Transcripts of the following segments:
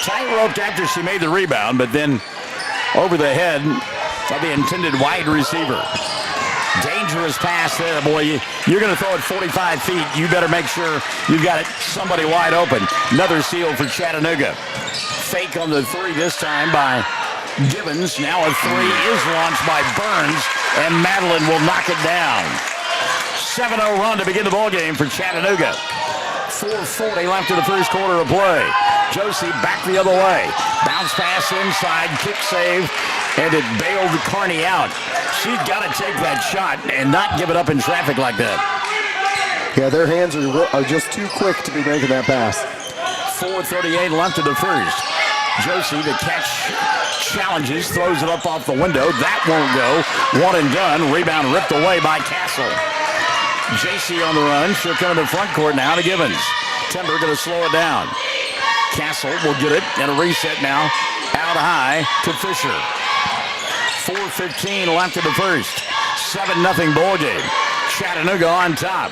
Tight-roped after she made the rebound, but then over the head of the intended wide receiver. Dangerous pass there, boy. You're going to throw it 45 feet. You better make sure you've got somebody wide open. Another steal for Chattanooga. Fake on the three this time by Gibbons. Now a three is launched by Burns, and Madeline will knock it down. 7-0 run to begin the ballgame for Chattanooga. 4:40 left in the first quarter of play. Josie back the other way. Bounce pass inside, kick save, and it bailed Kearney out. She's got to take that shot and not give it up in traffic like that. Yeah, their hands are just too quick to be making that pass. 4:38 left in the first. Josie, the catch challenges, throws it up off the window. That won't go. One and done. Rebound ripped away by Castle. JC on the run. She'll come to the front court now to Gibbons. Timber going to slow it down. Castle will get it, and a reset now out high to Fisher. 4:15 left in the first. 7-0 ball game. Chattanooga on top.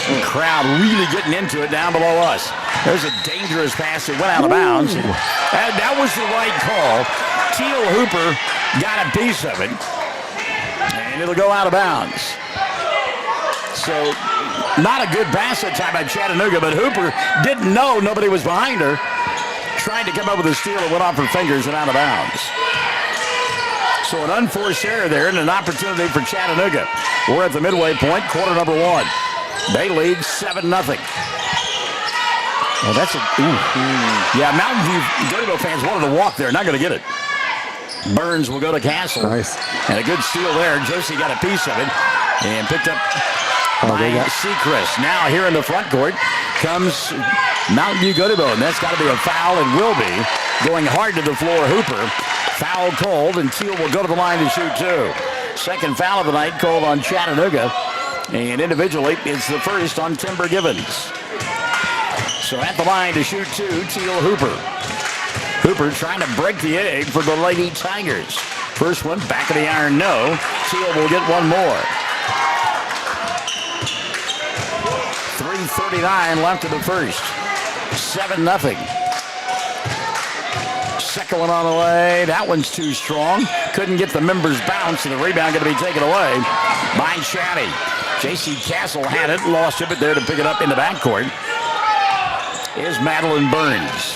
The crowd really getting into it down below us. There's a dangerous pass that went out of bounds. And that was the right call. Teal Hooper got a piece of it. And it'll go out of bounds. So, not a good pass that time by Chattanooga, but Hooper didn't know nobody was behind her. Tried to come up with a steal that went off her fingers and out of bounds. So an unforced error there and an opportunity for Chattanooga. We're at the midway point, quarter number one. They lead 7-0. Oh, that's a... Yeah, Mountain View-Gotebo fans wanted to walk there. Not going to get it. Burns will go to Castle. Nice. And a good steal there. Josie got a piece of it and picked up by Sechrist. Now here in the front court comes Mountain View-Gotebo, and that's got to be a foul and will be. Going hard to the floor, Hooper. Foul called, and Teal will go to the line to shoot two. Second foul of the night called on Chattanooga. And individually, it's the first on Timber Gibbons. So at the line to shoot two, Teal Hooper. Hooper trying to break the egg for the Lady Tigers. First one, back of the iron, no. Teal will get one more. 3:39 left in the first. 7-0. Second one on the way. That one's too strong. Couldn't get the members bounce, and the rebound going to be taken away by Chatty. J.C. Castle had it, lost it, but there to pick it up in the backcourt is Madeline Burns.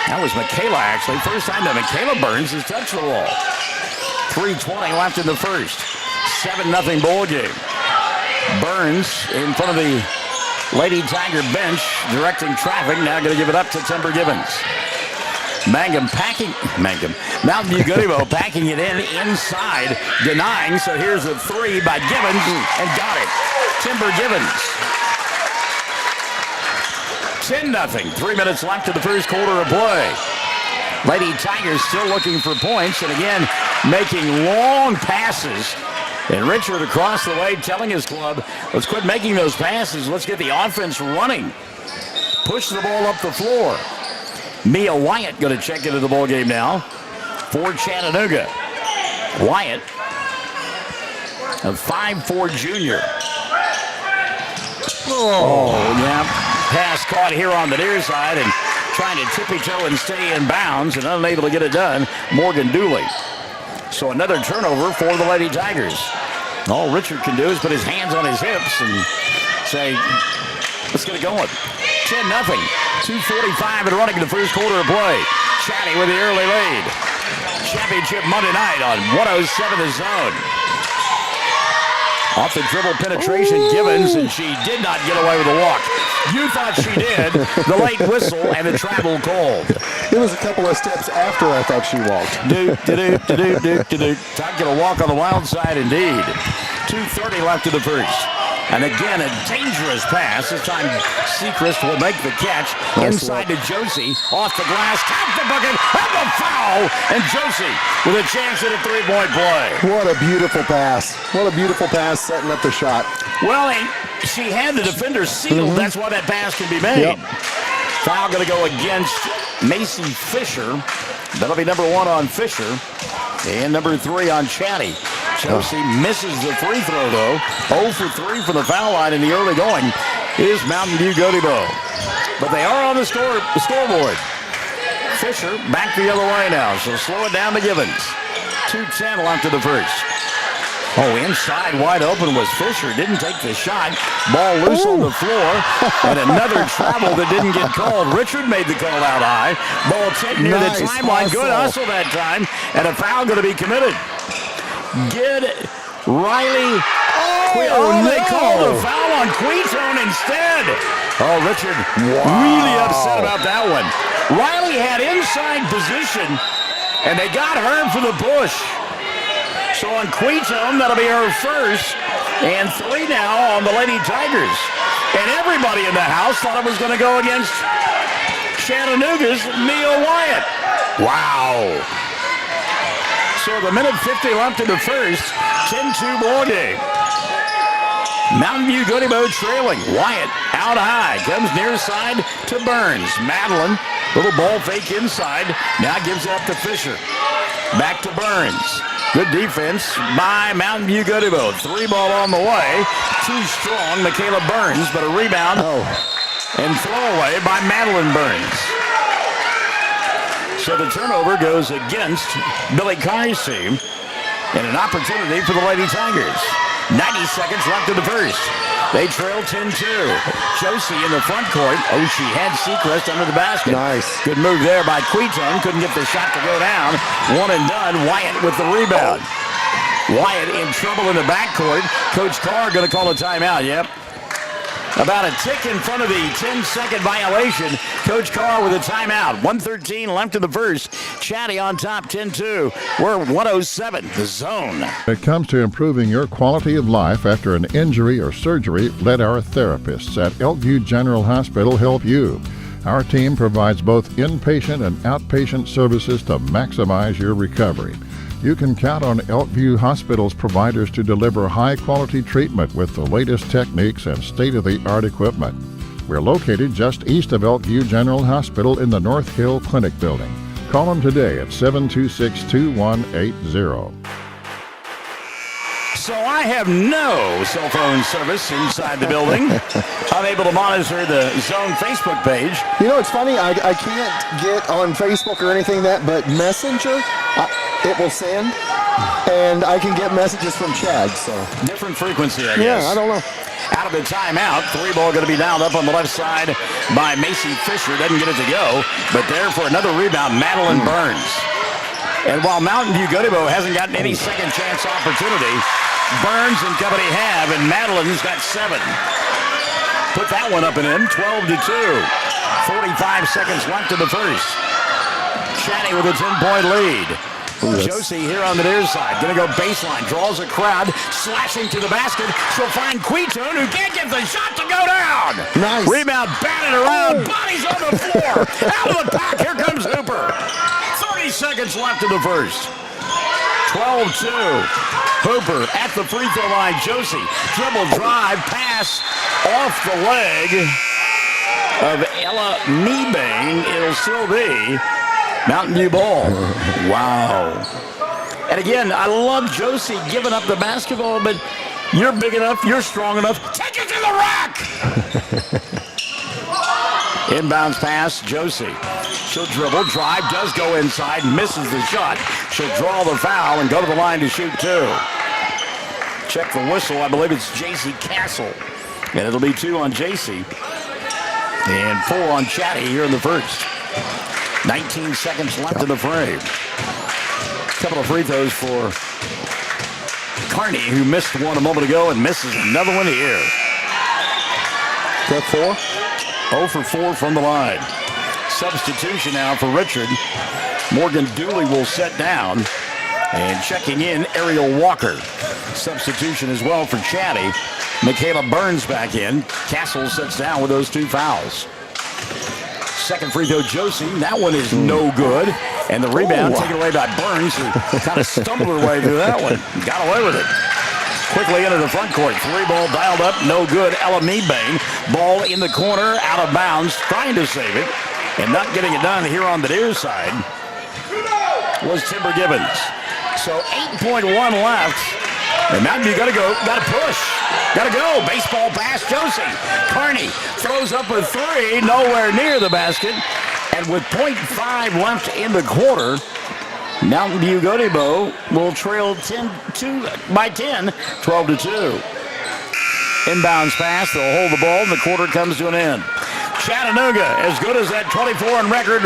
That was Michaela, actually. First time that Michaela Burns has touched the ball. 3:20 left in the first. 7-0 ball game. Burns in front of the Lady Tiger bench, directing traffic. Now going to give it up to Timber Gibbons. Mountain View-Gotebo packing it inside, denying. So here's a three by Gibbons, and got it. Timber Gibbons. 10-0. 3 minutes left in the first quarter of play. Lady Tigers still looking for points, and again, making long passes. And Richard across the way telling his club, let's quit making those passes. Let's get the offense running. Push the ball up the floor. Mia Wyatt going to check into the ball game now for Chattanooga. Wyatt, a 5'4" junior. Oh, yeah. Pass caught here on the near side and trying to tippy-toe and stay in bounds and unable to get it done. Morgan Dooley. So another turnover for the Lady Tigers. All Richard can do is put his hands on his hips and say, let's get it going. 10-0. 2:45 and running in the first quarter of play. Chatty with the early lead. Championship Monday night on 107 The Zone. Off the dribble penetration, Gibbons, and she did not get away with a walk. You thought she did. The late whistle and the travel called. It was a couple of steps after I thought she walked. Time to walk on the wild side indeed. 2:30 left in the first. And again, a dangerous pass. This time, Sechrist will make the catch. Inside to Josie. Off the glass. Tap the bucket. And the foul. And Josie with a chance at a three-point play. What a beautiful pass. What a beautiful pass setting up the shot. Well, she had the defender sealed. That's why that pass can be made. Yep. Foul going to go against Macy Fisher. That'll be number 1 on Fisher. And number 3 on Chatty. Josie misses the free throw, though. 0 for 3 from the foul line in the early going is Mountain View-Gotebo. but they are on the scoreboard. Fisher back the other way now, so slow it down to Givens. 2:10 left in the first. Oh, inside wide open was Fisher. Didn't take the shot. Ball loose on the floor. And another travel that didn't get called. Richard made the call out high. Ball tipped near the timeline. Good hustle that time. And a foul going to be committed. Riley. They called a foul on Quetone instead. Oh, Richard really upset about that one. Riley had inside position, and they got her for the push. So on Quetone, that'll be her first, and 3 now on the Lady Tigers. And everybody in the house thought it was going to go against Chattanooga's Mia Wyatt. Wow. So the minute 50 left in the first, 10-2 ball game. Mountain View-Gotebo trailing. Wyatt out high. Comes near side to Burns. Madeline, little ball fake inside. Now gives it up to Fisher. Back to Burns. Good defense by Mountain View-Gotebo. 3 ball on the way. Too strong, Michaela Burns, but a rebound and throwaway by Madeline Burns. So the turnover goes against Billy Carr's team and an opportunity for the Lady Tigers. 90 seconds left in the first. They trail 10-2. Josie in the front court. Oh, she had Seacrest under the basket. Nice. Good move there by Quetone. Couldn't get the shot to go down. One and done. Wyatt with the rebound. Wyatt in trouble in the backcourt. Coach Carr going to call a timeout. Yep. About a tick in front of the 10-second violation. Coach Carr with a timeout. 1:13 left in the first. Chatty on top, 10-2. We're 107, the zone. When it comes to improving your quality of life after an injury or surgery, let our therapists at Elkview General Hospital help you. Our team provides both inpatient and outpatient services to maximize your recovery. You can count on Elkview Hospital's providers to deliver high-quality treatment with the latest techniques and state-of-the-art equipment. We're located just east of Elkview General Hospital in the North Hill Clinic Building. Call them today at 726-2180. So I have no cell phone service inside the building. I'm able to monitor the Zone Facebook page. You know, it's funny. I can't get on Facebook or anything but Messenger, it will send, and I can get messages from Chad. So different frequency, I guess. Yeah, I don't know. Out of the timeout, 3 ball going to be dialed up on the left side by Macy Fisher. Doesn't get it to go, but there for another rebound, Madeline Burns. And while Mountain View-Gotebo hasn't gotten any second chance opportunity, Burns and company have, and Madeline's got 7. Put that one up and in, 12-2. 45 seconds left in the first. Chatty with a 10-point lead. Josie here on the near side. Going to go baseline. Draws a crowd. Slashing to the basket. She'll find Quetone, who can't get the shot to go down. Nice. Rebound batted around. Bodies on the floor. Out of the pack. Here comes Hooper. 30 seconds left in the first. 12-2. Hooper at the free throw line. Josie. Dribble drive. Pass off the leg of Ella Meebane. It'll still be Mountain View ball. Wow. And again, I love Josie giving up the basketball, but you're big enough, you're strong enough. Take it to the rack! Inbounds pass, Josie. She'll dribble, drive, does go inside, misses the shot. She'll draw the foul and go to the line to shoot 2. Check the whistle. I believe it's J.C. Castle. And it'll be 2 on J.C. and 4 on Chatty here in the first. 19 seconds left in the frame. Couple of free throws for Carney, who missed one a moment ago and misses another one here. That 4? 0 for 4 from the line. Substitution now for Richard. Morgan Dooley will set down. And checking in, Ariel Walker. Substitution as well for Chatty. Michaela Burns back in. Castle sits down with those 2 fouls. Second free throw, Josie. That one is no good. And the rebound taken away by Burns, who kind of stumbled her way through that one. Got away with it. Quickly into the front court. 3 ball dialed up, no good. Ella Meebane. Ball in the corner, out of bounds, trying to save it. And not getting it done here on the near side was Timber Gibbons. So 8.1 left And Mountain View got to go, got to push, got to go. Baseball pass, Josie. Carney throws up a three, nowhere near the basket. And with .5 left in the quarter, Mountain View-Gotebo will trail 12-2. Inbounds pass, they'll hold the ball, and the quarter comes to an end. Chattanooga, as good as that 24-1 record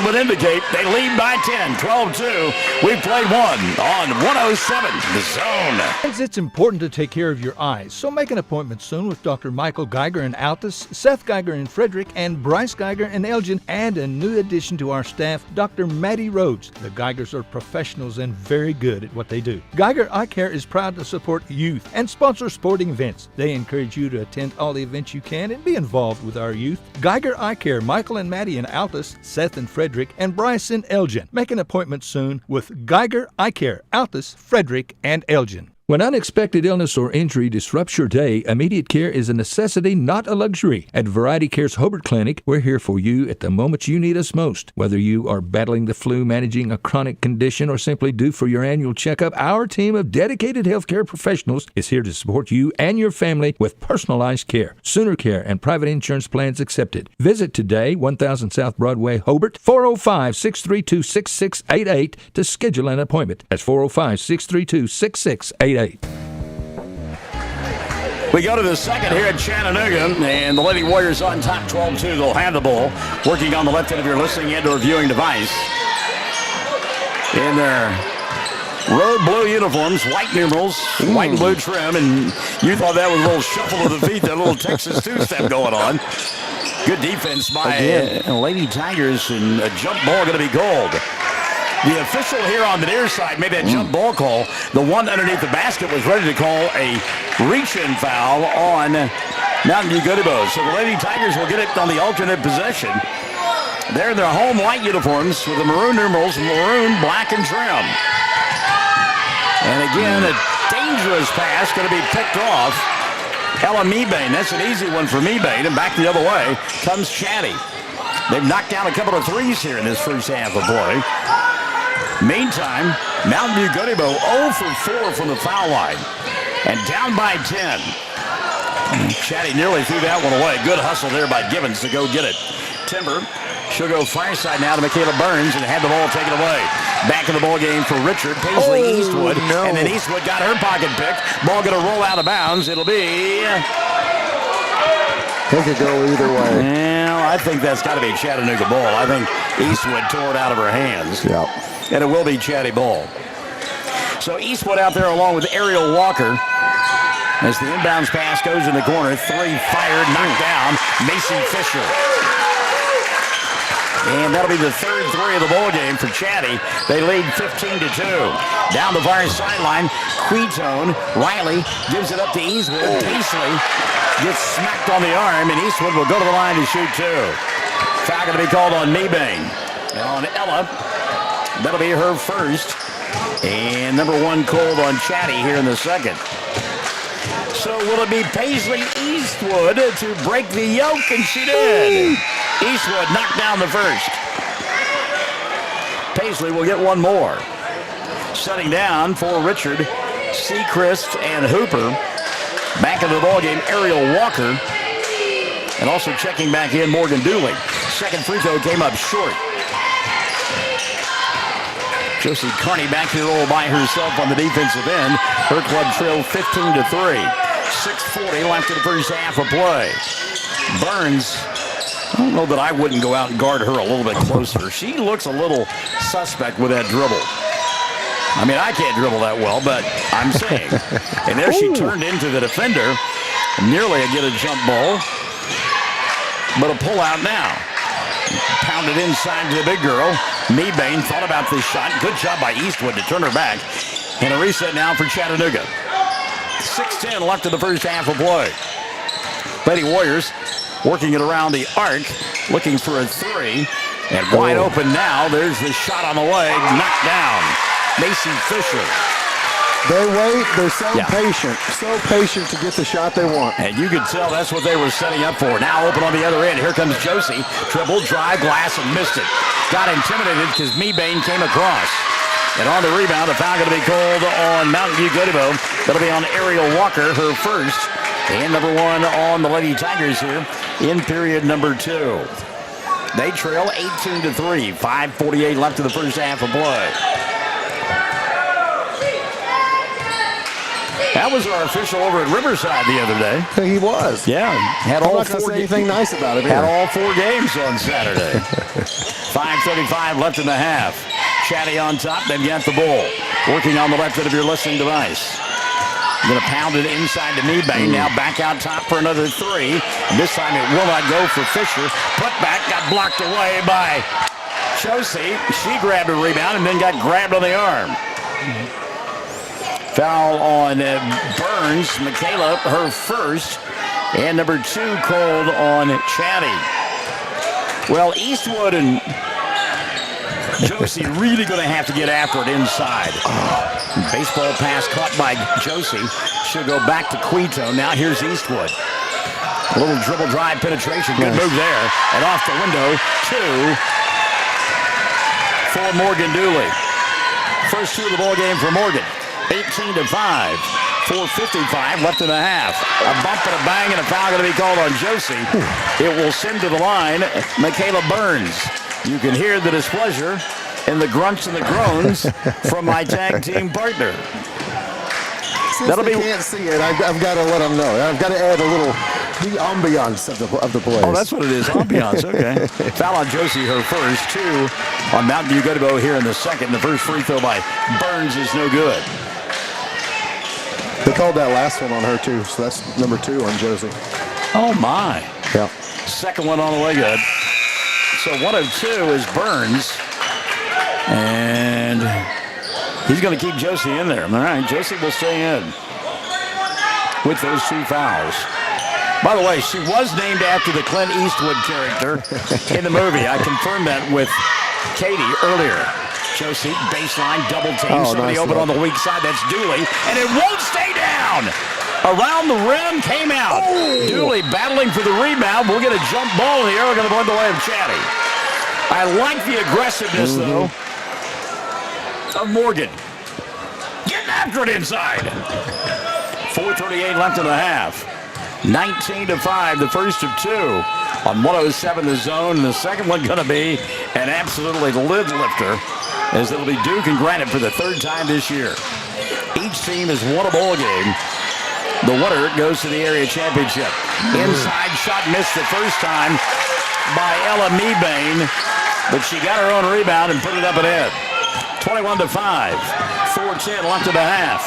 would indicate, they lead by 10, 12-2. We've played one on 107, The Zone. It's important to take care of your eyes, so make an appointment soon with Dr. Michael Geiger in Altus, Seth Geiger in Frederick, and Bryce Geiger in Elgin, and a new addition to our staff, Dr. Maddie Rhodes. The Geigers are professionals and very good at what they do. Geiger Eye Care is proud to support youth and sponsor sporting events. They encourage you to attend all the events you can and be involved with our youth. Geiger Eye Care, Michael and Maddie in Altus, Seth in Frederick, and Bryce in Elgin. Make an appointment soon with Geiger Eye Care, Altus, Frederick, and Elgin. When unexpected illness or injury disrupts your day, immediate care is a necessity, not a luxury. At Variety Care's Hobart Clinic, we're here for you at the moment you need us most. Whether you are battling the flu, managing a chronic condition, or simply due for your annual checkup, our team of dedicated healthcare professionals is here to support you and your family with personalized care, Sooner Care, and private insurance plans accepted. Visit today, 1000 South Broadway, Hobart, 405-632-6688 to schedule an appointment. That's 405-632-6688. We go to the second here at Chattanooga, and the Lady Warriors on top 12-2. They'll have the ball, working on the left end of your listening and or viewing device. In their road blue uniforms, white numerals, white and blue trim, and you thought that was a little shuffle of the feet, that little Texas two-step going on. Good defense by Lady Tigers, and a jump ball going to be called. The official here on the near side made that jump ball call. The one underneath the basket was ready to call a reach-in foul on Mountain View-Gotebo. So the Lady Tigers will get it on the alternate possession. They're in their home white uniforms with the maroon numerals, maroon, black, and trim. And again, a dangerous pass going to be picked off. Ella Mebane, that's an easy one for Mebane, and back the other way comes Chatty. They've knocked down a couple of threes here in this first half of play. Meantime, Mountain View-Gotebo 0 for 4 from the foul line. And down by 10. Chatty nearly threw that one away. Good hustle there by Gibbons to go get it. Timber, she'll go far side now to Michaela Burns and had the ball taken away. Back in the ball game for Richard. Paisley Eastwood. No. And then Eastwood got her pocket picked. Ball going to roll out of bounds. It'll be... It could go either way. Well, I think that's got to be Chattanooga ball. I think Eastwood tore it out of her hands. Yep. And it will be Chatty ball. So Eastwood out there along with Ariel Walker. As the inbounds pass goes in the corner. Three fired, knocked down. Macy Fisher. And that'll be the third three of the ball game for Chatty. They lead 15-2. Down the far sideline, Quetone. Riley gives it up to Eastwood. Paisley gets smacked on the arm, and Eastwood will go to the line to shoot two. Foul going to be called on Mebane. And on Ella, that'll be her first. And number one called on Chatty here in the second. So will it be Paisley Eastwood to break the yoke? And she did. Eastwood knocked down the first. Paisley will get one more. Setting down for Richard, Sechrist, and Hooper. Back into the ballgame, Ariel Walker. And also checking back in, Morgan Dooley. Second free throw came up short. Josie Carney back here all by herself on the defensive end. Her club trailed 15-3. 6:40 left in the first half of play. Burns, I don't know that I wouldn't go out and guard her a little bit closer. She looks a little suspect with that dribble. I mean, I can't dribble that well, but I'm saying. And there she turned into the defender. Nearly a get a jump ball. But a pullout now. Pounded inside to the big girl. Mebane thought about this shot. Good job by Eastwood to turn her back. And a reset now for Chattanooga. 6:10 left in the first half of play. Lady Warriors working it around the arc, looking for a three. And wide open now. There's the shot on the way. Knocked down. Macy Fisher. They wait. They're so patient to get the shot they want. And you could tell that's what they were setting up for. Now open on the other end. Here comes Josie. Dribble, drive, glass, and missed it. Got intimidated because Mebane came across. And on the rebound, a foul going to be called on Mountain View-Gotebo. That'll be on Ariel Walker, her first. And number 1 on the Lady Tigers here in period number 2. They trail 18-3. 5:48 left in the first half of play. That was our official over at Riverside the other day. He was. Yeah, had I'm all not going to four say anything nice about it. had Here. all 4 games on Saturday. 5:35 left in the half. Chatty on top. They've got the ball. Working on the left end of your listening device. Going to pound it inside to Meebane. Now back out top for another 3. This time it will not go for Fisher. Put back, got blocked away by Josie. She grabbed a rebound and then got grabbed on the arm. Foul on Burns. Michaela, her first. And number 2 called on Chatty. Well, Eastwood and Josie really going to have to get after it inside. Baseball pass caught by Josie. She'll go back to Quito. Now here's Eastwood. A little dribble drive penetration. Good move there. And off the window, 2 for Morgan Dooley. First 2 of the ball game for Morgan. 18-5. 4:55 left in the half. A bump and a bang and a foul going to be called on Josie. It will send to the line Michaela Burns. You can hear the displeasure in the grunts and the groans from my tag team partner. Since they can't see it, I've got to let them know. I've got to add a little the ambiance of the place. Oh, that's what it is, ambiance. Okay. Foul on Josie, her first. 2 on Mountain View-Gotebo here in the second. The first free throw by Burns is no good. They called that last one on her, too, so that's number 2 on Josie. Oh, my. Yeah. Second one on the way good. So 1 of 2 is Burns. And he's going to keep Josie in there. All right, Josie will stay in with those 2 fouls. By the way, she was named after the Clint Eastwood character in the movie. I confirmed that with Katie earlier. Josie, baseline, double team. Somebody open on the weak side. That's Dooley. And it won't stay down. Around the rim, came out. Dooley battling for the rebound. We'll get a jump ball here. We're going to go the way of Chatty. I like the aggressiveness, though, of Morgan. Getting after it inside. 4:38 left in the half. 19-5, the first of 2 on 107 the zone. And the second one going to be an absolutely lid lifter, as it'll be Duke and Granite for the 3rd time this year. Each team has won a ball game. The winner goes to the area championship. Inside shot missed the first time by Ella Meebane, but she got her own rebound and put it up and in. 21-5. 4:10 left in the half.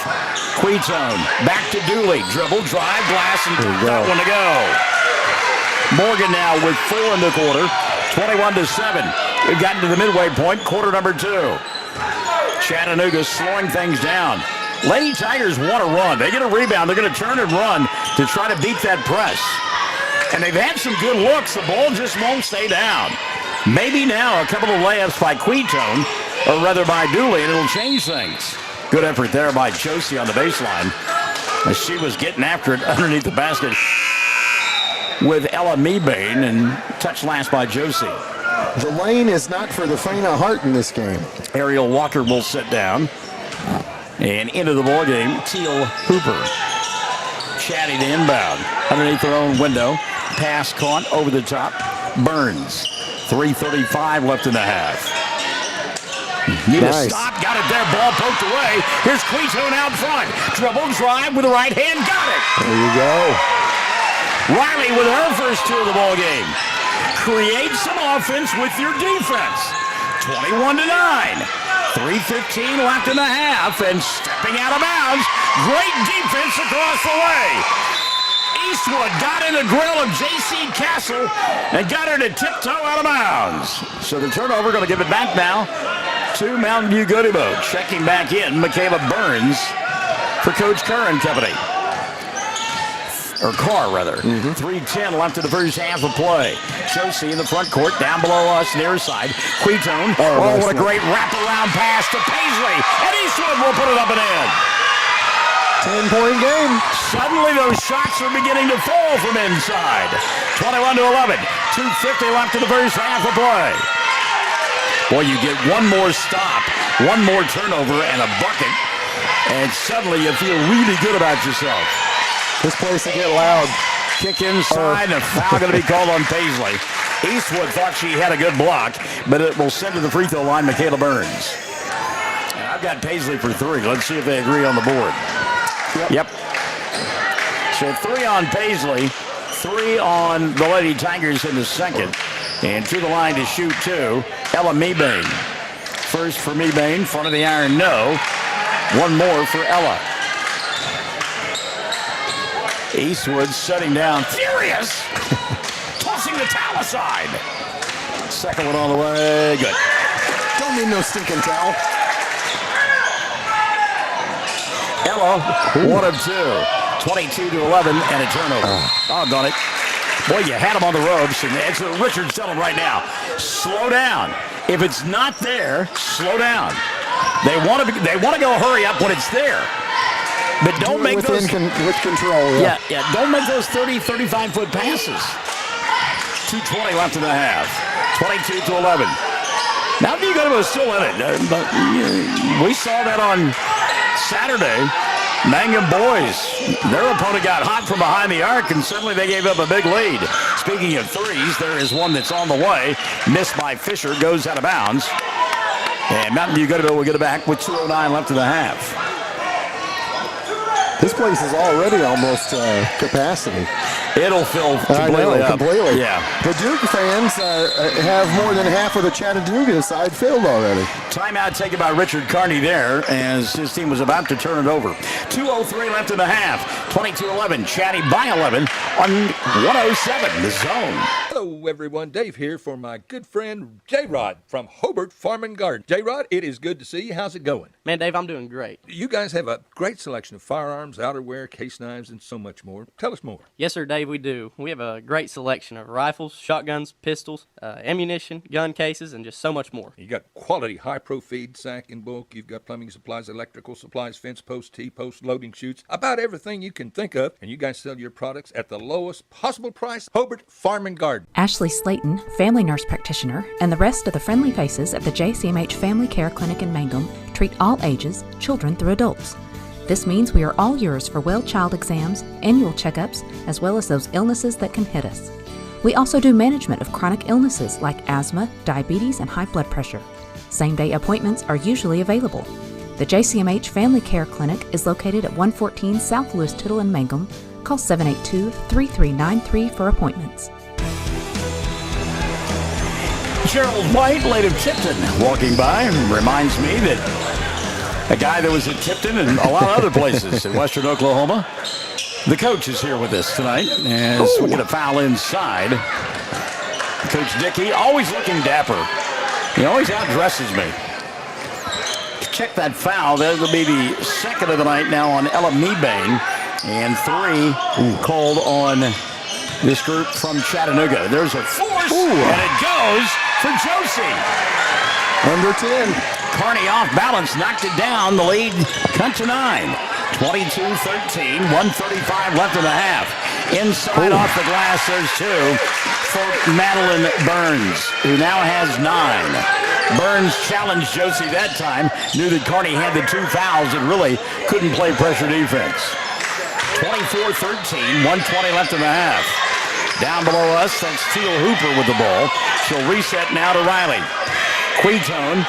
Quetone back to Dooley. Dribble, drive, glass, and that one to go. Morgan now with 4 in the quarter. 21-7. We've gotten to the midway point, quarter number 2. Chattanooga slowing things down. Lady Tigers want to run. They get a rebound. They're going to turn and run to try to beat that press. And they've had some good looks. The ball just won't stay down. Maybe now a couple of layups by Quetone, or rather by Dooley, and it'll change things. Good effort there by Josie on the baseline, as she was getting after it underneath the basket with Ella Meebane, and touched last by Josie. The lane is not for the faint of heart in this game. Ariel Walker will sit down. And into the ball game, Teal Hooper. Chatty to inbound. Underneath their own window. Pass caught over the top. Burns. 3:35 left in the half. Need a stop. Got it there. Ball poked away. Here's Quetone out front. Dribble, drive with the right hand. Got it. There you go. Riley with her first 2 of the ball game. Create some offense with your defense. 21-9. 3:15 left in the half, and stepping out of bounds. Great defense across the way. Eastwood got in the grill of J.C. Castle and got her to tiptoe out of bounds. So the turnover, going to give it back now to Mountain View-Gotebo. Checking back in, Michaela Burns for Coach Kerr and company. Or Carr, rather. 3:10 left in the first half of play. Josie in the front court, down below us, near side. Quetone. Oh, what a great wraparound pass to Paisley. And Eastwood will put it up and in. 10-point game. Suddenly those shots are beginning to fall from inside. 21-11. 2:50 left in the first half of play. Boy, you get one more stop one more turnover and a bucket, and suddenly you feel really good about yourself. This place will get loud. Kick inside, and a foul going to be called on Paisley. Eastwood thought she had a good block, but it will send to the free throw line Michaela Burns. And I've got Paisley for 3. Let's see if they agree on the board. Yep. So 3 on Paisley, 3 on the Lady Tigers in the second. And to the line to shoot 2, Ella Mebane. First for Mebane, front of the iron, no. One more for Ella. Eastwood setting down, furious, tossing the towel aside. Second one all the way, good. Don't need no stinking towel. Ella, 1 of 2, 22-11, and a turnover. Doggone it. Boy, you had him on the ropes, and it's what Richard's telling him right now. Slow down. If it's not there, slow down. They want to go hurry up when it's there. But don't make those with control. Yeah, don't make those 30, 35-foot passes. 2:20 left in the half. 22-11. Now View-Gotebo is still in it, but we saw that on Saturday. Mangum boys, their opponent got hot from behind the arc, and suddenly they gave up a big lead. Speaking of threes, there is one that's on the way. Missed by Fisher, goes out of bounds. And Mountain View-Gotebo will get it back with 2:09 left in the half. This place is already almost capacity. It'll fill completely up. Completely. Yeah. The Duke fans have more than half of the Chattanooga side filled already. Timeout taken by Richard Carney there as his team was about to turn it over. 2:03 left in the half. 22-11. Chatty by 11 on 107. The zone. Hello, everyone. Dave here for my good friend J-Rod from Hobart Farm and Garden. J-Rod, it is good to see you. How's it going? Man, Dave, I'm doing great. You guys have a great selection of firearms, outerwear, case knives, and so much more. Tell us more. Yes, sir, Dave, we do. We have a great selection of rifles, shotguns, pistols, ammunition, gun cases, and just so much more. You got quality high-pro feed, sack in bulk. You've got plumbing supplies, electrical supplies, fence posts, T-posts, loading chutes, about everything you can think of. And you guys sell your products at the lowest possible price. Hobart Farm and Garden. Ashley Slayton, family nurse practitioner, and the rest of the friendly faces at the JCMH Family Care Clinic in Mangum treat all ages, children through adults. This means we are all yours for well child exams, annual checkups, as well as those illnesses that can hit us. We also do management of chronic illnesses like asthma, diabetes, and high blood pressure. Same-day appointments are usually available. The JCMH Family Care Clinic is located at 114 South Lewis Tittle in Mangum. Call 782-3393 for appointments. Gerald White, late of Tipton, walking by, reminds me that a guy that was at Tipton and a lot of other places in western Oklahoma. The coach is here with us tonight as we get a foul inside. Coach Dickey, always looking dapper. He always outdresses me. Check that foul. That will be the second of the night now on Ella Mebane, and 3 called on this group from Chattanooga. There's a force, and it goes for Josie. Under 10. Carney off balance, knocked it down. The lead cut to 9. 22-13, 1:35 left in the half. Inside off the glass, there's 2 for Madeline Burns, who now has 9. Burns challenged Josie that time, knew that Carney had the 2 fouls and really couldn't play pressure defense. 24-13, 1:20 left in the half. Down below us, that's Teal Hooper with the ball. She'll reset now to Riley. Quetone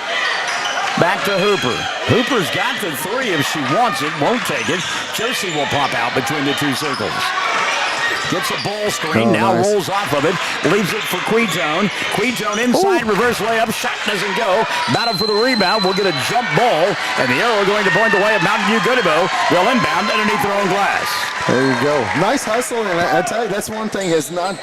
back to Hooper. Hooper's got the 3 if she wants it, won't take it. Josie will pop out between the 2 circles. Gets a ball screen, now nice. rolls off of it, leaves it for Quetone. Quetone inside, reverse layup, shot doesn't go. Battle for the rebound, we'll get a jump ball, and the arrow going to point the way of Mountain View-Gotebo. They'll inbound underneath their own glass. There you go. Nice hustle, and I tell you, that's one thing has not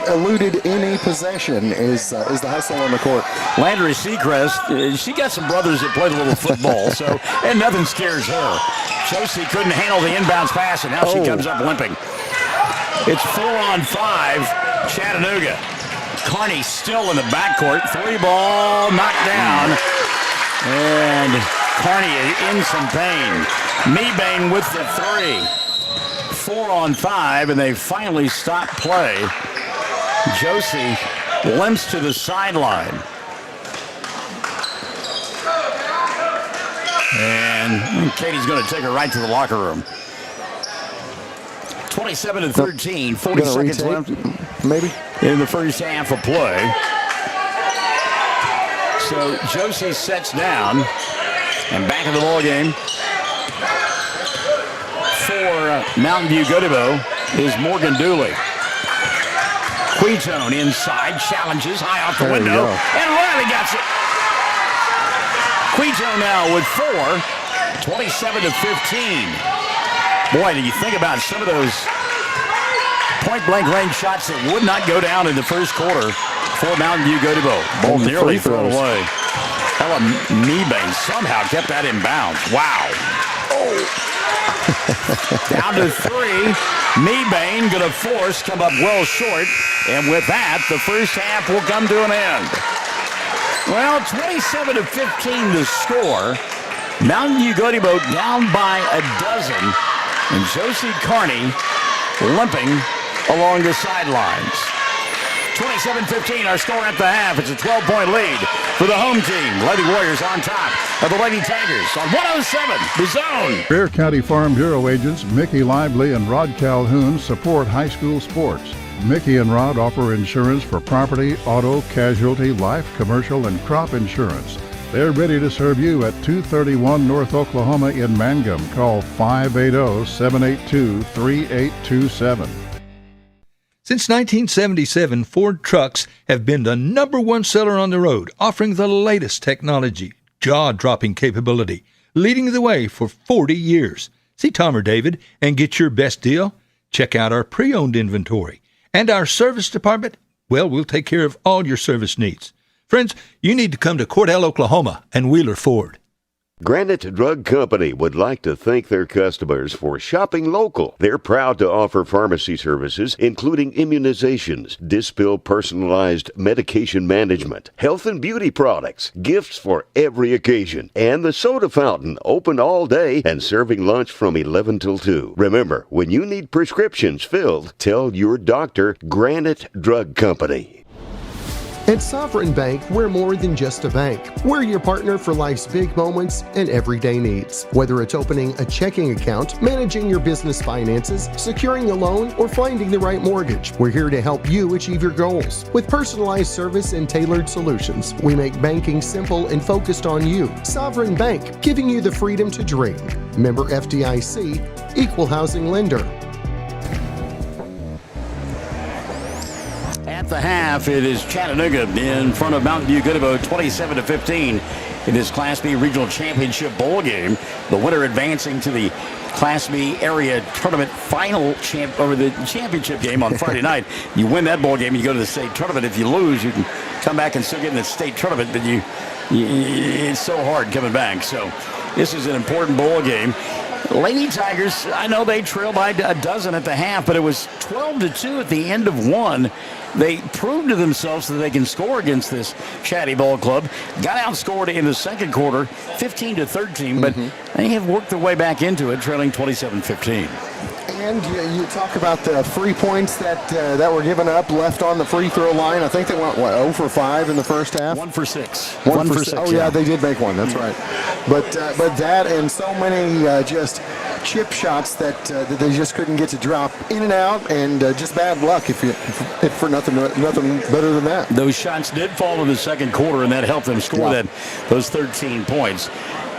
eluded any possession is the hustle on the court. Landry Seacrest, she got some brothers that played a little football, so and nothing scares her. Josie couldn't handle the inbounds pass, and now she comes up limping. It's 4-on-5, Chattanooga. Carney still in the backcourt. 3-ball knocked down, and Carney in some pain. Mebane with the 3. 4-on-5, and they finally stop play. Josie limps to the sideline. And Katie's going to take her right to the locker room. 27-13, 40 seconds left. Maybe. In the first half of play. So Josie sets down. And back in the ball game for Mountain View-Gotebo is Morgan Dooley. Quetone inside, challenges high off the window, and Riley gets it. Quetone now with 4, 27-15. Boy, do you think about some of those point-blank range shots that would not go down in the first quarter for Mountain View-Gotebo. Ball nearly thrown away. Ella Meebane somehow kept that in bounds. Wow. Oh. Down to 3. Meebane going to force, come up well short. And with that, the first half will come to an end. Well, 27-15 the score. Mountain View-Gotebo down by a dozen. And Josie Carney limping along the sidelines. 27-15, our score at the half. It's a 12-point lead for the home team. Lady Warriors on top of the Lady Tigers on 107, the zone. Bexar County Farm Bureau agents Mickey Lively and Rod Calhoun support high school sports. Mickey and Rod offer insurance for property, auto, casualty, life, commercial, and crop insurance. They're ready to serve you at 231 North Oklahoma in Mangum. Call 580-782-3827. Since 1977, Ford trucks have been the #1 seller on the road, offering the latest technology, jaw-dropping capability, leading the way for 40 years. See Tom or David and get your best deal? Check out our pre-owned inventory. And our service department? Well, we'll take care of all your service needs. Friends, you need to come to Cordell, Oklahoma and Wheeler Ford. Granite Drug Company would like to thank their customers for shopping local. They're proud to offer pharmacy services, including immunizations, Dispill personalized medication management, health and beauty products, gifts for every occasion, and the soda fountain, open all day and serving lunch from 11 till 2. Remember, when you need prescriptions filled, tell your doctor Granite Drug Company. At Sovereign Bank, we're more than just a bank. We're your partner for life's big moments and everyday needs. Whether it's opening a checking account, managing your business finances, securing a loan, or finding the right mortgage, we're here to help you achieve your goals. With personalized service and tailored solutions, we make banking simple and focused on you. Sovereign Bank, giving you the freedom to dream. Member FDIC, Equal Housing Lender. At the half, it is Chattanooga in front of Mountain View-Gotebo, 27-15 in this Class B Regional Championship Bowl game. The winner advancing to the Class B area tournament final over the championship game on Friday night. You win that bowl game, you go to the state tournament. If you lose, you can come back and still get in the state tournament, but it's so hard coming back. So this is an important bowl game. Lady Tigers, I know they trailed by a dozen at the half, but it was 12-2 at the end of one. They proved to themselves that they can score against this Chatty Ball Club. Got outscored in the second quarter, 15-13, but they have worked their way back into it, trailing 27-15. And you talk about the free points that were given up, left on the free throw line. I think they went, 0 for 5 in the first half? 1 for 6. 1 for 6. Oh, yeah, they did make one. That's right. But that and so many just chip shots that they just couldn't get to drop in and out, and just bad luck if for nothing better than that. Those shots did fall in the second quarter, and that helped them score those 13 points.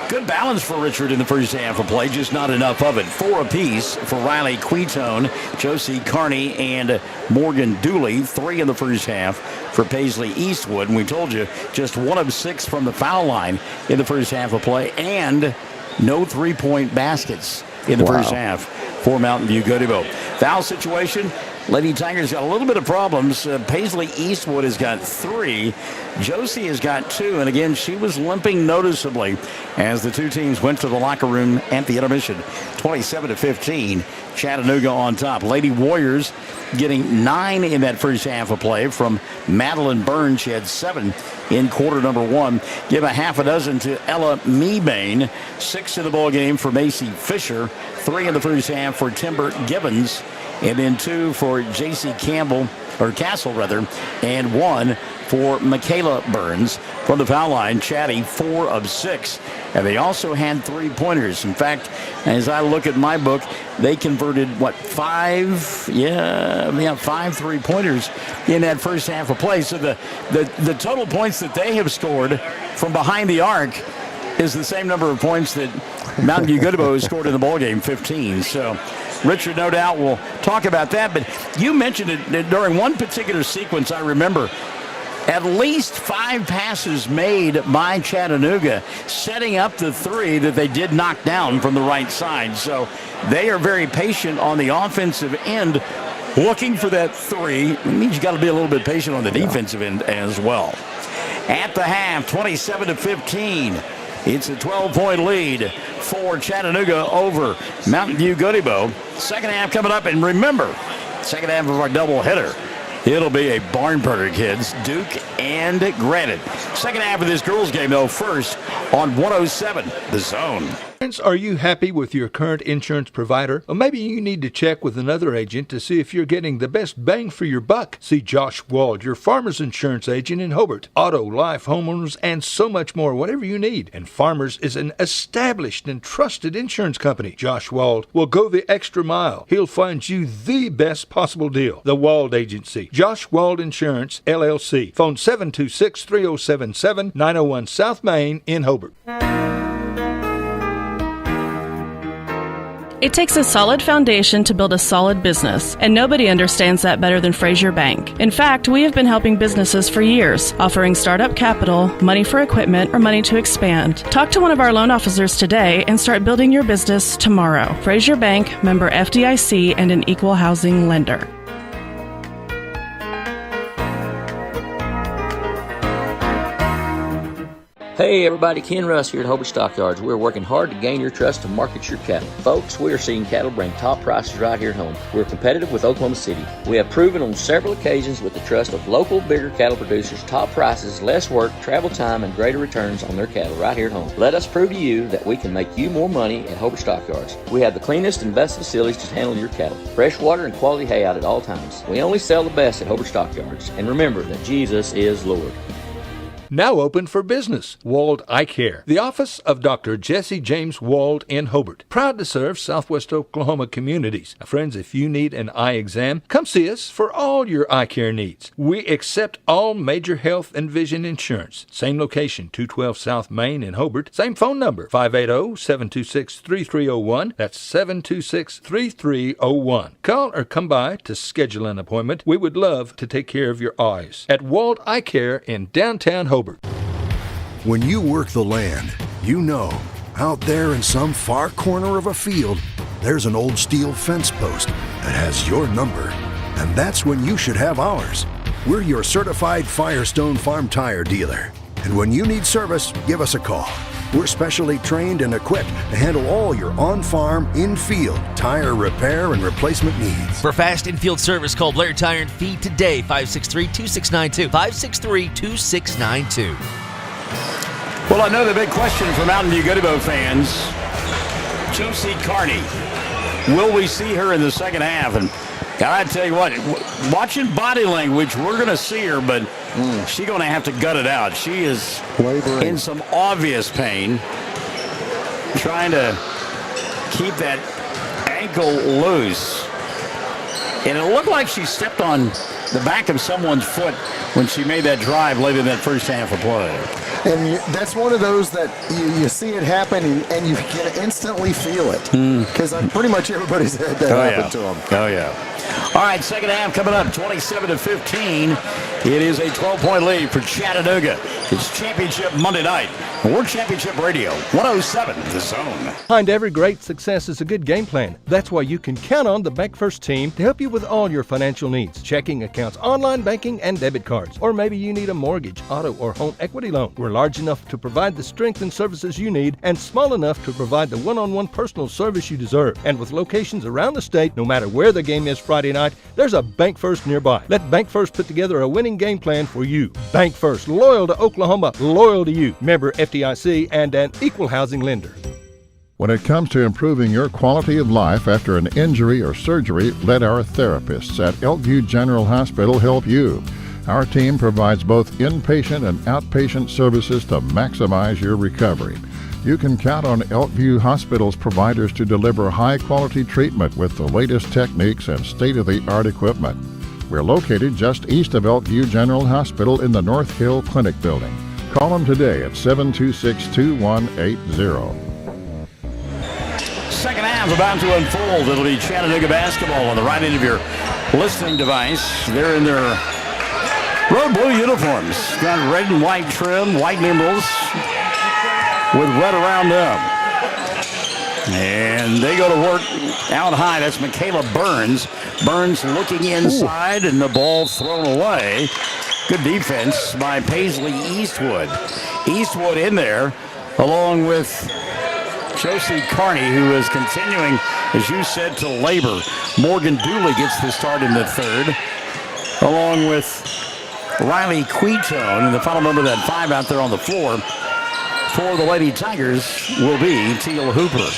Good balance for Richard in the first half of play, just not enough of it. 4 apiece for Riley Quetone, Josie Carney, and Morgan Dooley. 3 in the first half for Paisley Eastwood. And we told you, just 1 of 6 from the foul line in the first half of play, and no 3-point baskets in the first half for Mountain View-Gotebo. Foul situation, Lady Tigers got a little bit of problems. Paisley Eastwood has got 3. Josie has got 2. And again, she was limping noticeably as the two teams went to the locker room at the intermission. 27-15, Chattanooga on top. Lady Warriors getting 9 in that first half of play from Madeline Burns. She had 7 in quarter number 1. Give a half a dozen to Ella Meebane. 6 in the ball game for Macy Fisher. 3 in the first half for Timber Gibbons. And then 2 for J.C. Campbell Castle rather, and 1 for Michaela Burns. From the foul line, Chatty 4 of 6. And they also had 3-pointers. In fact, as I look at my book, they converted, 5 3-pointers in that first half of play. So the total points that they have scored from behind the arc is the same number of points that Mountain View-Gotebo has scored in the ballgame, 15. So Richard, no doubt, will talk about that. But you mentioned it during one particular sequence, I remember. At least 5 passes made by Chattanooga, setting up the 3 that they did knock down from the right side. So they are very patient on the offensive end, looking for that 3. It means you got to be a little bit patient on the defensive end as well. At the half, 27-15. It's a 12-point lead for Chattanooga over Mountain View-Gotebo. Second half coming up, and remember, second half of our doubleheader. It'll be a barn burner, kids. Duke and Granite. Second half of this girls' game, though, first on 107, The Zone. Are you happy with your current insurance provider? Or maybe you need to check with another agent to see if you're getting the best bang for your buck. See Josh Wald, your Farmers Insurance agent in Hobart. Auto, life, homeowners, and so much more, whatever you need. And Farmers is an established and trusted insurance company. Josh Wald will go the extra mile. He'll find you the best possible deal. The Wald Agency. Josh Wald Insurance, LLC. Phone 726-3077, 901 South Main in Hobart. It takes a solid foundation to build a solid business, and nobody understands that better than Frazier Bank. In fact, we have been helping businesses for years, offering startup capital, money for equipment, or money to expand. Talk to one of our loan officers today and start building your business tomorrow. Frazier Bank, member FDIC, and an equal housing lender. Hey everybody, Ken Russ here at Hobart Stockyards. We're working hard to gain your trust to market your cattle. Folks, we are seeing cattle bring top prices right here at home. We're competitive with Oklahoma City. We have proven on several occasions with the trust of local, bigger cattle producers, top prices, less work, travel time, and greater returns on their cattle right here at home. Let us prove to you that we can make you more money at Hobart Stockyards. We have the cleanest and best facilities to handle your cattle. Fresh water and quality hay out at all times. We only sell the best at Hobart Stockyards. And remember that Jesus is Lord. Now open for business. Wald Eye Care, the office of Dr. Jesse James Wald in Hobart. Proud to serve Southwest Oklahoma communities. Now, friends, if you need an eye exam, come see us for all your eye care needs. We accept all major health and vision insurance. Same location, 212 South Main in Hobart. Same phone number, 580-726-3301. That's 726-3301. Call or come by to schedule an appointment. We would love to take care of your eyes. At Wald Eye Care in downtown Hobart. When you work the land, you know, out there in some far corner of a field, there's an old steel fence post that has your number. And that's when you should have ours. We're your certified Firestone Farm Tire dealer. And when you need service, give us a call. We're specially trained and equipped to handle all your on-farm, in-field tire repair and replacement needs. For fast in-field service, call Blair Tire and Feed today, 563-2692, 563-2692. Well, I know the big question for Mountain View-Gotebo fans, Josie Carney, will we see her in the second half? And I tell you what, watching body language, we're going to see her, but she's going to have to gut it out. She is in some obvious pain, trying to keep that ankle loose. And it looked like she stepped on the back of someone's foot when she made that drive late in that first half of play. And that's one of those that you see it happen and you can instantly feel it. Because pretty much everybody's had that happen to them. Oh, yeah. All right, second half coming up, 27-15. It is a 12-point lead for Chattanooga. It's Championship Monday night. World Championship Radio, 107, The Zone. Behind every great success is a good game plan. That's why you can count on the Bank First team to help you with all your financial needs. Checking accounts, online banking, and debit cards. Or maybe you need a mortgage, auto, or home equity loan. We're large enough to provide the strength and services you need and small enough to provide the one-on-one personal service you deserve. And with locations around the state, no matter where the game is Friday night, there's a Bank First nearby. Let Bank First put together a winning game plan for you. Bank First, loyal to Oklahoma, loyal to you. Member FDIC and an equal housing lender. When it comes to improving your quality of life after an injury or surgery, let our therapists at Elkview General Hospital help you. Our team provides both inpatient and outpatient services to maximize your recovery. You can count on Elkview Hospital's providers to deliver high-quality treatment with the latest techniques and state-of-the-art equipment. We're located just east of Elkview General Hospital in the North Hill Clinic building. Call them today at 726-2180. Second half about to unfold. It'll be Chattanooga basketball on the right end of your listening device. They're in their road blue uniforms. Got red and white trim, white numerals with red around them. And they go to work out high. That's Michaela Burns. Burns looking inside, and the ball thrown away. Good defense by Paisley Eastwood. Eastwood in there, along with Josie Carney, who is continuing, as you said, to labor. Morgan Dooley gets the start in the third, along with Riley Quetone. And the final member of that five out there on the floor for the Lady Tigers will be Teal Hooper.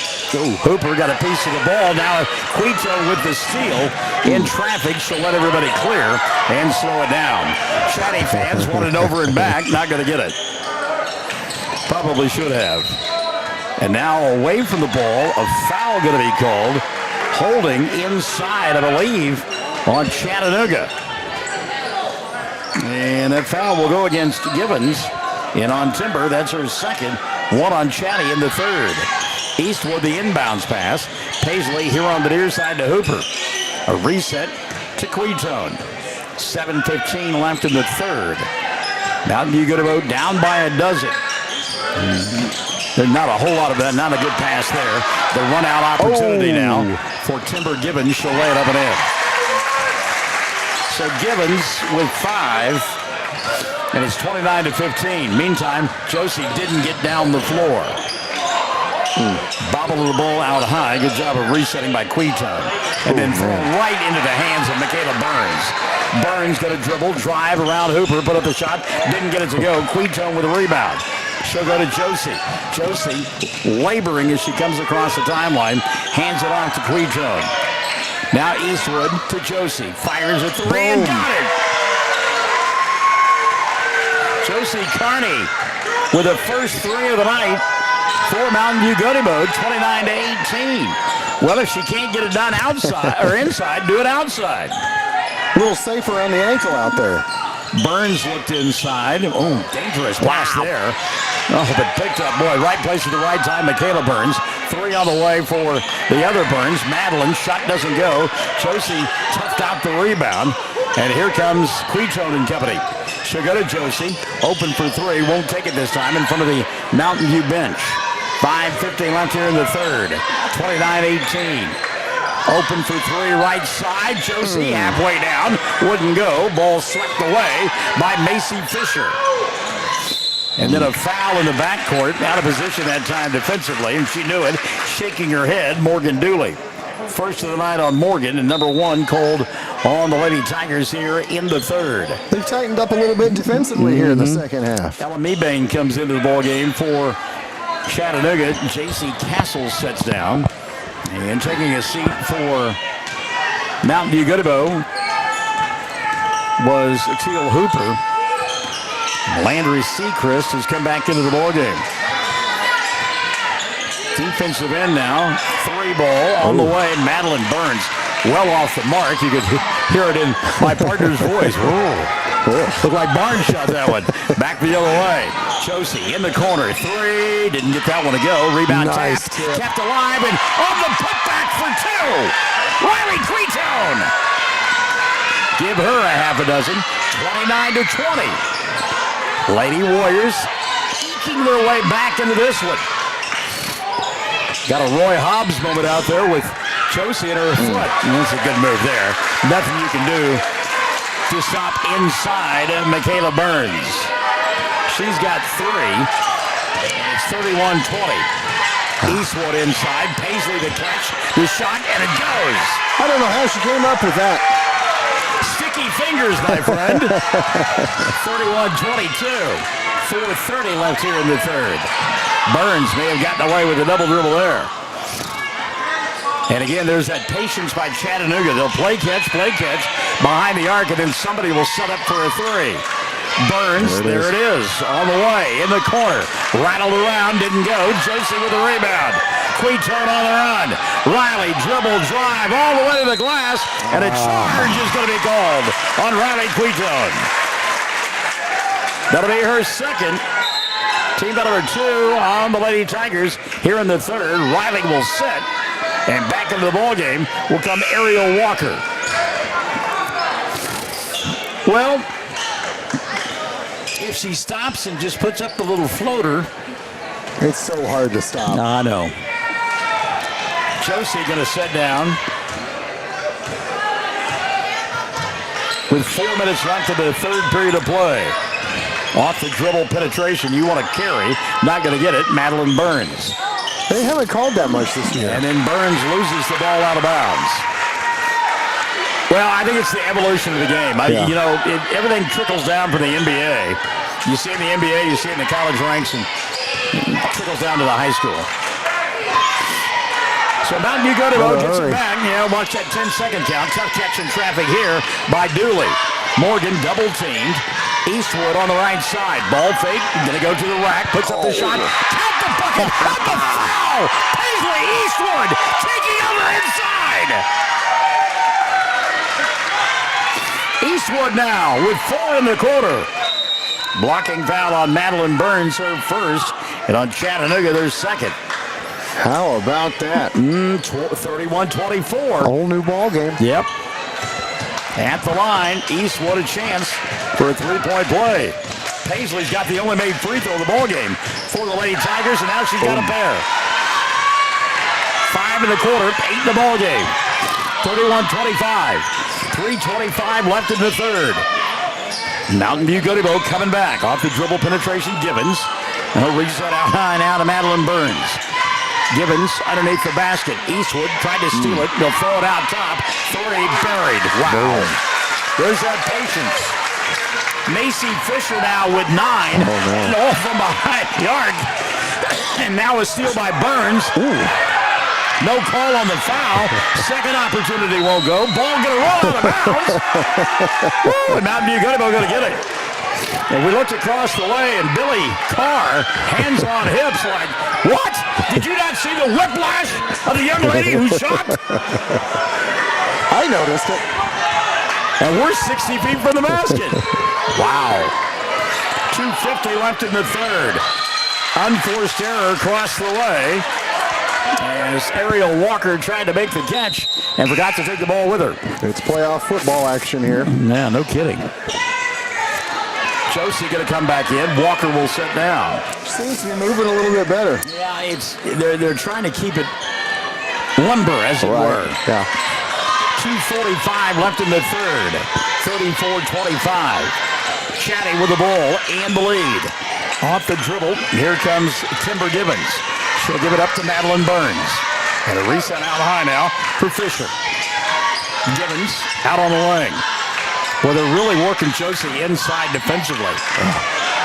Hooper got a piece of the ball. Now Quetone with the steal in traffic. She'll let everybody clear and slow it down. Chatty fans want it over and back. Not going to get it. Probably should have. And now away from the ball, a foul going to be called. Holding inside, I believe, on Chattanooga. And that foul will go against Gibbons. And on Timber, that's her second. One on Chatty in the third. Eastwood, the inbounds pass. Paisley here on the near side to Hooper. A reset to Quetone. 7:15 left in the third. Now View-Gotebo down by a dozen. There's not a whole lot of that. Not a good pass there. The run-out opportunity now for Timber Gibbons. She'll lay it up and in. So Gibbons with 5. And it's 29-15. Meantime, Josie didn't get down the floor. Bobble the ball out high. Good job of resetting by Quetone. And then thrown right into the hands of Michaela Burns. Burns going to dribble, drive around Hooper, put up the shot. Didn't get it to go. Quetone with a rebound. She'll go to Josie. Josie laboring as she comes across the timeline. Hands it off to Quetone. Now Eastwood to Josie. Fires a three and got it. Josie Carney with the first three of the night for Mountain View-Gotebo, 29-18. Well, if she can't get it done outside or inside, do it outside. A little safer on the ankle out there. Burns looked inside. Oh, dangerous pass there. Oh, but picked up, boy, right place at the right time. Michaela Burns. 3 on the way for the other Burns. Madeline, shot doesn't go. Josie tucked out the rebound. And here comes Quetone and company. She'll go to Josie. Open for 3. Won't take it this time in front of the Mountain View bench. 5:15 left here in the third. 29-18. Open for 3 right side. Josie halfway down. Wouldn't go. Ball swept away by Macy Fisher. And then a foul in the backcourt. Out of position that time defensively. And she knew it. Shaking her head, Morgan Dooley. First of the night on Morgan, and number 1 called on the Lady Tigers here in the third. They've tightened up a little bit defensively here in the second half. Ellen Mebane comes into the ballgame for Chattanooga. J.C. Castle sets down. And taking a seat for Mountain View-Gotebo was Teal Hooper. Landry Sechrist has come back into the ballgame. Defensive end now. 3 ball on the way. Madeline Burns well off the mark. You could hear it in my partner's voice. Looked like Barnes shot that one. Back the other way. Josie in the corner. 3. Didn't get that one to go. Rebound nice tap. Kept alive. And on the putback for 2. Riley Quetone. Give her a half a dozen. 29-20. Lady Warriors eking their way back into this one. Got a Roy Hobbs moment out there with Josie in her foot. That's a good move there. Nothing you can do to stop inside Michaela Burns. She's got 3. It's 31-20. Eastwood inside. Paisley the catch. The shot, and it goes. I don't know how she came up with that. Sticky fingers, my friend. 31-22. 4:30 left here in the third. Burns may have gotten away with a double dribble there. And again, there's that patience by Chattanooga. They'll play catch behind the arc, and then somebody will set up for a three. Burns, there it is, on the way, in the corner. Rattled around, didn't go. Josie with the rebound. Queetone on the run. Riley, dribble, drive, all the way to the glass, and a charge is going to be called on Riley Queetone. That'll be her second. Team foul number 2 on the Lady Tigers here in the third. Riley will set. And back into the ballgame will come Ariel Walker. Well, if she stops and just puts up the little floater. It's so hard to stop. I know. Josie going to sit down. With 4 minutes left of the third period of play. Off the dribble penetration, you want to carry. Not going to get it. Madeline Burns. They haven't called that much this year. And then Burns loses the ball out of bounds. Well, I think it's the evolution of the game. Everything trickles down from the NBA. You see it in the NBA, you see it in the college ranks, and it trickles down to the high school. So Mountain View-Gotebo gets it back. Watch that 10-second count. Tough catch in traffic here by Dooley. Morgan double-teamed. Eastwood on the right side. Ball fake. Going to go to the rack. Puts up the shot. Count the bucket. Count the foul. Paisley Eastwood taking over inside. Eastwood now with 4 in the quarter. Blocking foul on Madeline Burns, her first. And on Chattanooga, their second. How about that? 31-24. Whole new ball game. Yep. At the line, Eastwood a chance for a three-point play. Paisley's got the only made free throw of the ball game for the Lady Tigers, and now she's got a pair. 5 in the quarter, 8 in the ball game. 31-25. 3:25 left in the third. Mountain View-Gotebo coming back off the dribble penetration. Givens. And he'll reach that out high now to Madeline Burns. Givens underneath the basket. Eastwood tried to steal it. They'll throw it out top. 3 buried. Wow. There's that patience. Macy Fisher now with 9. And all from behind the arc. And now a steal by Burns. No call on the foul. Second opportunity won't go. Ball going to roll out of bounds. And Mountain View-Gotebo going to get it. And we looked across the way, and Billy Carr, hands on hips, like, what? Did you not see the whiplash of the young lady who shot? I noticed it. And we're 60 feet from the basket. Wow. 2:50 left in the third. Unforced error across the way. As Ariel Walker tried to make the catch and forgot to take the ball with her. It's playoff football action here. Yeah, no kidding. Josie going to come back in. Walker will sit down. Seems to be moving a little bit better. Yeah, they're trying to keep it limber, as it were. Yeah. 2:45 left in the third. 34-25. Chatty with the ball and the lead. Off the dribble, here comes Kimber Givens. She'll give it up to Madeline Burns. And a reset out high now for Fisher. Givens out on the wing. Well, they're really working Josie inside defensively.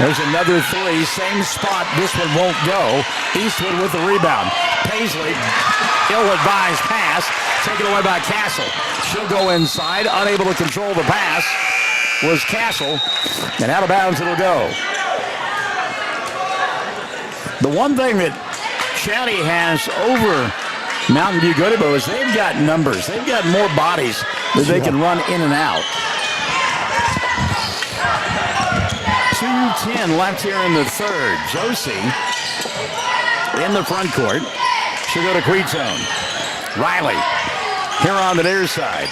There's another 3, same spot. This one won't go. Eastwood with the rebound. Paisley, ill-advised pass, taken away by Castle. She'll go inside, unable to control the pass. Was Castle, and out of bounds it'll go. The one thing that Chatty has over Mountain View-Gotebo is they've got numbers. They've got more bodies that they can run in and out. 2:10 left here in the third. Josie in the front court. She'll go to Queetone. Riley here on the near side.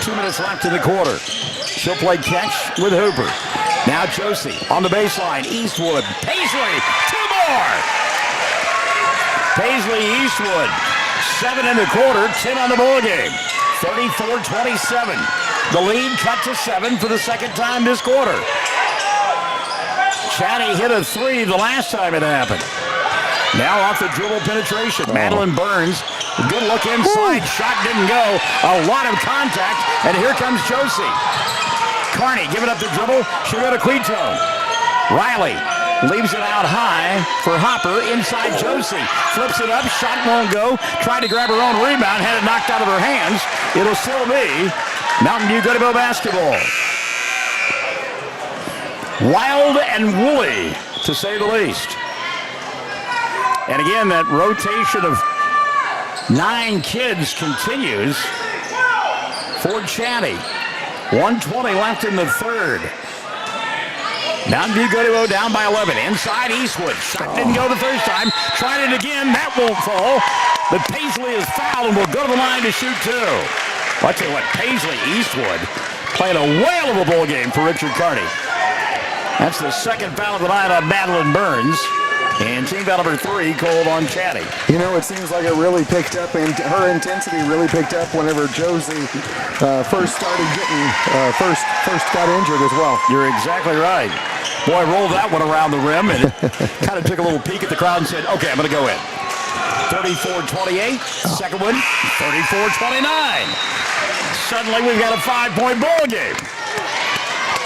2 minutes left in the quarter. She'll play catch with Hooper. Now Josie on the baseline. Eastwood. Paisley. 2 more. Paisley Eastwood. 7 in the quarter. 10 on the ball game. 34-27. The lead cut to 7 for the second time this quarter. Chatty hit a 3 the last time it happened. Now off the dribble penetration. Madeline Burns. Good look inside. Shot didn't go. A lot of contact. And here comes Josie. Carney giving up the dribble. She'll go to Queetone. Riley leaves it out high for Hopper. Inside Josie. Flips it up. Shot won't go. Tried to grab her own rebound. Had it knocked out of her hands. It'll still be Mountain View-Gotebo basketball. Wild and woolly, to say the least. And again, that rotation of 9 kids continues for Chatty. 1:20 left in the third. Mountain View-Gotebo down by 11. Inside Eastwood. Shot didn't go the first time. Tried it again. That won't fall. But Paisley is fouled and will go to the line to shoot 2. Well, I'll tell you what, Paisley Eastwood played a whale of a ball game for Richard Carney. That's the second foul of the night on Madeline Burns. And team foul number 3 called on Chatty. You know, it seems like it really picked up, and her intensity really picked up whenever Josie first started getting, first got injured as well. You're exactly right. Boy, rolled that one around the rim and kind of took a little peek at the crowd and said, okay, I'm going to go in. 34-28. Second one, 34-29. Suddenly we've got a 5-point ball game.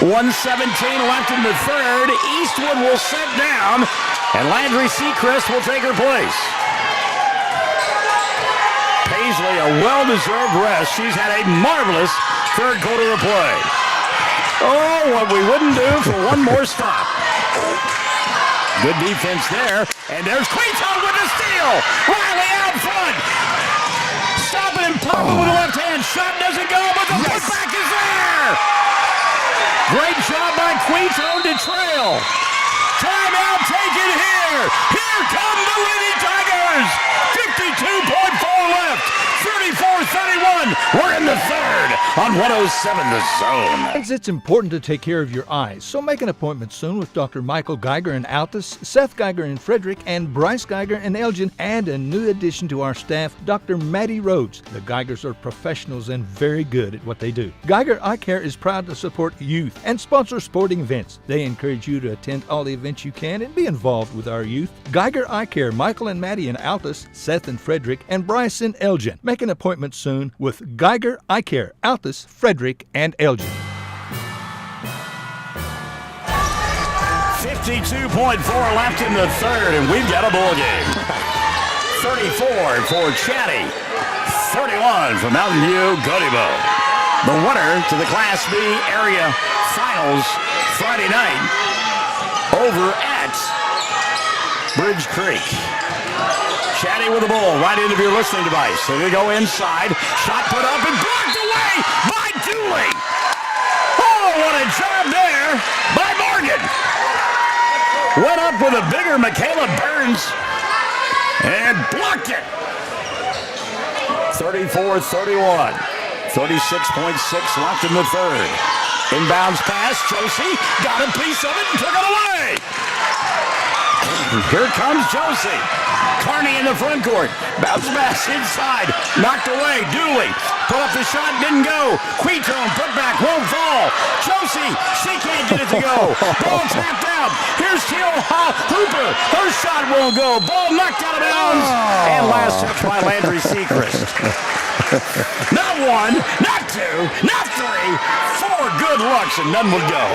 1:17 left in the third. Eastwood will set down, and Landry Seacrest will take her place. Paisley, a well-deserved rest. She's had a marvelous third quarter of play. Oh, what we wouldn't do for one more stop. Good defense there, and there's Quinton with the steal. Riley out front. Stop it and pop it with the left hand. Shot doesn't go, but the putback is there. Great job by Quito to trail. Timeout taken here. Here come the Lady Tigers. 52.4 left. 34-31. We're in the third on 107 The Zone. It's important to take care of your eyes, so make an appointment soon with Dr. Michael Geiger in Altus, Seth Geiger in Frederick, and Bryce Geiger in Elgin, and a new addition to our staff, Dr. Maddie Rhodes. The Geigers are professionals and very good at what they do. Geiger Eye Care is proud to support youth and sponsor sporting events. They encourage you to attend all the events you can and be involved with our youth. Geiger Eye Care, Michael and Maddie in Altus, Seth in Frederick, and Bryce in Elgin. Make an appointment soon with Geiger Eye Care, Altus, Frederick, and Elgin. 52.4 left in the third, and we've got a ball game. 34 for Chatty, 31 for Mountain View-Gotebo. The winner to the Class B area finals Friday night over at Bridge Creek. Chatty with the ball right into your listening device. So they go inside. Shot put up and blocked away by Dooley. Oh, what a job there by Morgan. Went up with a bigger Michaela Burns and blocked it. 34-31. 36.6 left in the third. Inbounds pass. Josie got a piece of it and took it away. Here comes Josie. Carney in the front court. Bounce pass inside. Knocked away. Dooley put up the shot. Didn't go. Quitone put back. Won't fall. Josie, she can't get it to go. Ball tapped out. Here's Teal Hooper. Her shot won't go. Ball knocked out of bounds. And last touch by Landry Seacrest. Not one, not two, not three. 4 good looks and none would go.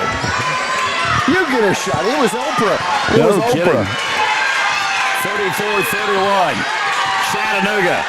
You get a shot. It was Oprah. It was Oprah. 34-31. Chattanooga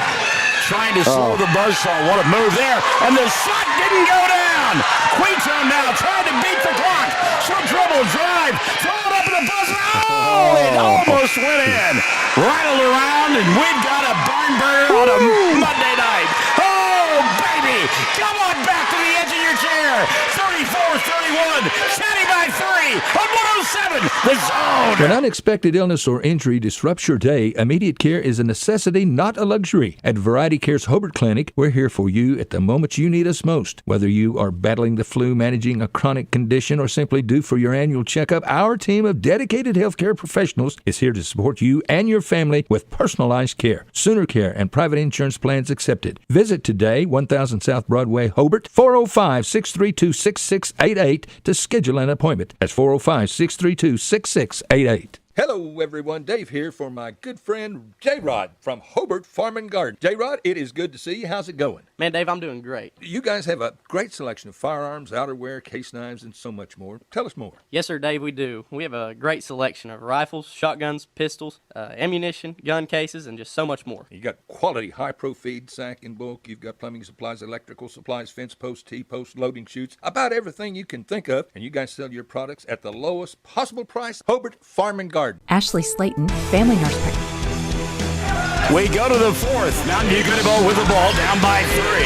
trying to slow the buzzsaw. What a move there. And the shot didn't go down. Quinton now trying to beat the clock. Some trouble drive. Throw it up in the buzzer. Oh, it almost went in. Rattled around, and we've got a barn burner on a Monday night. Oh, baby. Come on back to the edge of your chair. 34-31. Chatty by 3 on 107. The Zone. When unexpected illness or injury disrupts your day, immediate care is a necessity, not a luxury. At Variety Care's Hobart Clinic, we're here for you at the moment you need us most. Whether you are battling the flu, managing a chronic condition, or simply due for your annual checkup, our team of dedicated healthcare professionals is here to support you and your family with personalized care, Sooner Care, and private insurance plans accepted. Visit today, 1000 South Broadway, Hobart, 405-632-6688 to schedule an appointment. That's 405-632-6688. Hello, everyone. Dave here for my good friend J-Rod from Hobart Farm and Garden. J-Rod, it is good to see you. How's it going? Man, Dave, I'm doing great. You guys have a great selection of firearms, outerwear, case knives, and so much more. Tell us more. Yes, sir, Dave, we do. We have a great selection of rifles, shotguns, pistols, ammunition, gun cases, and just so much more. You got quality high-pro feed, sack, and bulk. You've got plumbing supplies, electrical supplies, fence posts, T-posts, loading chutes, about everything you can think of. And you guys sell your products at the lowest possible price. Hobart Farm and Garden. Ashley Slayton, family nurse practitioner. We go to the fourth. Mountain View-Gotebo with the ball, down by 3.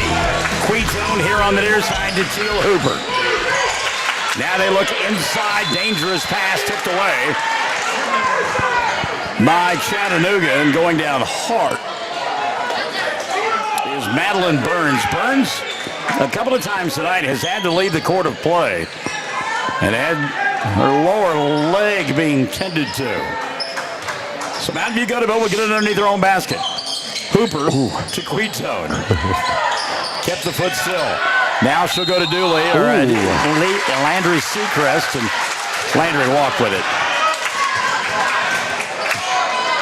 Queetone here on the near side to Teal Hooper. Now they look inside. Dangerous pass tipped away by Chattanooga, and going down hard is Madeline Burns. Burns, a couple of times tonight, has had to leave the court of play and had her lower leg being tended to. So Mountain View-Gotebo will get it underneath their own basket. Hooper to Queetone. Kept the foot still. Now she'll go to Dooley, or Landry Seacrest, and Landry walked with it.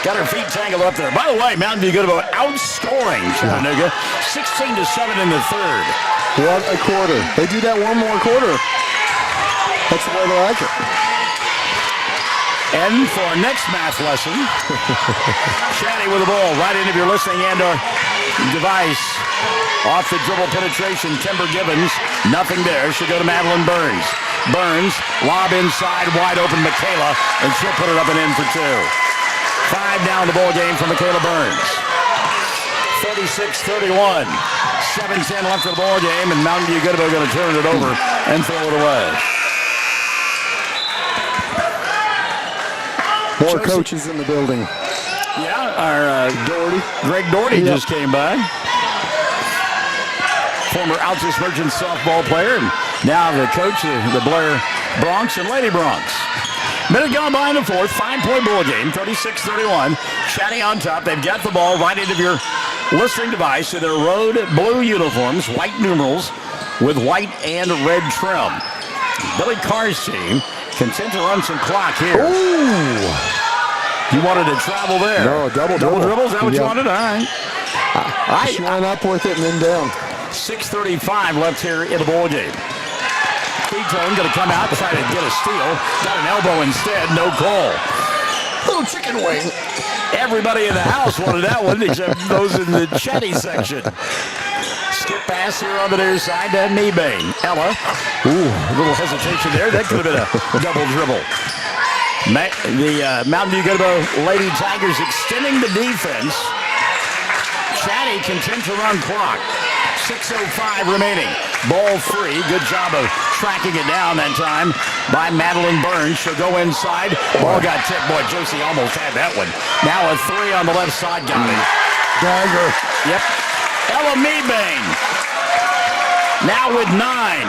Got her feet tangled up there. By the way, Mountain View-Gotebo outscoring Chattanooga, 16-7 in the third. What a quarter. They do that one more quarter. That's the way they like it. And for our next math lesson, Chatty with the ball right into your listening and/or device. Off the dribble penetration, Timber Gibbons, nothing there. She'll go to Madeline Burns. Burns, lob inside, wide open Michaela, and she'll put it up and in for 2. 5 down the ball game for Michaela Burns. 36-31. 7-10 left of the ball game, and Mountain View-Gotebo going to turn it over and throw it away. More coaches in the building. Yeah, our Greg Doherty just came by. Former Altus Merchant softball player, and now the coach of the Blair Bronx and Lady Bronx. Minute gone by in the fourth, 5-point ball game, 36-31. Chatty on top. They've got the ball right into your listening device in their road blue uniforms, white numerals with white and red trim. Billy Carr's team content to run some clock here. Ooh! You wanted to travel there. No, double dribble. Is that what you wanted? All right. Just went up with it and then down. 6:35 left here in the ball game. Queetone going to come out, try to get a steal. Got an elbow instead. No call. Little chicken wing. Everybody in the house wanted that one, except those in the Chatty section. Skip pass here on the near side to Mebane. Ella. Ooh, a little hesitation there. That could have been a double dribble. The Mountain View-Gotebo Lady Tigers extending the defense. Chatty content to run clock. 6:05 remaining. Ball free. Good job of tracking it down that time by Madeline Burns. She'll go inside. Ball got tipped. Boy, Josie almost had that one. Now a 3 on the left side. Got it. Dagger. Yep. Ella Mebane now with 9.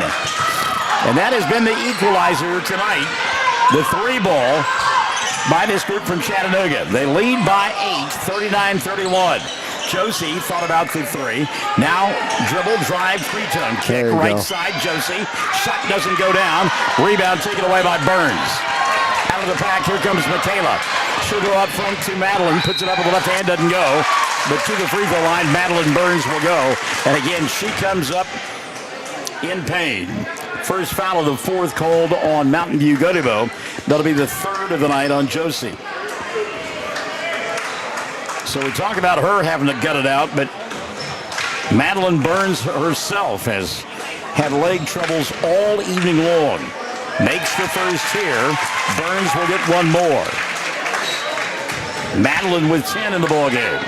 And that has been the equalizer tonight. The 3 ball by this group from Chattanooga. They lead by 8, 39-31. Josie thought about the 3. Now dribble, drive, Queetone. Kick right side, Josie. Shot doesn't go down. Rebound taken away by Burns. Out of the pack, here comes Michaela. She'll go up front to Madeline. Puts it up with the left hand, doesn't go. But to the free throw line, Madeline Burns will go. And again, she comes up in pain. First foul of the fourth called on Mountain View-Gotebo. That'll be the 3rd of the night on Josie. So we talk about her having to gut it out, but Madeline Burns herself has had leg troubles all evening long. Makes the first here. Burns will get 1 more. Madeline with 10 in the ballgame.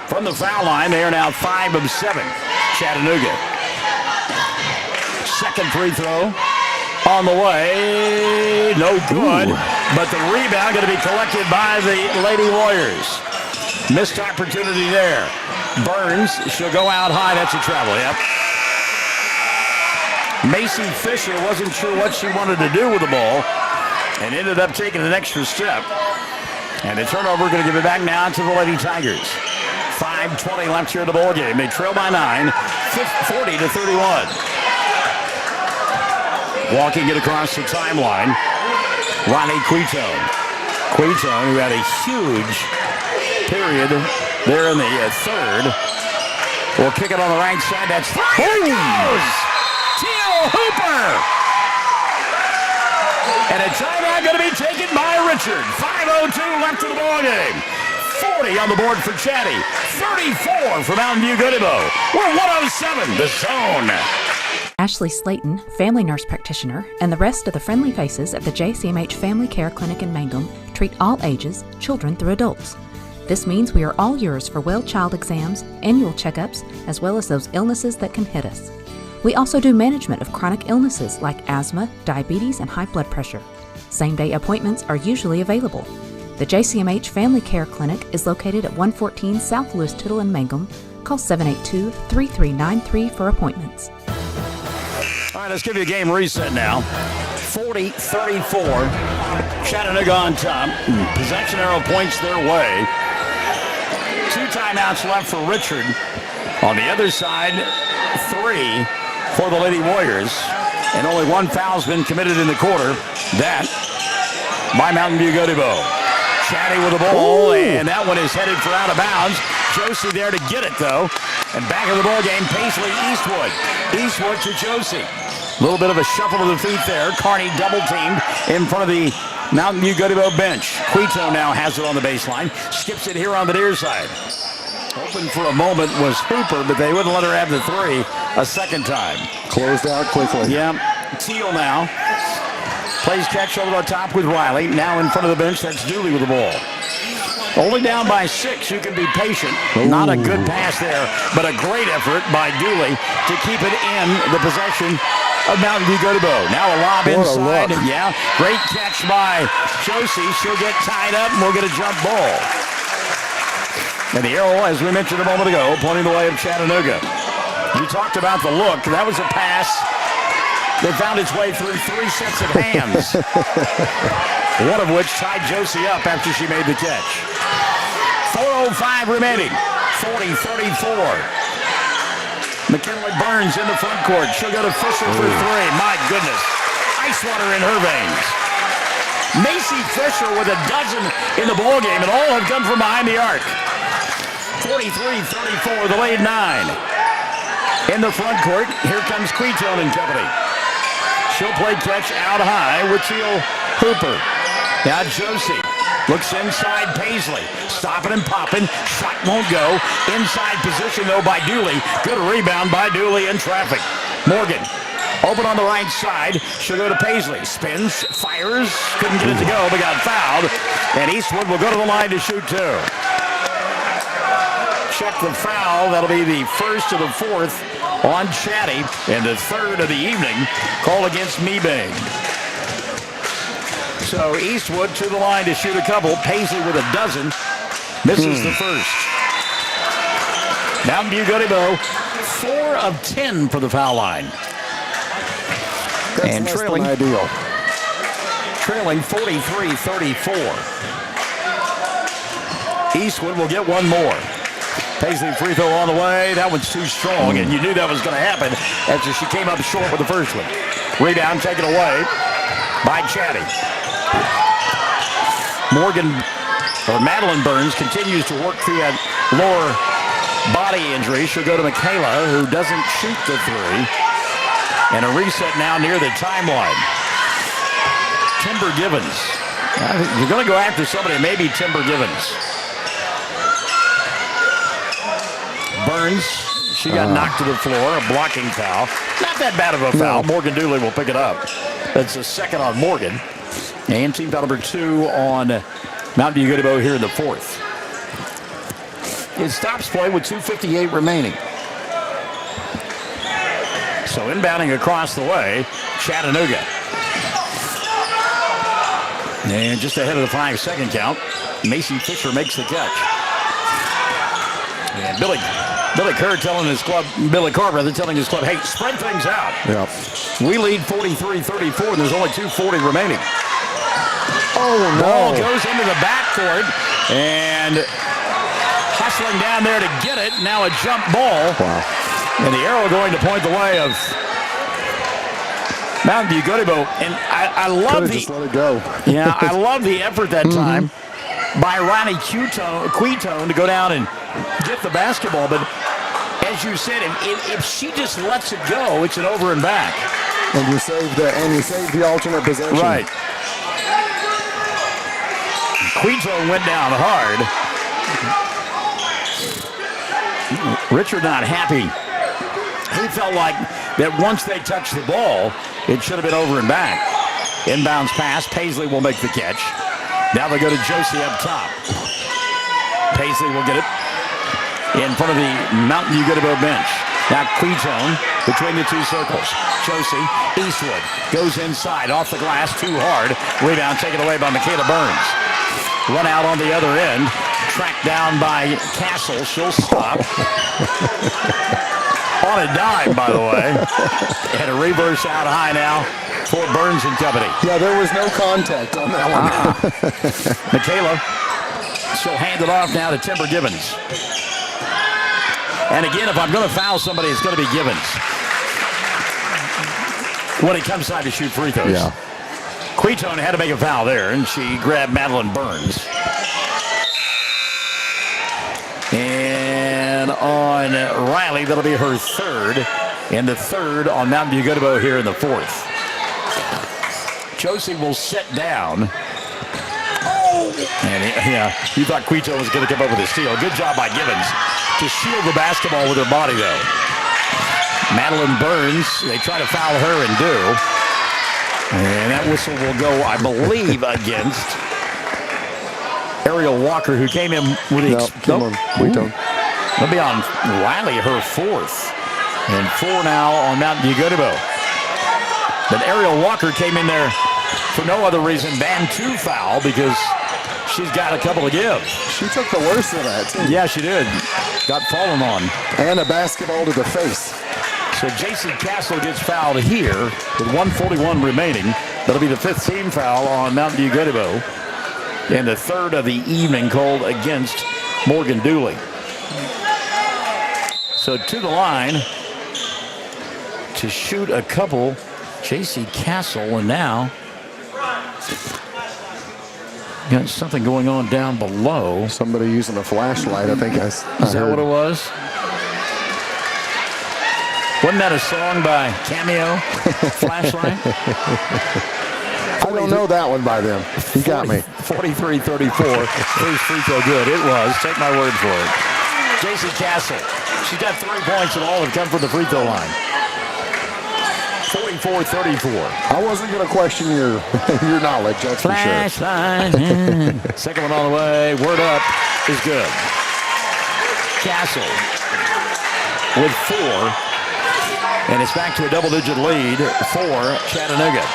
From the foul line, they are now 5 of 7. Chattanooga. Second free throw on the way. No good. Ooh. But the rebound going to be collected by the Lady Warriors. Missed opportunity there. Burns, she'll go out high. That's a travel, yep. Macy Fisher wasn't sure what she wanted to do with the ball and ended up taking an extra step. And the turnover going to give it back now to the Lady Tigers. 5:20 left here in the ball game. They trail by 9, 40-31. Walking it across the timeline, Ronnie Queetone. Quito, who had a huge period there in the third, will kick it on the right side. That's three. It goes! Teal Hooper! And a timeout going to be taken by Richard. 5:02 left in the ballgame. 40 on the board for Chatty. 34 for Mountain View-Gotebo. We're 107, the zone. Ashley Slayton, family nurse practitioner, and the rest of the friendly faces at the JCMH Family Care Clinic in Mangum treat all ages, children through adults. This means we are all yours for well child exams, annual checkups, as well as those illnesses that can hit us. We also do management of chronic illnesses like asthma, diabetes, and high blood pressure. Same-day appointments are usually available. The JCMH Family Care Clinic is located at 114 South Lewis Tittle in Mangum. Call 782-3393 for appointments. All right, let's give you a game reset now. 40-34. Chattanooga on top. Possession arrow points their way. 2 timeouts left for Richard. On the other side, 3 for the Lady Warriors. And only 1 foul's been committed in the quarter. That by Mountain View-Gotebo. Chatty with the ball, and that one is headed for out of bounds. Josie there to get it, though. And back of the ball game, Paisley Eastwood. Eastwood to Josie. A little bit of a shuffle of the feet there. Carney double-teamed in front of the Mountain View-Gotebo bench. Quito now has it on the baseline. Skips it here on the near side. Open for a moment was Hooper, but they wouldn't let her have the 3 a second time. Closed out quickly. Yeah. Teal now. Plays catch over the top with Riley. Now in front of the bench, that's Dooley with the ball. Only down by 6, you can be patient. Not a good pass there, but a great effort by Dooley to keep it in the possession of Mountain View-Gotebo. Now a lob inside. Yeah, great catch by Josie. She'll get tied up, and we'll get a jump ball. And the arrow, as we mentioned a moment ago, pointing the way of Chattanooga. You talked about the look. That was a pass that found its way through 3 sets of hands. One of which tied Josie up after she made the catch. 4:05 remaining. 40-34. McKinley Burns in the front court. She'll go to Fisher for 3. My goodness. Ice water in her veins. Macy Fisher with a dozen in the ballgame, and all have come from behind the arc. 43-34, the lead 9. In the front court, here comes Quito and company. She'll play catch out high with Teal Hooper. Now Josie looks inside Paisley. Stopping and popping. Shot won't go. Inside position, though, by Dooley. Good rebound by Dooley in traffic. Morgan open on the right side. She'll go to Paisley. Spins, fires. Couldn't get it to go, but got fouled. And Eastwood will go to the line to shoot 2. Check the foul. That'll be the first of the 4th on Chatty, and the 3rd of the evening call against Mebane. So Eastwood to the line to shoot a couple. Paisley with a dozen. Misses the first. Mountain View-Gotebo, 4 of 10 for the foul line. That's and less than ideal. Trailing 43-34. Eastwood will get one more. Paisley free throw on the way. That one's too strong, and you knew that was going to happen after she came up short with the first one. Rebound taken away by Chatty. Madeline Burns continues to work through that lower body injury. She'll go to Michaela, who doesn't shoot the 3. And a reset now near the timeline. Timber Givens. You're going to go after somebody, maybe Timber Givens. Burns, she got knocked to the floor, a blocking foul. Not that bad of a foul. No. Morgan Dooley will pick it up. That's the second on Morgan. And team foul number 2 on Mountain View-Gotebo here in the 4th. It stops play with 2:58 remaining. So inbounding across the way, Chattanooga. And just ahead of the 5-second count, Macy Fisher makes the catch. And Billy Carver telling his club, hey, spread things out. Yeah. We lead 43-34, and there's only 2:40 remaining. Oh, no. Ball goes into the backcourt, and hustling down there to get it. Now a jump ball. Wow. And the arrow going to point the way of Mountain View-Gotebo, and I love the just let it go. Yeah, I love the effort that time by Riley Quetone to go down and get the basketball. But as you said, if she just lets it go, it's an over and back. And you save the alternate possession. Right. Quetone went down hard. Richard not happy. He felt like that once they touched the ball, it should have been over and back. Inbounds pass. Paisley will make the catch. Now they go to Josie up top. Paisley will get it in front of the Mountain View-Gotebo bench. Now Quetone between the two circles. Josie, Eastwood goes inside, off the glass, too hard. Rebound taken away by Michaela Burns. Run out on the other end. Tracked down by Castle. She'll stop. On a dime, by the way. And a reverse out high now for Burns and company. Yeah, there was no contact on that one. Michaela, she'll hand it off now to Timber Gibbons. And again, if I'm going to foul somebody, it's going to be Gibbons. When it comes time to shoot free throws. Yeah. Quetone had to make a foul there, and she grabbed Madeline Burns. And on Riley, that'll be her third. And the third on Mountain View-Gotebo here in the fourth. Josie will sit down. And you thought Quetone was going to come up with a steal. Good job by Gibbons to shield the basketball with her body, though. Madeline Burns, they try to foul her and do. And that whistle will go, I believe, against Ariel Walker, who came in with Quetone. It'll be on Riley, her fourth. And 4 now on Mountain View-Gotebo. But Ariel Walker came in there for no other reason than to foul because she's got a couple to give. She took the worst of that, too. Yeah, she did. Got fallen on. And a basketball to the face. So J.C. Castle gets fouled here with 1:41 remaining. That'll be the 5th team foul on Mountain View-Gotebo. And the 3rd of the evening called against Morgan Dooley. So to the line to shoot a couple, J.C. Castle, and now got something going on down below. Somebody using a flashlight, I think I Is that what it was? Wasn't that a song by Cameo? Flashlight? I don't know that one by them. You got me. 43-34. First free throw good. It was. Take my word for it. J.C. Castle. She's got 3 points and all have come from the free throw line. 44-34. I wasn't going to question your knowledge, that's for sure. Flashlight. Second one on the way. Word up is good. Castle with 4. And it's back to a double-digit lead for Chattanooga.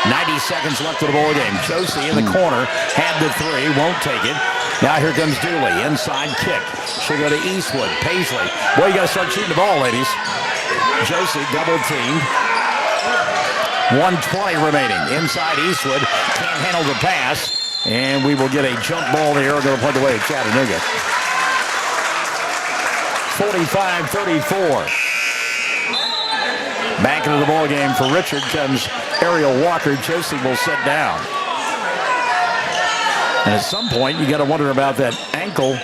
90 seconds left of the ball game. Josie in the corner. Had the 3. Won't take it. Now here comes Dooley. Inside kick. She'll go to Eastwood. Paisley. Boy, you got to start shooting the ball, ladies. Josie double-teamed. 1:20 remaining. Inside Eastwood. Can't handle the pass. And we will get a jump ball there. We're going to play the way of Chattanooga. 45-34. Back into the ball game for Richard comes Ariel Walker. Josie will sit down. And at some point, you got to wonder about that ankle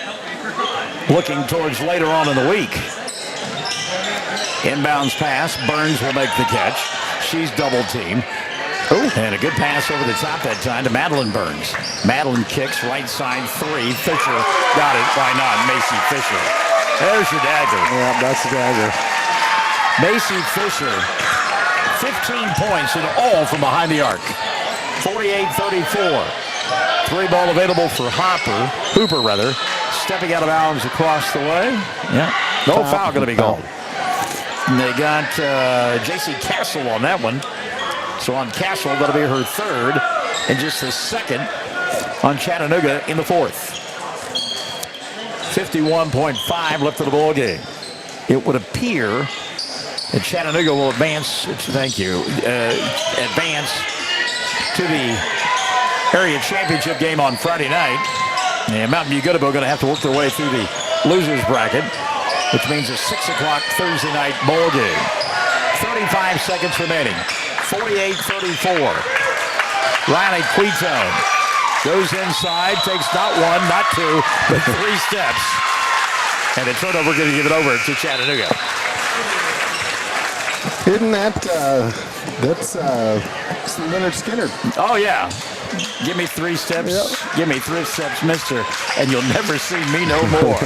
looking towards later on in the week. Inbounds pass. Burns will make the catch. She's double-teamed. And a good pass over the top that time to Madeline Burns. Madeline kicks right side 3. Fisher got it. Why not? Macy Fisher. There's your dagger. Yeah, that's the dagger. Macy Fisher, 15 points in all from behind the arc. 48-34. 3 ball available for Hooper, stepping out of bounds across the way. Yeah, no foul going to be called. And they got J.C. Castle on that one. So on Castle, that'll be her 3rd, and just the 2nd on Chattanooga in the 4th. 51.5 left of the ball game. It would appear that Chattanooga will advance. Advance to the area championship game on Friday night. And Mountain View-Gotebo going to have to work their way through the losers bracket, which means a 6 o'clock Thursday night ball game. 35 seconds remaining. 48-34. Riley Quito goes inside, takes not one, not two, but 3 steps. And the turnover going to give it over to Chattanooga. Isn't that's Leonard Skinner? Oh, yeah. Give me 3 steps. Yep. Give me 3 steps, mister, and you'll never see me no more.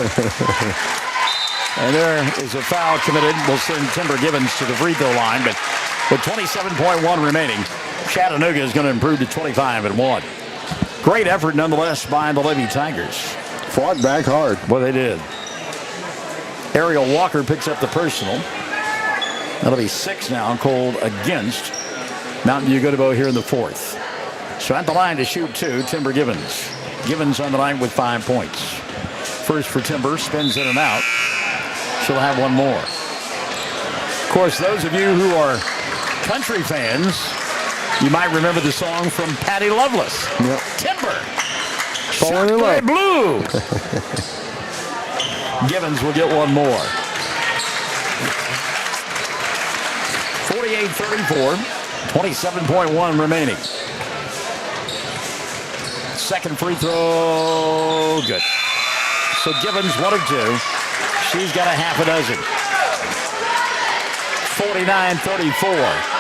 And there is a foul committed. We'll send Timber Givens to the free throw line, but with 27.1 remaining, Chattanooga is going to improve to 25-1. Great effort nonetheless by the Lady Tigers. Fought back hard. Well, they did. Ariel Walker picks up the personal. That'll be 6 now called against Mountain View-Gotebo here in the 4th. So at the line to shoot 2, Timber Givens. Givens on the line with 5 points. First for Timber, spins in and out. She'll have one more. Of course, those of you who are country fans, you might remember the song from Patty Loveless. Yep. Timber. Falling in love. Blue. Givens will get one more. 48-34. 27.1 remaining. Second free throw. Good. So Givens 1 of 2. She's got a half a dozen. 49-34.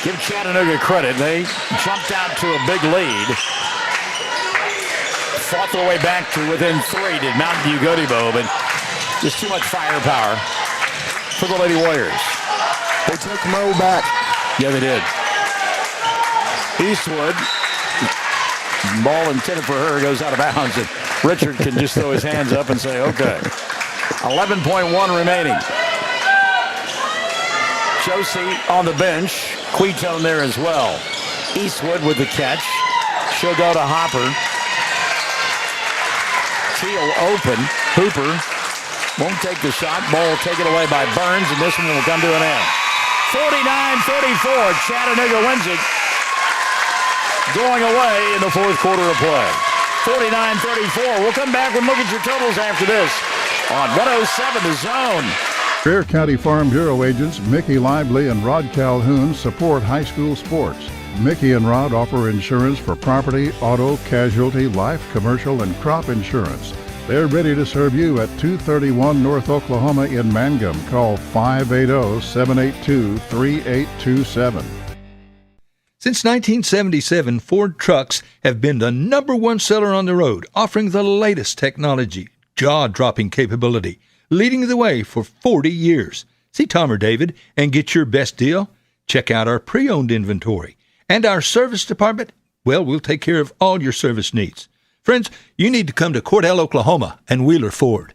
Give Chattanooga credit. They jumped out to a big lead. Fought their way back to within 3 did Mountain View-Gotebo, but just too much firepower for the Lady Warriors. They took Mo back. Yeah, they did. Eastwood. Ball intended for her goes out of bounds, and Richard can just throw his hands up and say, okay. 11.1 remaining. Josie on the bench. Quito there as well. Eastwood with the catch. She'll go to Hopper. Teal open. Hooper won't take the shot. Ball taken away by Burns, and this one will come to an end. 49-34. Chattanooga wins it. Going away in the 4th quarter of play. 49-34. We'll come back and look at your totals after this on 107 The Zone. Bexar County Farm Bureau agents Mickey Lively and Rod Calhoun support high school sports. Mickey and Rod offer insurance for property, auto, casualty, life, commercial, and crop insurance. They're ready to serve you at 231 North Oklahoma in Mangum. Call 580-782-3827. Since 1977, Ford trucks have been the #1 seller on the road, offering the latest technology, jaw-dropping capability, leading the way for 40 years. See Tom or David and get your best deal? Check out our pre-owned inventory. And our service department, well, we'll take care of all your service needs. Friends, you need to come to Cordell, Oklahoma and Wheeler Ford.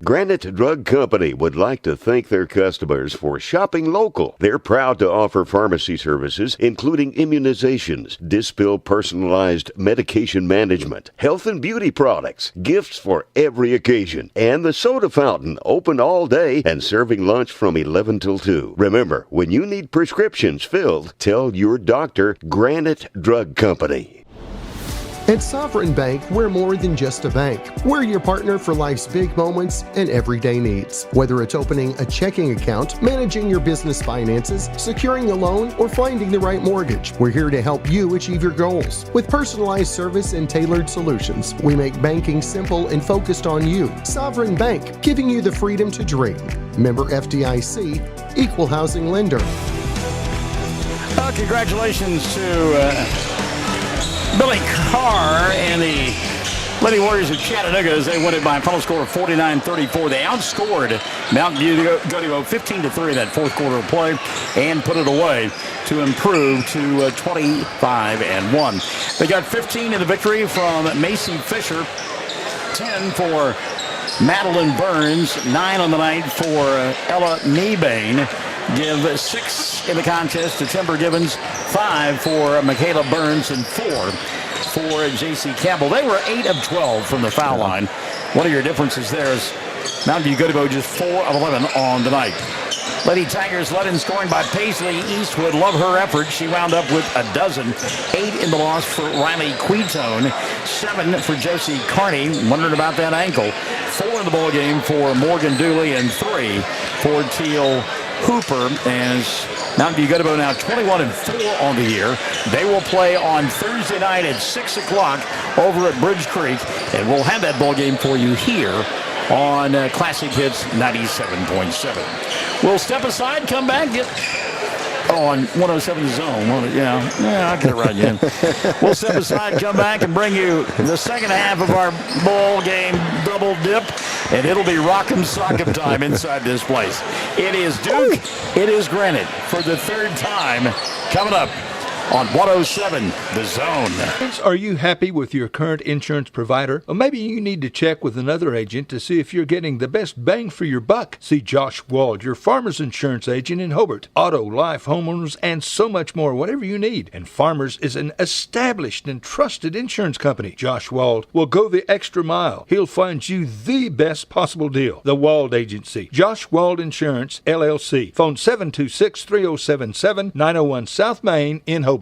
Granite Drug Company would like to thank their customers for shopping local. They're proud to offer pharmacy services, including immunizations, Dispill personalized medication management, health and beauty products, gifts for every occasion, and the soda fountain open all day and serving lunch from 11 till 2. Remember, when you need prescriptions filled, tell your doctor Granite Drug Company. At Sovereign Bank, we're more than just a bank. We're your partner for life's big moments and everyday needs. Whether it's opening a checking account, managing your business finances, securing a loan, or finding the right mortgage, we're here to help you achieve your goals. With personalized service and tailored solutions, we make banking simple and focused on you. Sovereign Bank, giving you the freedom to dream. Member FDIC, equal housing lender. Congratulations to Billy Carr and the Lady Warriors of Chattanooga as they win it by a final score of 49-34. They outscored Mountain View-Gotebo 15-3 that 4th quarter of play and put it away to improve to 25-1. They got 15 in the victory from Macy Fisher, 10 for Madeline Burns, 9 on the night for Ella Kneebane. Give 6 in the contest to Timber Givens, 5 for Michaela Burns, and 4 for J.C. Campbell. They were 8 of 12 from the foul line. One of your differences there is Mountain View-Gotebo just 4 of 11 on the night. Lady Tigers led in scoring by Paisley Eastwood. Love her effort. She wound up with a dozen. 8 in the loss for Riley Quetone. 7 for Josie Carney. Wondering about that ankle. 4 in the ball game for Morgan Dooley, and 3 for Teal Hooper as Mountain View-Gotebo now 21-4 on the year. They will play on Thursday night at 6 o'clock over at Bridge Creek, and we'll have that ball game for you here on Classic Hits 97.7. We'll step aside, come back, get on 107 Zone. Yeah, I'll get it right again. We'll step aside, come back, and bring you the second half of our ball game double dip, and it'll be rock'em sock'em time inside this place. It is Duke, it is Granite for the third time coming up on 107 The Zone. Are you happy with your current insurance provider? Or maybe you need to check with another agent to see if you're getting the best bang for your buck. See Josh Wald, your Farmers Insurance agent in Hobart. Auto, life, homeowners, and so much more, whatever you need. And Farmers is an established and trusted insurance company. Josh Wald will go the extra mile. He'll find you the best possible deal. The Wald Agency. Josh Wald Insurance, LLC. Phone 726-3077, 901 South Main in Hobart.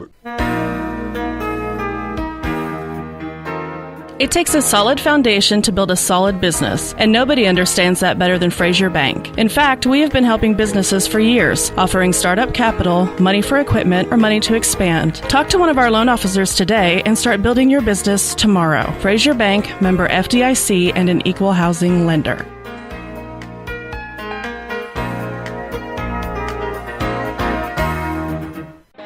It takes a solid foundation to build a solid business, and nobody understands that better than Frazier Bank. In fact, we have been helping businesses for years, offering startup capital, money for equipment, or money to expand. Talk to one of our loan officers today and start building your business tomorrow. Frazier Bank, member FDIC, and an equal housing lender.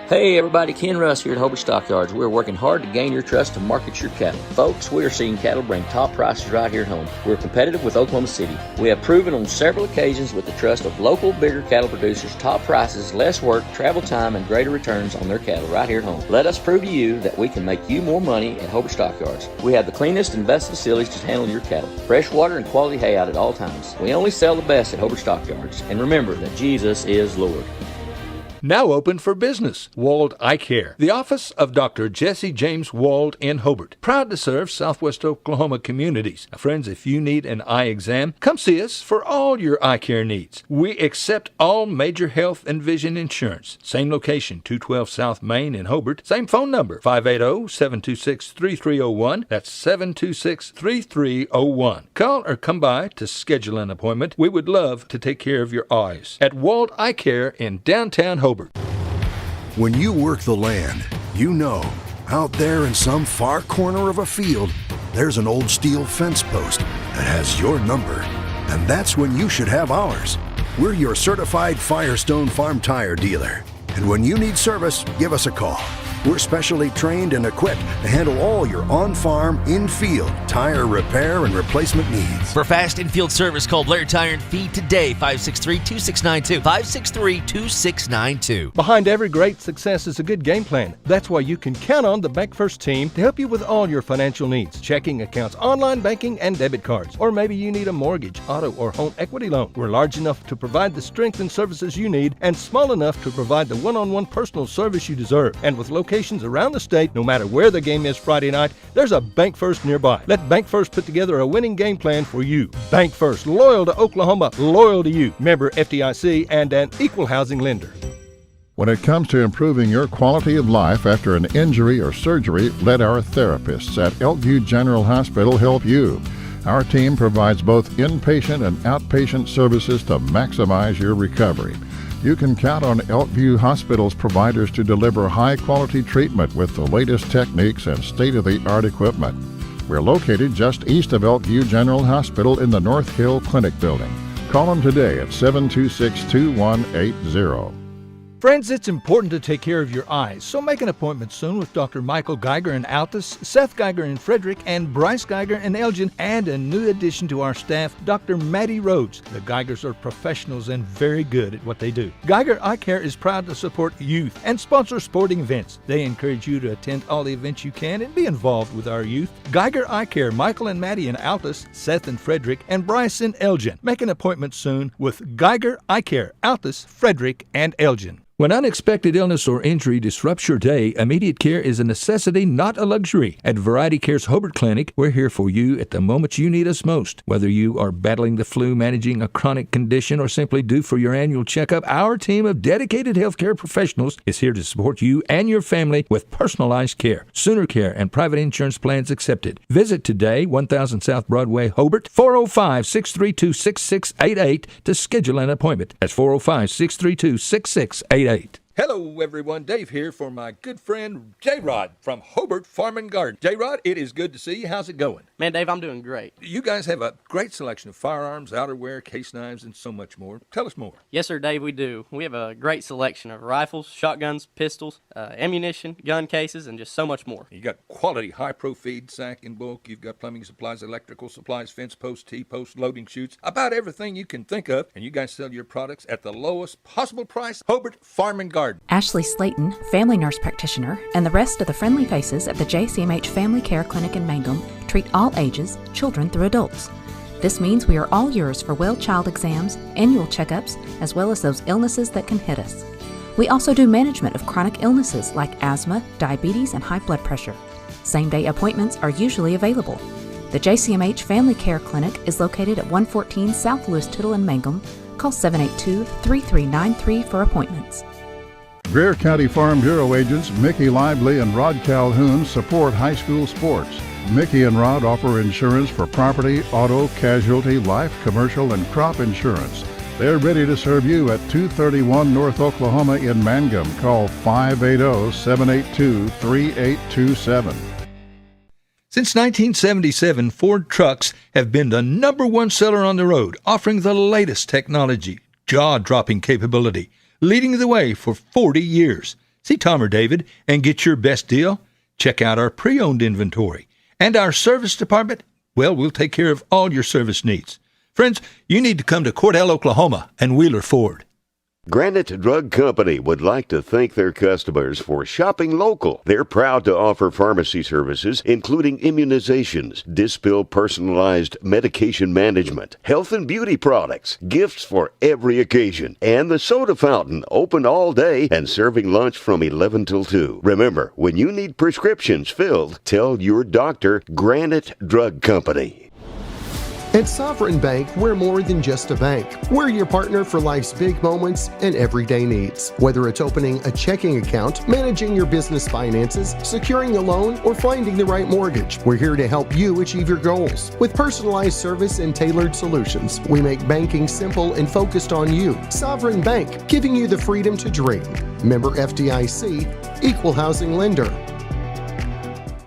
Hey everybody, Ken Russ here at Hobart Stockyards. We're working hard to gain your trust to market your cattle. Folks, we are seeing cattle bring top prices right here at home. We're competitive with Oklahoma City. We have proven on several occasions with the trust of local, bigger cattle producers, top prices, less work, travel time, and greater returns on their cattle right here at home. Let us prove to you that we can make you more money at Hobart Stockyards. We have the cleanest and best facilities to handle your cattle. Fresh water and quality hay out at all times. We only sell the best at Hobart Stockyards. And remember that Jesus is Lord. Now open for business. Wald Eye Care. The office of Dr. Jesse James Wald in Hobart. Proud to serve Southwest Oklahoma communities. Now, friends, if you need an eye exam, come see us for all your eye care needs. We accept all major health and vision insurance. Same location, 212 South Main in Hobart. Same phone number, 580-726-3301. That's 726-3301. Call or come by to schedule an appointment. We would love to take care of your eyes. At Wald Eye Care in downtown Hobart. When you work the land, you know, out there in some far corner of a field, there's an old steel fence post that has your number. And that's when you should have ours. We're your certified Firestone Farm Tire dealer. And when you need service, give us a call. We're specially trained and equipped to handle all your on-farm, in-field tire repair and replacement needs. For fast in-field service, call Blair Tire and Feed today, 563-2692, 563-2692. Behind every great success is a good game plan. That's why you can count on the Bank First team to help you with all your financial needs. Checking accounts, online banking, and debit cards. Or maybe you need a mortgage, auto, or home equity loan. We're large enough to provide the strength and services you need and small enough to provide the one-on-one personal service you deserve. And with locations around the state, no matter where the game is Friday night, there's a Bank First nearby. Let Bank First put together a winning game plan for you. Bank First, loyal to Oklahoma, loyal to you. Member FDIC and an equal housing lender. When it comes to improving your quality of life after an injury or surgery, let our therapists at Elkview General Hospital help you. Our team provides both inpatient and outpatient services to maximize your recovery. You can count on Elkview Hospital's providers to deliver high-quality treatment with the latest techniques and state-of-the-art equipment. We're located just east of Elkview General Hospital in the North Hill Clinic building. Call them today at 726-2180. Friends, it's important to take care of your eyes, so make an appointment soon with Dr. Michael Geiger in Altus, Seth Geiger in Frederick, and Bryce Geiger in Elgin, and a new addition to our staff, Dr. Maddie Rhodes. The Geigers are professionals and very good at what they do. Geiger Eye Care is proud to support youth and sponsor sporting events. They encourage you to attend all the events you can and be involved with our youth. Geiger Eye Care, Michael and Maddie in Altus, Seth in Frederick, and Bryce in Elgin. Make an appointment soon with Geiger Eye Care, Altus, Frederick, and Elgin. When unexpected illness or injury disrupts your day, immediate care is a necessity, not a luxury. At Variety Care's Hobart Clinic, we're here for you at the moment you need us most. Whether you are battling the flu, managing a chronic condition, or simply due for your annual checkup, our team of dedicated healthcare professionals is here to support you and your family with personalized care, Sooner Care, and private insurance plans accepted. Visit today, 1000 South Broadway, Hobart, 405-632-6688 to schedule an appointment. That's 405-632-6688. 38. Hello, everyone. Dave here for my good friend J-Rod from Hobart Farm and Garden. J-Rod, it is good to see you. How's it going? Man, Dave, I'm doing great. You guys have a great selection of firearms, outerwear, case knives, and so much more. Tell us more. Yes, sir, Dave, we do. We have a great selection of rifles, shotguns, pistols, ammunition, gun cases, and just so much more. You got quality high-pro feed, sack in bulk. You've got plumbing supplies, electrical supplies, fence posts, T-posts, loading chutes, about everything you can think of. And you guys sell your products at the lowest possible price. Hobart Farm and Garden. Ashley Slayton, family nurse practitioner, and the rest of the friendly faces at the JCMH Family Care Clinic in Mangum treat all ages, children through adults. This means we are all yours for well child exams, annual checkups, as well as those illnesses that can hit us. We also do management of chronic illnesses like asthma, diabetes, and high blood pressure. Same-day appointments are usually available. The JCMH Family Care Clinic is located at 114 South Lewis Tittle in Mangum. Call 782-3393 for appointments. Greer County Farm Bureau agents Mickey Lively and Rod Calhoun support high school sports. Mickey and Rod offer insurance for property, auto, casualty, life, commercial, and crop insurance. They're ready to serve you at 231 North Oklahoma in Mangum. Call 580-782-3827. Since 1977, Ford trucks have been the #1 seller on the road, offering the latest technology, jaw-dropping capability, leading the way for 40 years. See Tom or David and get your best deal? Check out our pre-owned inventory. And our service department, well, we'll take care of all your service needs. Friends, you need to come to Cordell, Oklahoma and Wheeler Ford. Granite Drug Company would like to thank their customers for shopping local. They're proud to offer pharmacy services, including immunizations, Dispill personalized medication management, health and beauty products, gifts for every occasion, and the soda fountain, open all day and serving lunch from 11 till 2. Remember, when you need prescriptions filled, tell your doctor Granite Drug Company. At Sovereign Bank, we're more than just a bank. We're your partner for life's big moments and everyday needs. Whether it's opening a checking account, managing your business finances, securing a loan, or finding the right mortgage, we're here to help you achieve your goals. With personalized service and tailored solutions, we make banking simple and focused on you. Sovereign Bank, giving you the freedom to dream. Member FDIC, Equal Housing Lender.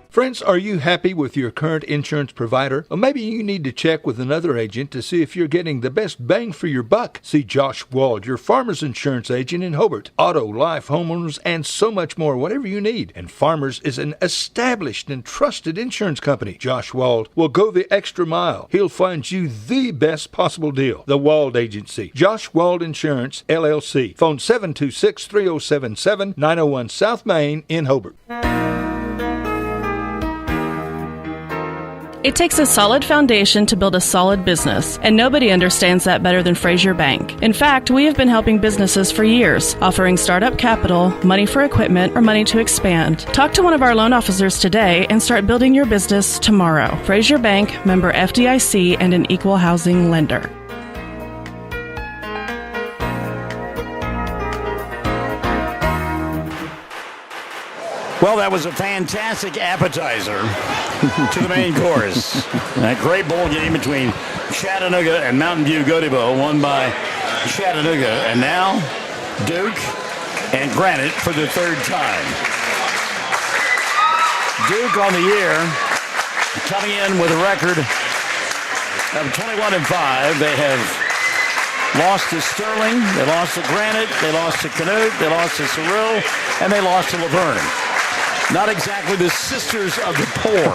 Friends, are you happy with your current insurance provider? Or maybe you need to check with another agent to see if you're getting the best bang for your buck. See Josh Wald, your Farmers Insurance agent in Hobart. Auto, life, homeowners, and so much more, whatever you need. And Farmers is an established and trusted insurance company. Josh Wald will go the extra mile. He'll find you the best possible deal. The Wald Agency. Josh Wald Insurance, LLC. Phone 726-3077, 901 South Main in Hobart. It takes a solid foundation to build a solid business, and nobody understands that better than Frazier Bank. In fact, we have been helping businesses for years, offering startup capital, money for equipment, or money to expand. Talk to one of our loan officers today and start building your business tomorrow. Frazier Bank, member FDIC, and an equal housing lender. Well, that was a fantastic appetizer to the main course. That great bowl game between Chattanooga and Mountain View-Gotebo, won by Chattanooga. And now, Duke and Granite for the third time. Duke on the year, coming in with a record of 21-5. They have lost to Sterling, they lost to Granite, they lost to Canute, they lost to Cyril, and they lost to Laverne. Not exactly the sisters of the poor.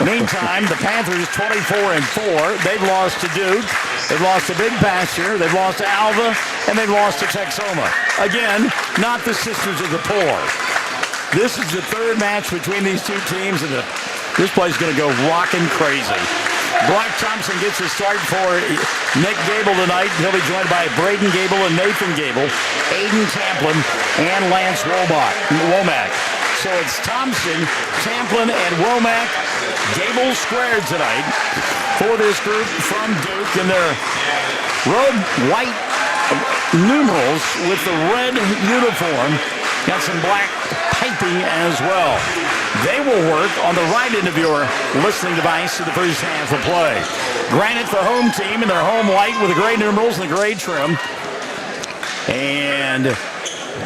Meantime, the Panthers 24-4. They've lost to Duke. They've lost to Big Pasture. They've lost to Alva. And they've lost to Texoma. Again, not the sisters of the poor. This is the third match between these two teams, and this play's going to go rocking crazy. Brock Thompson gets a start for Nick Gable tonight. He'll be joined by Braden Gable and Nathan Gable, Aiden Tamplin, and Lance Womack. So it's Thompson, Tamplin, and Womack. Gable squared tonight for this group from Duke in their road white numerals with the red uniform. Got some black piping as well. They will work on the right end of your listening device in the first half of play. Granite, the home team, in their home white with the gray numerals and the gray trim. And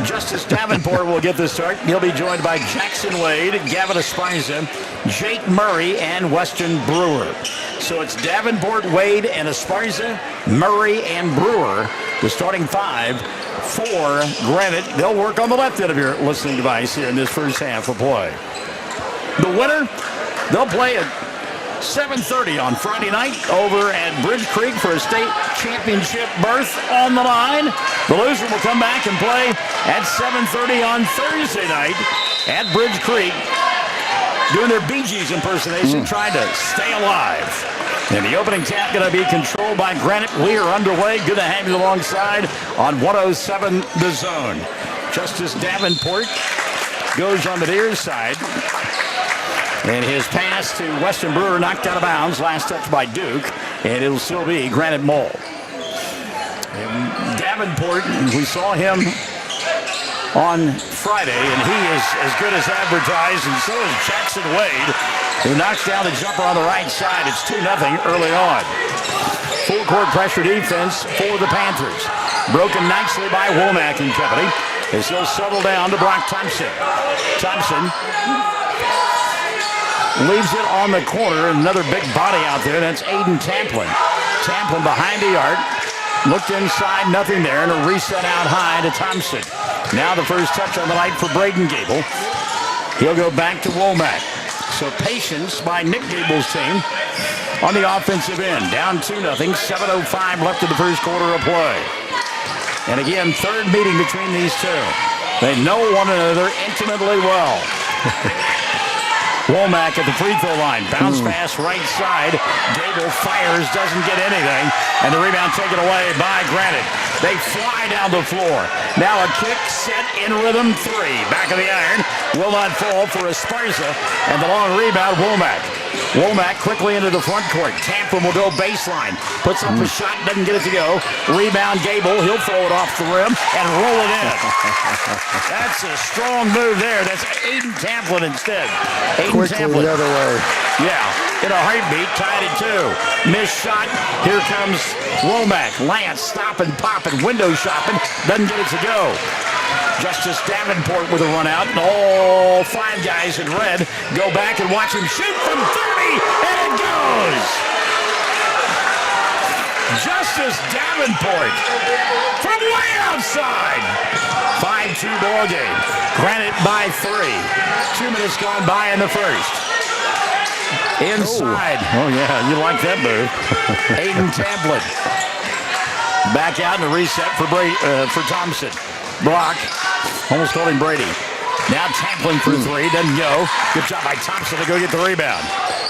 Justice Davenport will get the start. He'll be joined by Jackson Wade, Gavin Esparza, Jake Murray, and Weston Brewer. So it's Davenport, Wade, and Esparza, Murray, and Brewer, the starting five for Granite. They'll work on the left end of your listening device here in this first half of play. The winner, they'll play at 7:30 on Friday night over at Bridge Creek for a state championship berth on the line. The loser will come back and play at 7:30 on Thursday night at Bridge Creek, doing their Bee Gees impersonation, trying to stay alive. And the opening tap going to be controlled by Granite. We are underway. Good to have you alongside on 107 The Zone. Justice Davenport goes on the near side. And his pass to Weston Brewer knocked out of bounds. Last touch by Duke. And it'll still be Granite Mole. And Davenport, we saw him on Friday, and he is as good as advertised, and so is Jackson Wade, who knocks down the jumper on the right side. It's 2-0 early on. Full court pressure defense for the Panthers. Broken nicely by Womack and company as he'll settle down to Brock Thompson. Thompson leaves it on the corner. Another big body out there. That's Aiden Tamplin. Tamplin behind the arc. Looked inside, nothing there, and a reset out high to Thompson. Now the first touch on the night for Braden Gable. He'll go back to Womack. So patience by Nick Gable's team on the offensive end. Down 2-0, 7:05 left in the first quarter of play. And again, third meeting between these two. They know one another intimately well. Womack at the free throw line. Bounce pass right side. Gable fires, doesn't get anything. And the rebound taken away by Granite. They fly down the floor. Now a kick set in rhythm three. Back of the iron. Will not fall for Esparza. And the long rebound, Womack. Womack quickly into the front court. Tamplin will go baseline. Puts up a shot, doesn't get it to go. Rebound, Gable. He'll throw it off the rim and roll it in. That's a strong move there. That's Aiden Tamplin instead. Aiden Tamplin. The other way. Yeah, in a heartbeat, tied at 2. Missed shot. Here comes Womack. Lance stopping, popping, window shopping. Doesn't get it to go. Justice Davenport with a run out, and all five guys in red go back and watch him shoot from 30, and it goes! Justice Davenport from way outside. 5-2 ball game. Granite by 3. 2 minutes gone by in the first. Inside. Oh yeah, you like that move. Aiden Tamplin. Back out in the reset for Thompson. Brock almost called him Brady. Now Tamplin for 3, doesn't go. Good job by Thompson to go get the rebound.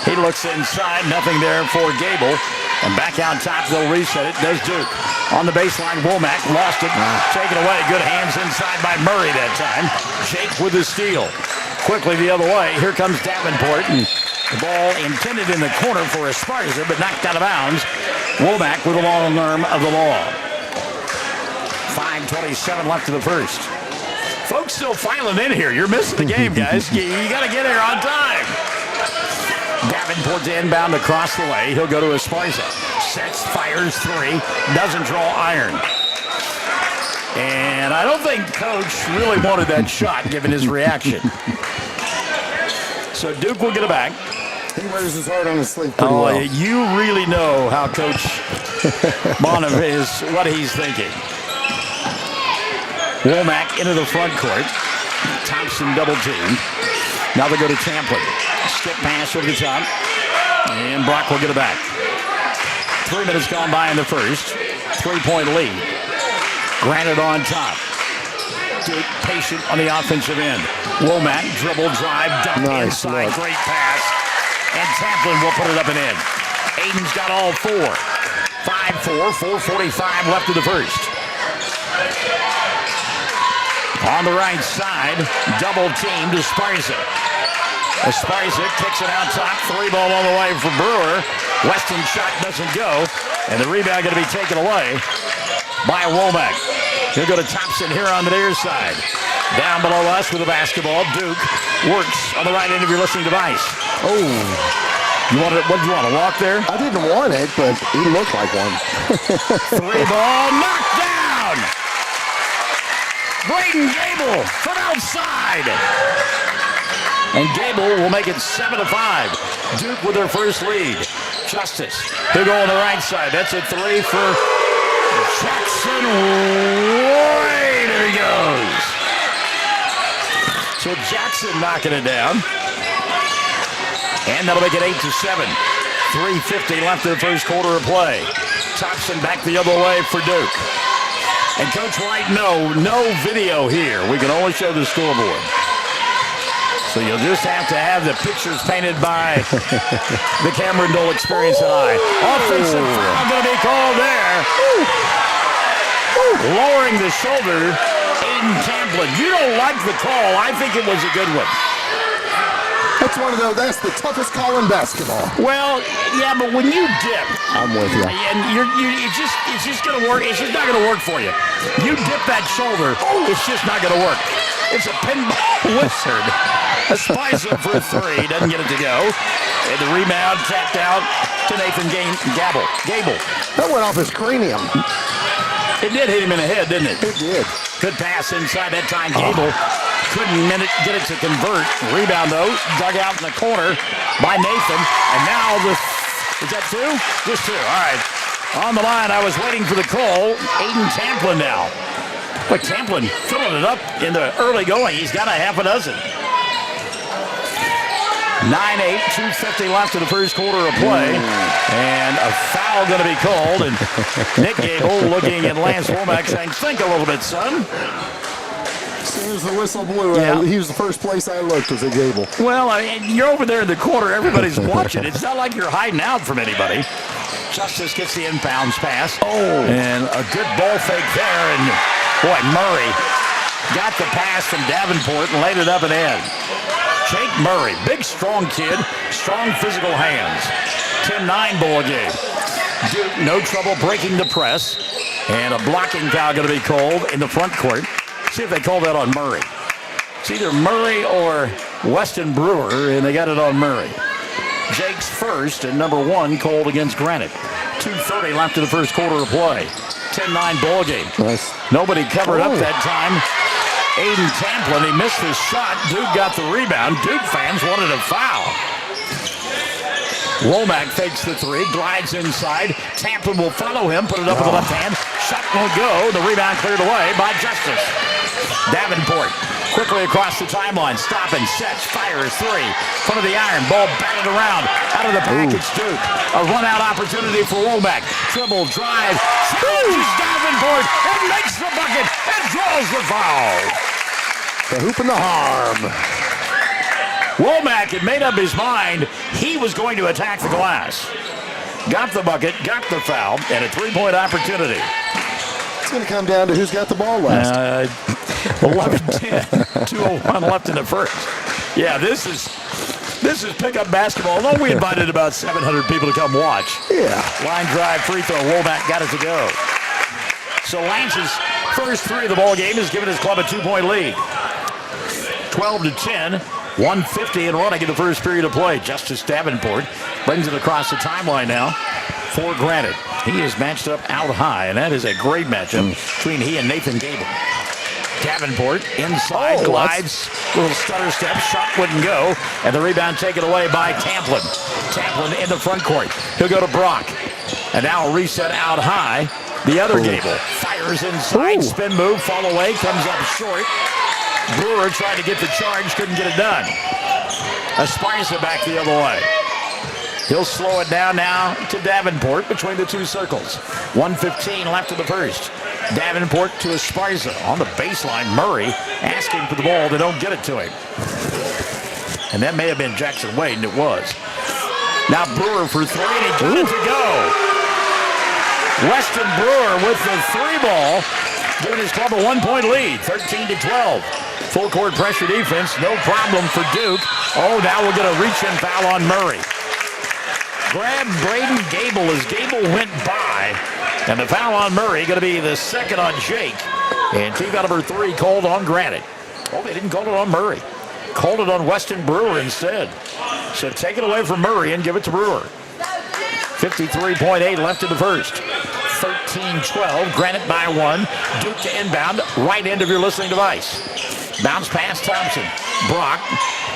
He looks inside, nothing there for Gable. And back out top, they'll reset it. Does Duke. On the baseline, Womack lost it. Taken away. Good hands inside by Murray that time. Jake with the steal. Quickly the other way. Here comes Davenport. And the ball intended in the corner for Esparza, but knocked out of bounds. Womack with a long arm of the law. 5:27 left in the first. Folks still filing in here. You're missing the game, guys. You got to get here on time. Davenport's inbound across the way. He'll go to Esparza. Sets, fires 3. Doesn't draw iron. And I don't think Coach really wanted that shot, given his reaction. So Duke will get it back. He wears his heart on his sleeve pretty well. You really know how Coach Bonham is, what he's thinking. Womack into the front court. Thompson double teamed. Now they go to Tamplin. Skip pass over the top. And Brock will get it back. 3 minutes gone by in the first. 3-point lead. Granite on top. Duke patient on the offensive end. Womack dribble, drive, dunk inside. Look. Great pass. And Tamplin will put it up and in. Aiden's got all 4. 5-4, 4:45 left in the first. On the right side, double teamed Esparza. Esparza kicks it out top. 3 ball all the way for Brewer. Weston shot doesn't go. And the rebound going to be taken away by Womack. He'll go to Thompson here on the near side. Down below us with the basketball. Duke works on the right end of your listening device. Oh. What did you want, a walk there? I didn't want it, but he looked like one. 3 ball knocked down Braden Gable from outside. And Gable will make it 7-5. Duke with their first lead. Justice, he'll go on the right side. That's a three for Jackson Wade. There he goes. So Jackson knocking it down. And that'll make it 8-7. 3:50 left in the first quarter of play. Thompson back the other way for Duke. And Coach White, no video here. We can only show the scoreboard. So you'll just have to have the pictures painted by the Cameron Dole experienced eye. Offensive foul going to be called there. Lowering the shoulder, Aiden Tamplin. You don't like the call. I think it was a good one. That's one of those. That's the toughest call in basketball. Well, yeah, but when you dip, I'm with you. And it's just going to work. It's just not going to work for you. You dip that shoulder, it's just not going to work. It's a pinball wizard. A Spicer for three. Doesn't get it to go. And the rebound tapped out to Nathan Gable. That went off his cranium. It did hit him in the head, didn't it? It did. Good pass inside that time. Gable couldn't get it to convert. Rebound, though, dug out in the corner by Nathan. And now is that two? Just two. All right. On the line, I was waiting for the call. Aiden Tamplin now. But Tamplin filling it up in the early going. He's got a half a dozen. 9-8, 2:50 left in the first quarter of play. And a foul going to be called. And Nick Gable looking at Lance Womack saying, think a little bit, son. As soon as the whistle blew, he was the first place I looked was at Gable. Well, you're over there in the corner. Everybody's watching. It's not like you're hiding out from anybody. Justice gets the inbounds pass. And a good ball fake there. And, boy, Murray got the pass from Davenport and laid it up and in. Jake Murray, big, strong kid, strong physical hands. 10-9 ball game. Duke, no trouble breaking the press. And a blocking foul going to be called in the front court. See if they call that on Murray. It's either Murray or Weston Brewer, and they got it on Murray. Jake's first and number one called against Granite. 2:30 left in the first quarter of play. 10-9 ball game. Nice. Nobody covered up that time. Aiden Tamplin, he missed his shot. Duke got the rebound. Duke fans wanted a foul. Womack fakes the three, glides inside. Tamplin will follow him, put it up with the left hand. Shot won't go. The rebound cleared away by Justice. Davenport quickly across the timeline. Stopping, sets, fires, three. Front of the iron, ball batted around. Out of the package, Duke. A run-out opportunity for Womack. Dribble, drive, challenges Davenport, and makes the bucket, and draws the foul. The hoop and the harm. Womack had made up his mind he was going to attack the glass. Got the bucket, got the foul, and a three-point opportunity. It's going to come down to who's got the ball last. 11-10, 2:01 left in the first. Yeah, this is pickup basketball. Although we invited about 700 people to come watch. Yeah. Line drive, free throw, Womack got it to go. So Lance's first three of the ball game has given his club a 2-point lead. 12-10. 1:50 and running in the first period of play. Justice Davenport brings it across the timeline now for Granite. He is matched up out high, and that is a great matchup between he and Nathan Gable. Davenport inside, glides, little stutter step, shot wouldn't go, and the rebound taken away by Tamplin. Tamplin in the front court. He'll go to Brock, and now a reset out high. The other Gable fires inside, spin move, fall away, comes up short. Brewer tried to get the charge, couldn't get it done. Esparza back the other way. He'll slow it down now to Davenport between the two circles. 1:15 left in the first. Davenport to Esparza on the baseline. Murray asking for the ball. They don't get it to him. And that may have been Jackson Wade, and it was. Now Brewer for three, and he got it to go. Weston Brewer with the three ball, giving his club a 1-point lead, 13-12. Full court pressure defense, no problem for Duke. Oh, now we'll get a reach-in foul on Murray. Grab Braden Gable as Gable went by. And the foul on Murray going to be the second on Jake. And team foul number three called on Granite. Oh, they didn't call it on Murray. Called it on Weston Brewer instead. So take it away from Murray and give it to Brewer. 53.8 left in the first. 13-12. Granite by 1. Duke to inbound. Right end of your listening device. Bounce pass Thompson. Brock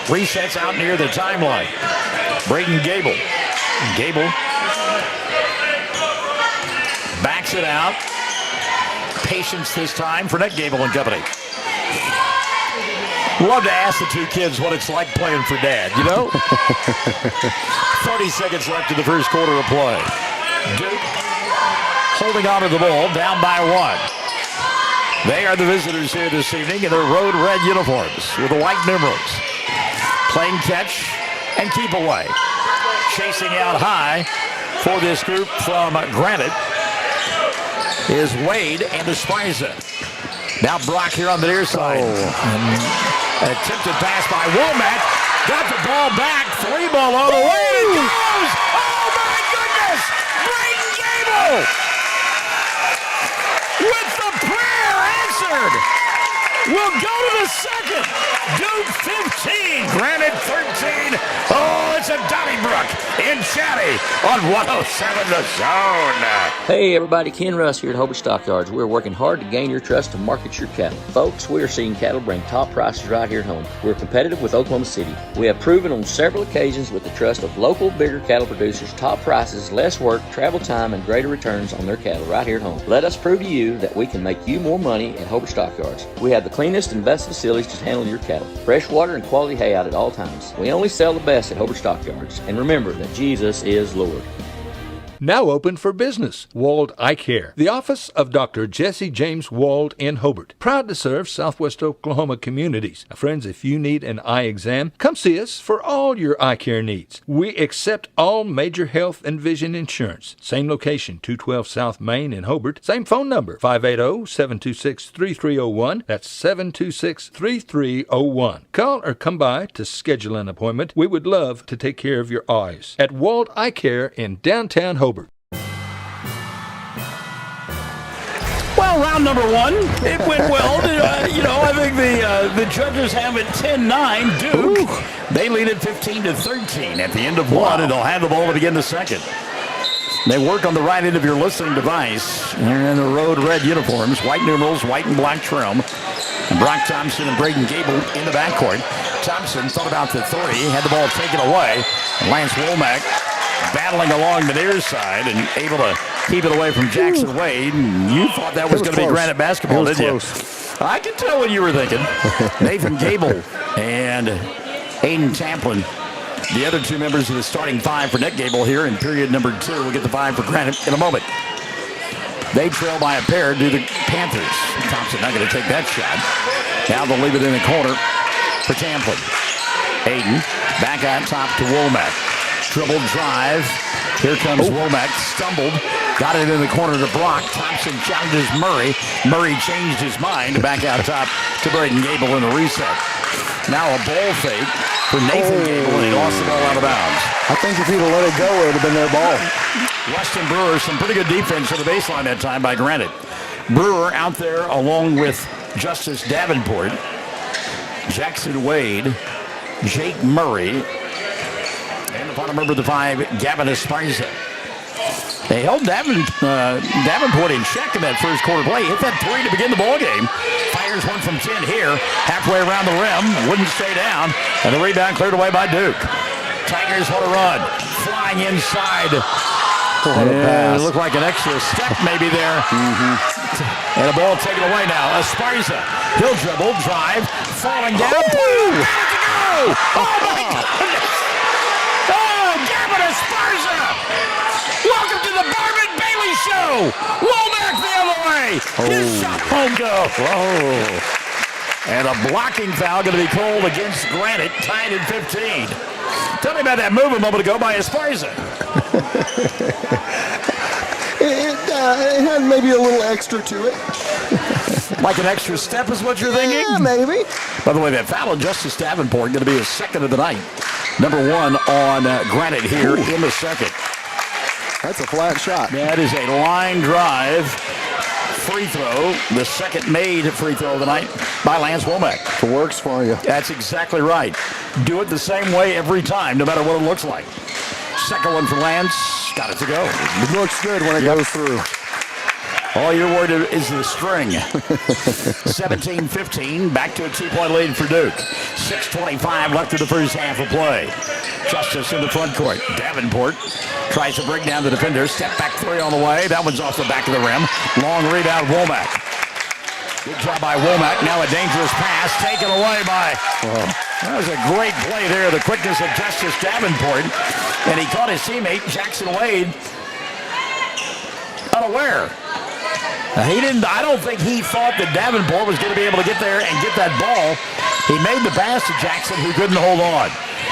resets out near the timeline. Braden Gable. Gable backs it out. Patience this time for Nick Gable and company. Love to ask the two kids what it's like playing for Dad, you know? 30 seconds left in the first quarter of play. Duke holding on to the ball, down by 1. They are the visitors here this evening in their road red uniforms with the white numerals. Playing catch and keep away. Chasing out high for this group from Granite is Wade and Esparza. Now Brock here on the near side. Attempted pass by Womack. Got the ball back. 3 ball all the way. It goes! Oh my goodness! Braden Gable! With the prayer answered. We'll go to the second. Duke 15. Granite 13. Oh, it's a Donnybrook in Chatty on 107 The Zone. Hey everybody, Ken Russ here at Hobart Stockyards. We're working hard to gain your trust to market your cattle. Folks, we are seeing cattle bring top prices right here at home. We're competitive with Oklahoma City. We have proven on several occasions with the trust of local, bigger cattle producers, top prices, less work, travel time, and greater returns on their cattle right here at home. Let us prove to you that we can make you more money at Hobart Stockyards. We have the cleanest and best facilities to handle your cattle. Fresh water and quality hay out at all times. We only sell the best at Hobart Stockyards. And remember that Jesus is Lord. Now open for business. Wald Eye Care. The office of Dr. Jesse James Wald in Hobart. Proud to serve Southwest Oklahoma communities. Now, friends, if you need an eye exam, come see us for all your eye care needs. We accept all major health and vision insurance. Same location, 212 South Main in Hobart. Same phone number, 580-726-3301. That's 726-3301. Call or come by to schedule an appointment. We would love to take care of your eyes. At Wald Eye Care in downtown Hobart. Well, round number 1, it went well. I think the judges have it 10-9. Duke, they lead it 15-13 at the end of 1, and they'll have the ball to begin the second. They work on the right end of your listening device. They're in the road red uniforms, white numerals, white and black trim. And Brock Thompson and Braden Gable in the backcourt. Thompson thought about the 30, had the ball taken away. And Lance Womack battling along the near side and able to keep it away from Jackson Wade. You thought that was going to be Granite basketball, didn't you? I can tell what you were thinking. Nathan Gable and Hayden Tamplin, the other two members of the starting 5 for Nick Gable here in period number 2. We'll get the 5 for Granite in a moment. They trail by a pair to the Panthers. Thompson not going to take that shot. Now they'll leave it in the corner for Tamplin. Hayden back on top to Womack. Dribble drive. Here comes Womack. Stumbled. Got it in the corner to Brock. Thompson challenges Murray. Murray changed his mind. Back out top to Braden Gable in the reset. Now a ball fake for Nathan Gable, and he lost the ball out of bounds. I think if he'd have let it go, it would have been their ball. Weston Brewer, some pretty good defense at the baseline that time by Granite. Brewer out there along with Justice Davenport, Jackson Wade, Jake Murray, and the final member of the 5, Gavin Esparza. They held Davenport in check in that first quarter play. Hit that 3 to begin the ball game. Fires one from 10 here. Halfway around the rim. Wouldn't stay down. And the rebound cleared away by Duke. Tigers want to run. Flying inside. It looked like an extra step maybe there. And a ball taken away now. Esparza. He'll dribble, drive, falling down. Boom! Oh, my goodness. Oh, Gavin Esparza. Welcome to the Barman Bailey Show. Womack the other way. His shot won't go. And a blocking foul going to be called against Granite, tied at 15. Tell me about that move a moment ago by Esparza. It had maybe a little extra to it. Like an extra step is what you're thinking? Yeah, maybe. By the way, that foul on Justice Davenport going to be his second of the night. Number 1 on Granite here in the second. That's a flat shot. That is a line drive free throw. The second made free throw of the night by Lance Womack. It works for you. That's exactly right. Do it the same way every time, no matter what it looks like. Second one for Lance. Got it to go. It looks good when it goes through. All you're worried is the string. 17-15, back to a 2-point lead for Duke. 6:25 left in the first half of play. Justice in the front court. Davenport tries to break down the defender. Step back three on the way. That one's off the back of the rim. Long rebound, Womack. Good job by Womack. Now a dangerous pass taken away by... That was a great play there. The quickness of Justice Davenport. And he caught his teammate, Jackson Wade, unaware. I don't think he thought that Davenport was going to be able to get there and get that ball. He made the pass to Jackson, who couldn't hold on.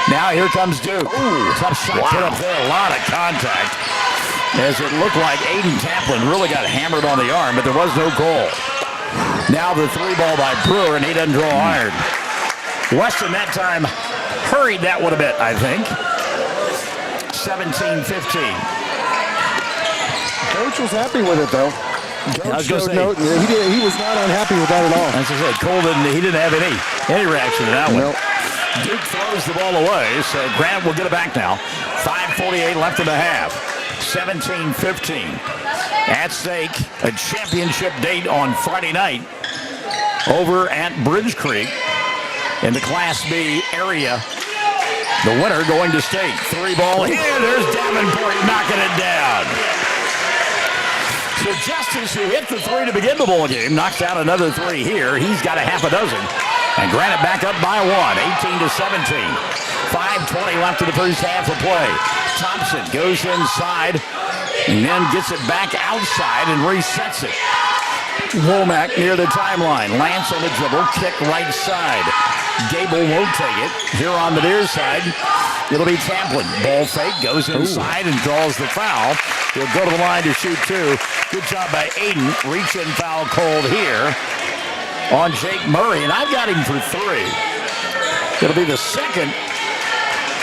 Now here comes Duke. Tough shot put up there. A lot of contact. As it looked like Aiden Tamplin really got hammered on the arm, but there was no goal. Now the three ball by Brewer, and he doesn't draw iron. Weston that time hurried that one a bit, I think. 17-15. Coach was happy with it, though. Coach showed he was not unhappy with that at all. As I said, Cole didn't have any reaction to that one. Nope. Duke throws the ball away, so Grant will get it back now. 5:48 left in the half. 17-15. At stake, a championship date on Friday night over at Bridge Creek in the Class B area. The winner going to state. Three ball here. There's Davenport knocking it down. So Justice, who hit the three to begin the ball game, knocks down another three here. He's got a half a dozen. And Granite back up by one, 18-17. 5:20 left in the first half of play. Thompson goes inside and then gets it back outside and resets it. Womack near the timeline. Lance on the dribble, kick right side. Gable won't take it. Here on the near side, it'll be Tamplin. Ball fake, goes inside and draws the foul. He'll go to the line to shoot two. Good job by Aiden. Reach in foul called here on Jake Murray, and I've got him for three. It'll be the second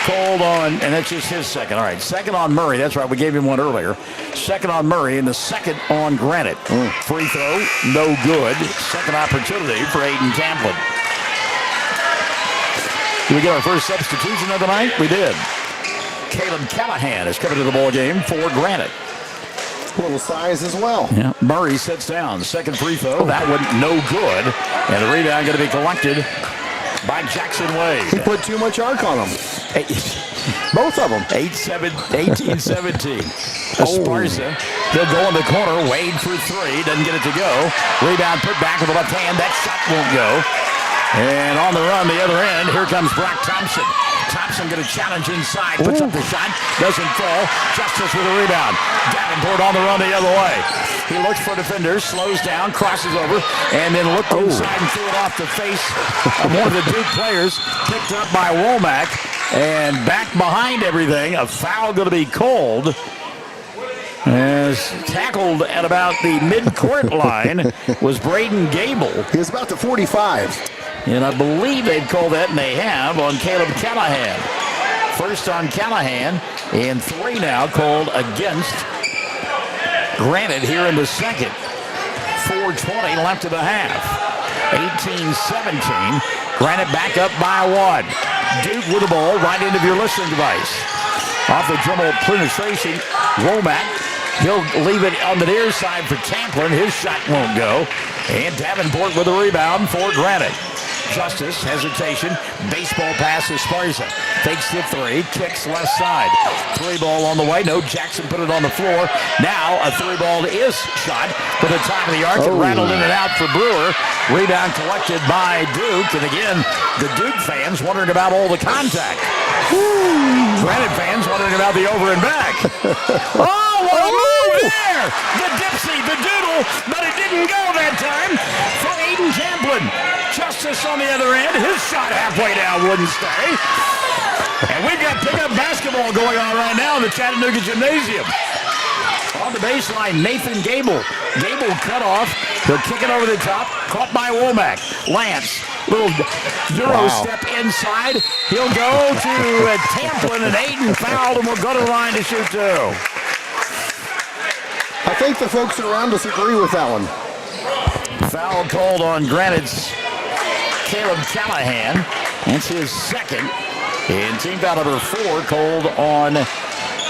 called on, and that's just his second. All right, second on Murray. That's right, we gave him one earlier. Second on Murray, and the second on Granite. Free throw, no good. Second opportunity for Aiden Tamplin. Did we get our first substitution of the night? We did. Caleb Callahan is coming to the ball game for Granite. A little size as well. Yeah, Murray sits down. Second free throw, that one no good. And the rebound going to be collected by Jackson Wade. He put too much arc on them. Both of them. 18-17. Esparza. He'll go in the corner. Wade for three. Doesn't get it to go. Rebound put back with the left hand. That shot won't go. And on the run, the other end, here comes Brock Thompson. Thompson going to challenge inside. Puts up the shot. Doesn't fall. Justice with a rebound. Davenport on the run the other way. He looks for defenders, slows down, crosses over, and then looked inside and threw it off the face of one of the Duke players. Picked up by Womack. And back behind everything, a foul going to be called. As tackled at about the mid-court line was Braden Gable. He was about to 45. And I believe they've called that, and they have, on Caleb Callahan. First on Callahan, and three now called against Granite here in the second. 4:20 left of the half. 18-17. Granite back up by one. Duke with the ball right into your listening device. Off the dribble penetration, Womack. He'll leave it on the near side for Tamplin. His shot won't go. And Davenport with a rebound for Granite. Justice, hesitation, baseball pass to Esparza. Takes the three, kicks left side. Three ball on the way. No, Jackson put it on the floor. Now a three ball is shot to the top of the arc and rattled in and out for Brewer. Rebound collected by Duke. And again, the Duke fans wondering about all the contact. Granite fans wondering about the over and back. Oh, what a move there! The dipsy, the doodle, but it didn't go that time for Aiden Tamplin. Justice on the other end. His shot halfway down wouldn't stay. And we've got pickup basketball going on right now in the Chattanooga Gymnasium. On the baseline, Nathan Gable. Gable cut off. He'll kick it over the top. Caught by Womack. Lance. Little Euro step inside. He'll go to Tamplin, and Aiden fouled, and will go to the line to shoot two. I think the folks around us agree with that one. Foul called on Granite's Caleb Callahan. That's his second. And team foul number 4 called on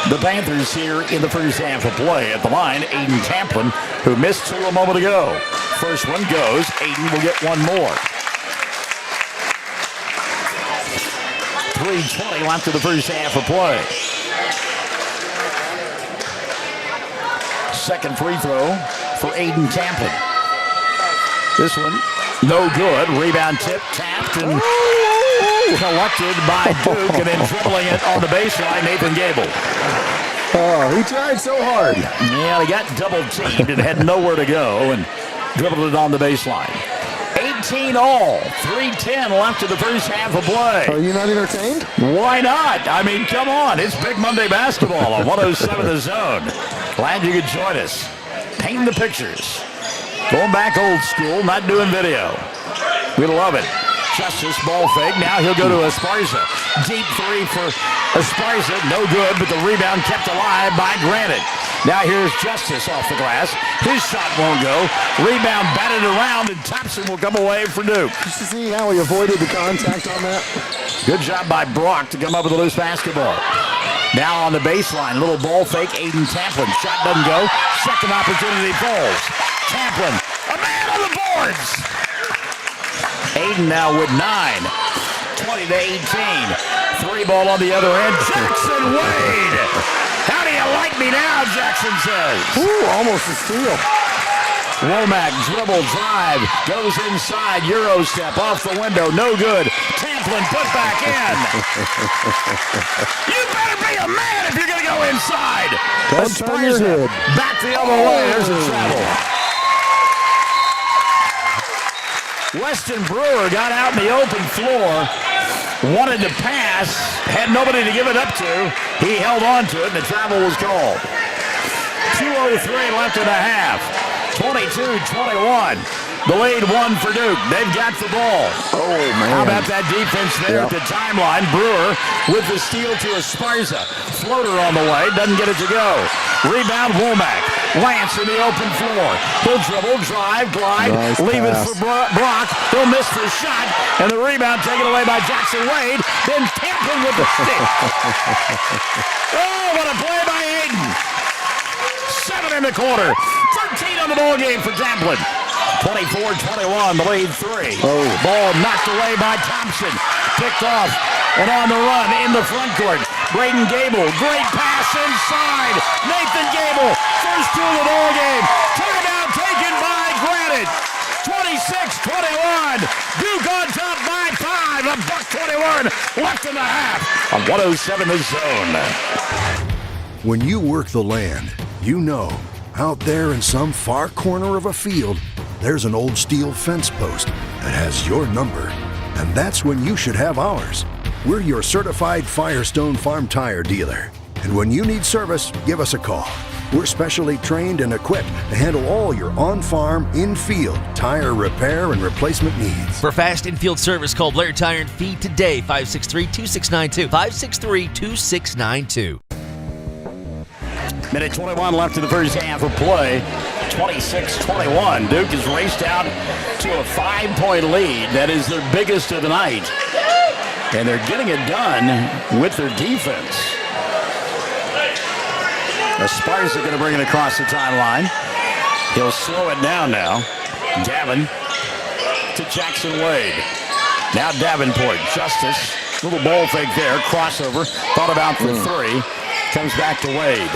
the Panthers here in the first half of play. At the line, Aiden Tamplin, who missed 2 a moment ago. First one goes. Aiden will get one more. 3:20 left in the first half of play. Second free throw for Aiden Tamplin. This one, no good. Rebound tip, tapped, and collected by Duke, and then dribbling it on the baseline, Nathan Gable. Oh, he tried so hard. Yeah, he got double-teamed and had nowhere to go, and dribbled it on the baseline. 18 all, 3:10 left in the first half of play. Are you not entertained? Why not? I mean, come on. It's Big Monday basketball on 107 The Zone. Glad you could join us. Painting the pictures. Going back old school, not doing video. We love it. Justice, ball fake. Now he'll go to Esparza. Deep three for Esparza. No good, but the rebound kept alive by Granite. Now here's Justice off the glass. His shot won't go. Rebound batted around, and Thompson will come away for Duke. Just to see how he avoided the contact on that. Good job by Brock to come up with a loose basketball. Now on the baseline, little ball fake, Aiden Tamplin. Shot doesn't go. Second opportunity falls. Tamplin, a man on the boards. Aiden now with 9. 20-18. 3 ball on the other end. Jackson Wade. How do you like me now, Jackson says. Ooh, almost a steal. Womack, dribble, drive, goes inside, Euro step, off the window, no good. Tamplin put back in. You better be a man if you're going to go inside. Don't turn your head. Back the other way, there's a travel. Weston Brewer got out in the open floor, wanted to pass, had nobody to give it up to. He held on to it, and the travel was called. 2:03 left in the half. 22-21. The lead 1 for Duke. They've got the ball. Oh, man. How about that defense there at the timeline? Brewer with the steal to Esparza. Floater on the way. Doesn't get it to go. Rebound, Womack. Lance in the open floor. He'll dribble, drive, glide, nice leave pass. it for Brock. He'll miss the shot, and the rebound taken away by Jackson Wade. Then Tamplin with the stick. Oh, what a play by Aiden. 7 in the quarter. 13 on the ball game for Tamplin. 24-21, the lead 3. Oh. Ball knocked away by Thompson. Picked off and on the run in the front court. Braden Gable, great pass inside. Nathan Gable, first 2 of the ball game. Timeout taken by Granite. 26-21. Duke on top by 5. $1:21 left in the half on 107 The Zone. When you work the land, you know, out there in some far corner of a field, there's an old steel fence post that has your number. And that's when you should have ours. We're your certified Firestone Farm Tire dealer. And when you need service, give us a call. We're specially trained and equipped to handle all your on-farm, in-field tire repair and replacement needs. For fast in-field service, call Blair Tire and Feed today, 563-2692. 563-2692. Minute 21 left in the first half of play. 26-21. Duke has raced out to a 5-point lead. That is their biggest of the night. And they're getting it done with their defense. Esparza going to bring it across the timeline. He'll slow it down now. Gavin to Jackson Wade. Now Davenport. Justice. Little ball fake there. Crossover. Thought about the 3. Comes back to Wade.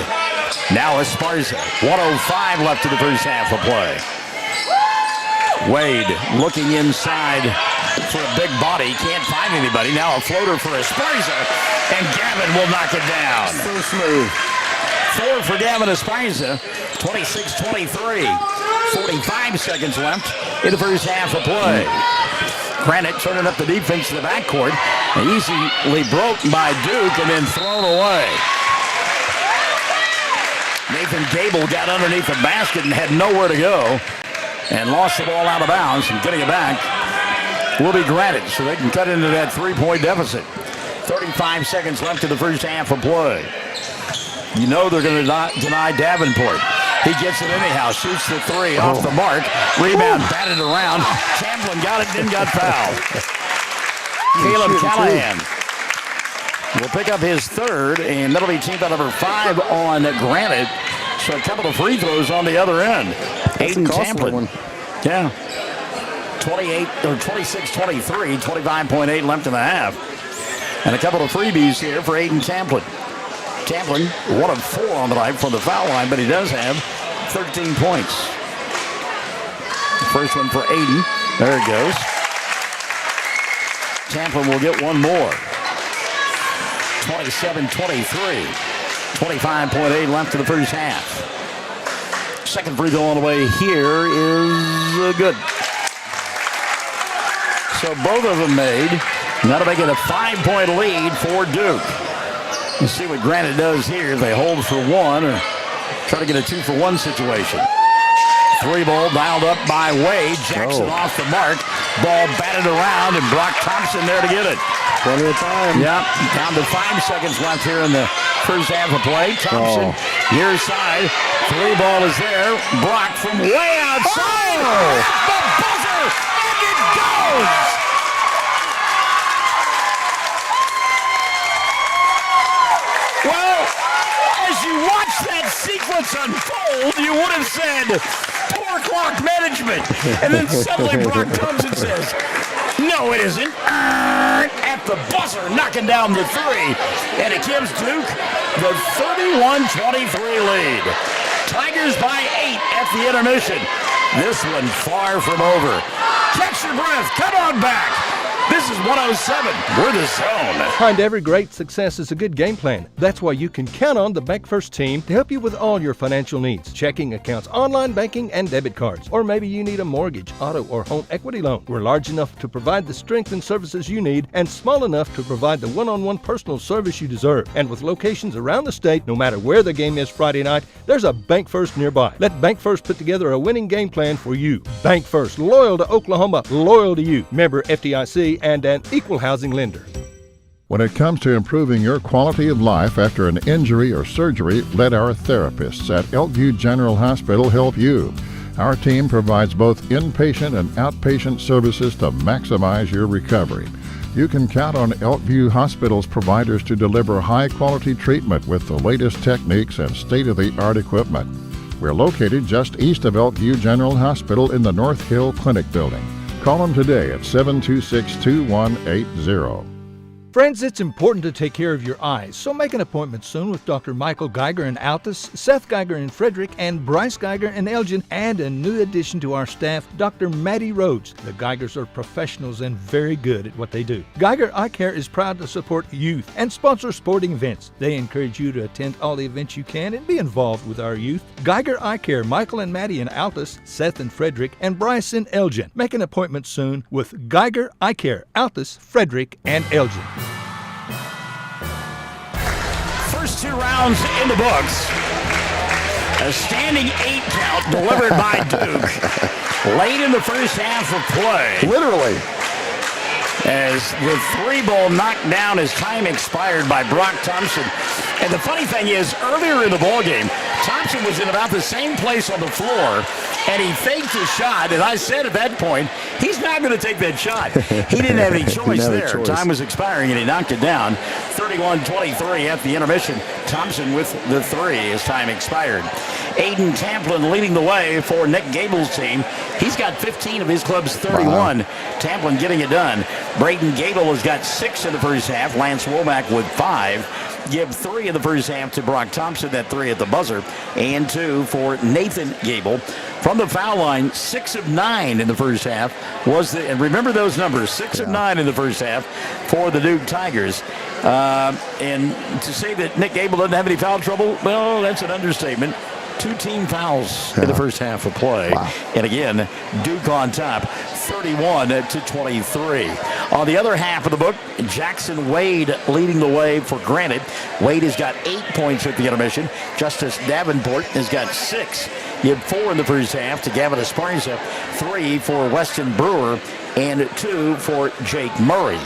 Now Esparza. 1:05 left in the first half of play. Wade looking inside for a big body. Can't find anybody. Now a floater for Esparza. And Gavin will knock it down. So smooth. 4 for Gavin Esparza. 26-23. 45 seconds left in the first half of play. Granite turning up the defense in the backcourt. Easily broken by Duke and then thrown away. Nathan Gable got underneath the basket and had nowhere to go and lost the ball out of bounds, and getting it back will be Granite, so they can cut into that 3-point deficit. 35 seconds left in the first half of play. You know they're going to deny Davenport. He gets it anyhow, shoots the 3 off the mark. Rebound batted around. Tamplin got it, then got fouled. Caleb Callahan. will pick up his third, and that'll be team foul number 5 on Granite. So a couple of free throws on the other end. Aiden Tamplin. Yeah. 26-23, 25.8 left in the half. And a couple of freebies here for Aiden Tamplin. Tamplin, 1 of 4 on the night from the foul line, but he does have 13 points. First one for Aiden. There it goes. Tamplin will get one more. 27-23. 25.8 left in the first half. Second free throw on the way here is good. So both of them made. That'll make it a 5-point lead for Duke. Let's see what Granite does here. If they hold for one or try to get a 2-for-1 situation. 3-ball dialed up by Wade. Jackson off the mark. Ball batted around, and Brock Thompson there to get it. Plenty of time. Yep. Down to 5 seconds left here in the first half of play. Thompson, near side. 3-ball is there. Brock from way outside. The buzzer, and it goes. Well, as you watch that sequence unfold, you would have said, poor clock management. And then suddenly Brock Thompson says, no, it isn't. At the buzzer, knocking down the 3. And it gives Duke the 31-23 lead. Tigers by 8 at the intermission. This one far from over. Catch your breath. Come on back. This is 107. We're the zone. Behind every great success is a good game plan. That's why you can count on the Bank First team to help you with all your financial needs. Checking accounts, online banking, and debit cards. Or maybe you need a mortgage, auto, or home equity loan. We're large enough to provide the strength and services you need and small enough to provide the one-on-one personal service you deserve. And with locations around the state, no matter where the game is Friday night, there's a Bank First nearby. Let Bank First put together a winning game plan for you. Bank First, loyal to Oklahoma, loyal to you. Member FDIC and an equal housing lender. When it comes to improving your quality of life after an injury or surgery, let our therapists at Elkview General Hospital help you. Our team provides both inpatient and outpatient services to maximize your recovery. You can count on Elkview Hospital's providers to deliver high-quality treatment with the latest techniques and state-of-the-art equipment. We're located just east of Elkview General Hospital in the North Hill Clinic building. Call them today at 726-2180. Friends, it's important to take care of your eyes, so make an appointment soon with Dr. Michael Geiger in Altus, Seth Geiger in Frederick, and Bryce Geiger in Elgin, and a new addition to our staff, Dr. Maddie Rhodes. The Geigers are professionals and very good at what they do. Geiger Eye Care is proud to support youth and sponsor sporting events. They encourage you to attend all the events you can and be involved with our youth. Geiger Eye Care, Michael and Maddie in Altus, Seth in Frederick, and Bryce in Elgin. Make an appointment soon with Geiger Eye Care, Altus, Frederick, and Elgin. First 2 rounds in the books. A standing 8 count delivered by Duke late in the first half of play. Literally. As the 3-ball knocked down as time expired by Brock Thompson. And the funny thing is, earlier in the ballgame, Thompson was in about the same place on the floor, and he faked his shot. And I said at that point, he's not going to take that shot. He didn't have any choice there. Time was expiring, and he knocked it down. 31-23 at the intermission. Thompson with the 3 as time expired. Aiden Tamplin leading the way for Nick Gable's team. He's got 15 of his club's 31. Wow. Tamplin getting it done. Braden Gable has got 6 in the first half. Lance Womack with 5. Give 3 in the first half to Brock Thompson, that 3 at the buzzer, and 2 for Nathan Gable. From the foul line, 6 of 9 in the first half was and remember those numbers, 6 of 9 in the first half for the Duke Tigers. And to say that Nick Gable doesn't have any foul trouble, well, that's an understatement. 2 team fouls in the first half of play. Wow. And again, Duke on top, 31-23. On the other half of the book, Jackson Wade leading the way for Granite. Wade has got 8 points at the intermission. Justice Davenport has got 6. He had 4 in the first half to Gavin Esparza, 3 for Weston Brewer, and 2 for Jake Murray.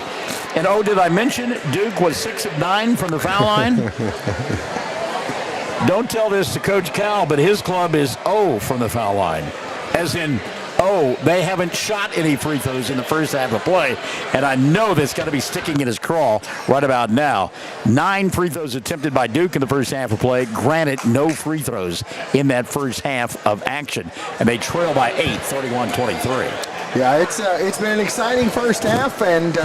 And did I mention Duke was 6 of 9 from the foul line? Don't tell this to Coach Cal, but his club is 0 from the foul line. As in Oh, they haven't shot any free throws in the first half of play, and I know that's got to be sticking in his craw right about now. 9 free throws attempted by Duke in the first half of play. Granite, no free throws in that first half of action, and they trail by 8, 31-23. Yeah, it's been an exciting first half, and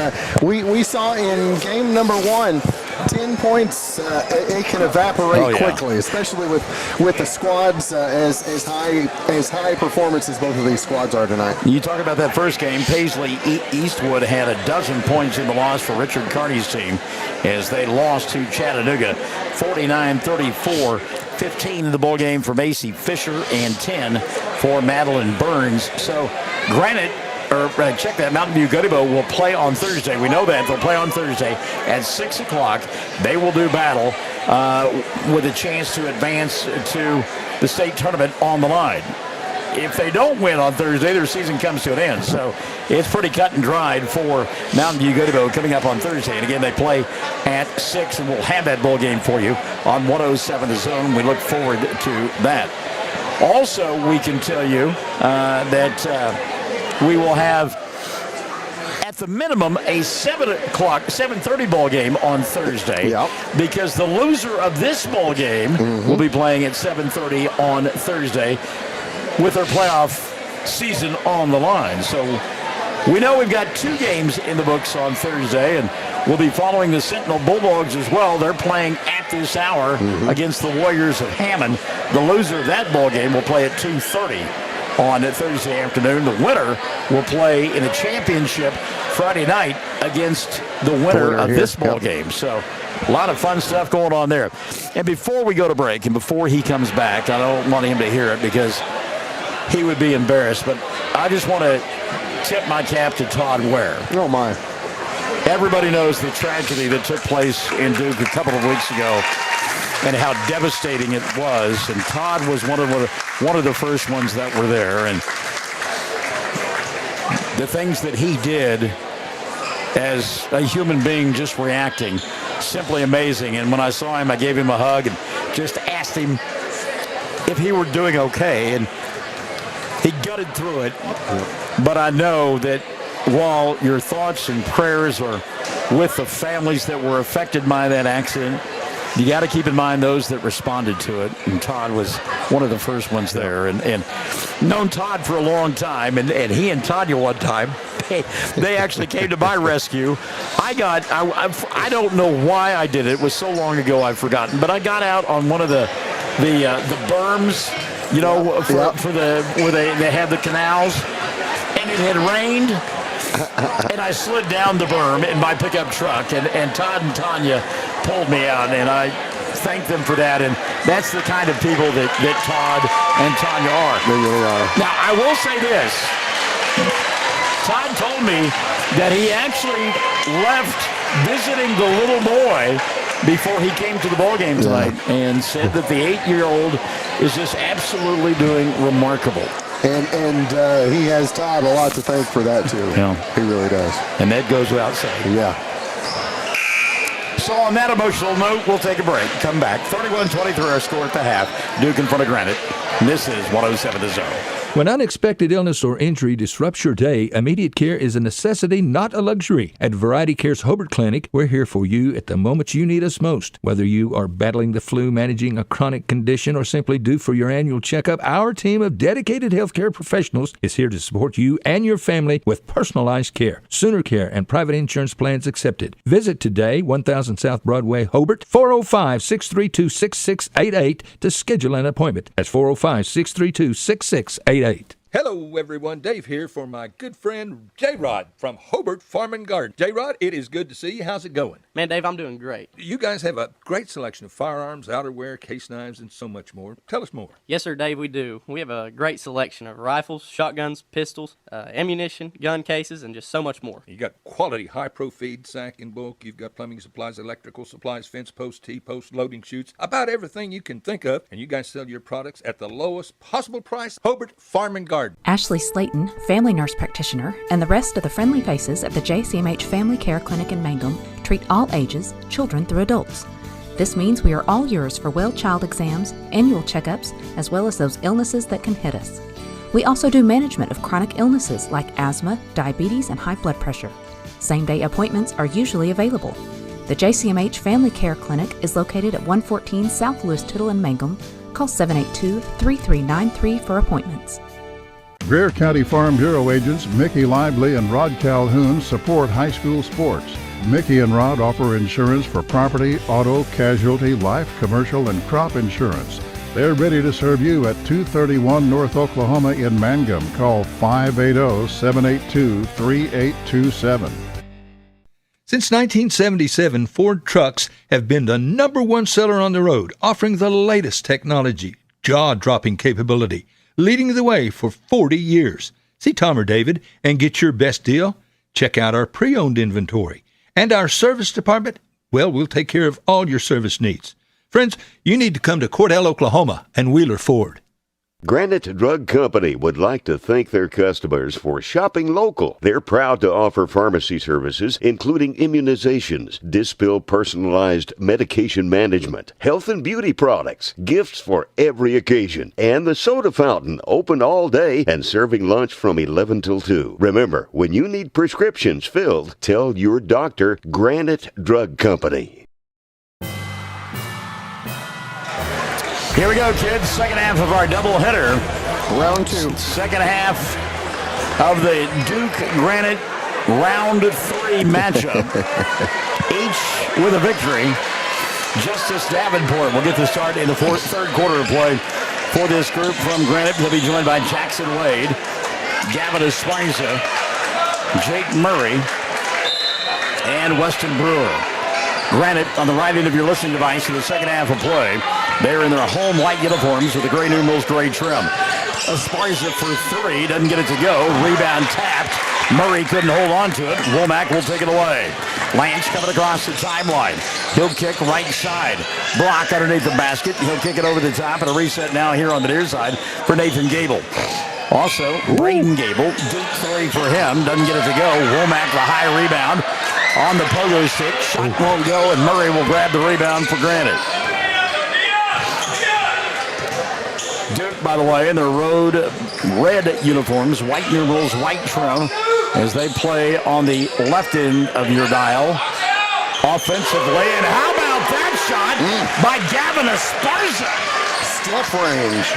we saw in game number 1, 10 points, it can evaporate quickly, especially with the squads as high performance as both of these squads are tonight. You talk about that first game, Paisley Eastwood had a dozen points in the loss for Richard Carney's team as they lost to Chattanooga 49-34. 15 in the ball game for Macy Fisher and 10 for Madeline Burns. So Granite, check that, Mountain View-Gotebo will play on Thursday. We know that. They'll play on Thursday at 6 o'clock. They will do battle with a chance to advance to the state tournament on the line. If they don't win on Thursday, their season comes to an end. So it's pretty cut and dried for Mountain View-Gotebo coming up on Thursday. And again, they play at 6, and we'll have that bowl game for you on 107 The Zone. We look forward to that. Also, we can tell you that we will have, at the minimum, a 7:30 ball game on Thursday. Yep. Because the loser of this ball game will be playing at 7:30 on Thursday with their playoff season on the line. So we know we've got 2 games in the books on Thursday, and we'll be following the Sentinel Bulldogs as well. They're playing at this hour against the Warriors of Hammond. The loser of that ball game will play at 2:30 on Thursday afternoon. The winner will play in a championship Friday night against the winner of this ball game. So a lot of fun stuff going on there. And before we go to break and before he comes back, I don't want him to hear it because he would be embarrassed, but I just want to tip my cap to Todd Ware. Oh, my. Everybody knows the tragedy that took place in Duke a couple of weeks ago and how devastating it was. And Todd was one of the first ones that were there. And the things that he did as a human being just reacting, simply amazing. And when I saw him, I gave him a hug and just asked him if he were doing okay. And he gutted through it. But I know that while your thoughts and prayers are with the families that were affected by that accident, you got to keep in mind those that responded to it. And Todd was one of the first ones there. And known Todd for a long time. And he and Tanya one time, they actually came to my rescue. I don't know why I did it. It was so long ago I've forgotten. But I got out on one of the berms, you know, where they have the canals. And it had rained. And I slid down the berm in my pickup truck, and Todd and Tanya pulled me out, and I thank them for that. And that's the kind of people that Todd and Tanya are. They really are. Now, I will say this. Todd told me that he actually left visiting the little boy before he came to the ball game tonight and said that the 8-year-old is just absolutely doing remarkable. And he has Todd a lot to thank for that, too. Yeah. He really does. And that goes without saying. Yeah. So on that emotional note, we'll take a break. Come back. 31-23 our score at the half. Duke in front of Granite. And this is 107 The Zone. When unexpected illness or injury disrupts your day, immediate care is a necessity, not a luxury. At Variety Care's Hobart Clinic, we're here for you at the moment you need us most. Whether you are battling the flu, managing a chronic condition, or simply due for your annual checkup, our team of dedicated healthcare professionals is here to support you and your family with personalized care. Sooner Care and private insurance plans accepted. Visit today, 1000 South Broadway, Hobart, 405-632-6688 to schedule an appointment. That's 405-632-6688. Hello, everyone. Dave here for my good friend J-Rod from Hobart Farm and Garden. J-Rod, it is good to see you. How's it going? Man, Dave, I'm doing great. You guys have a great selection of firearms, outerwear, case knives, and so much more. Tell us more. Yes, sir, Dave, we do. We have a great selection of rifles, shotguns, pistols, ammunition, gun cases, and just so much more. You got quality high-pro feed, sack, and bulk. You've got plumbing supplies, electrical supplies, fence posts, T-posts, loading chutes, about everything you can think of. And you guys sell your products at the lowest possible price. Hobart Farm and Garden. Ashley Slayton, family nurse practitioner, and the rest of the friendly faces at the JCMH Family Care Clinic in Mangum treat all ages, children through adults. This means we are all yours for well child exams, annual checkups, as well as those illnesses that can hit us. We also do management of chronic illnesses like asthma, diabetes, and high blood pressure. Same-day appointments are usually available. The JCMH Family Care Clinic is located at 114 South Lewis Tittle in Mangum. Call 782-3393 for appointments. Greer County Farm Bureau agents Mickey Lively and Rod Calhoun support high school sports. Mickey and Rod offer insurance for property, auto, casualty, life, commercial, and crop insurance. They're ready to serve you at 231 North Oklahoma in Mangum. Call 580-782-3827. Since 1977, Ford trucks have been the #1 seller on the road, offering the latest technology, jaw-dropping capability, leading the way for 40 years. See Tom or David and get your best deal? Check out our pre-owned inventory. And our service department? Well, we'll take care of all your service needs. Friends, you need to come to Cordell, Oklahoma and Wheeler Ford. Granite Drug Company would like to thank their customers for shopping local. They're proud to offer pharmacy services, including immunizations, dispill personalized medication management, health and beauty products, gifts for every occasion, and the soda fountain open all day and serving lunch from 11 till 2. Remember, when you need prescriptions filled, tell your doctor Granite Drug Company. Here we go, kids. Second half of our doubleheader. Round 2. Second half of the Duke-Granite Round 3 matchup. Each with a victory. Justice Davenport will get the start in the third quarter of play for this group from Granite. He'll be joined by Jackson Wade, Gavin Esparza, Jake Murray, and Weston Brewer. Granite on the right end of your listening device in the second half of play. They're in their home white uniforms with the gray numerals, gray trim. Esparza for 3, doesn't get it to go. Rebound tapped. Murray couldn't hold on to it. Womack will take it away. Lance coming across the timeline. He'll kick right side. Block underneath the basket. He'll kick it over the top and a reset now here on the near side for Nathan Gable. Also, Braden Gable, deep 3 for him. Doesn't get it to go. Womack the high rebound on the pogo stick. Shot won't go, and Murray will grab the rebound for Granite. Duke, by the way, in their road red uniforms, white numerals, white trim, as they play on the left end of your dial. Offensively, and how about that shot by Gavin Esparza? Stuff range.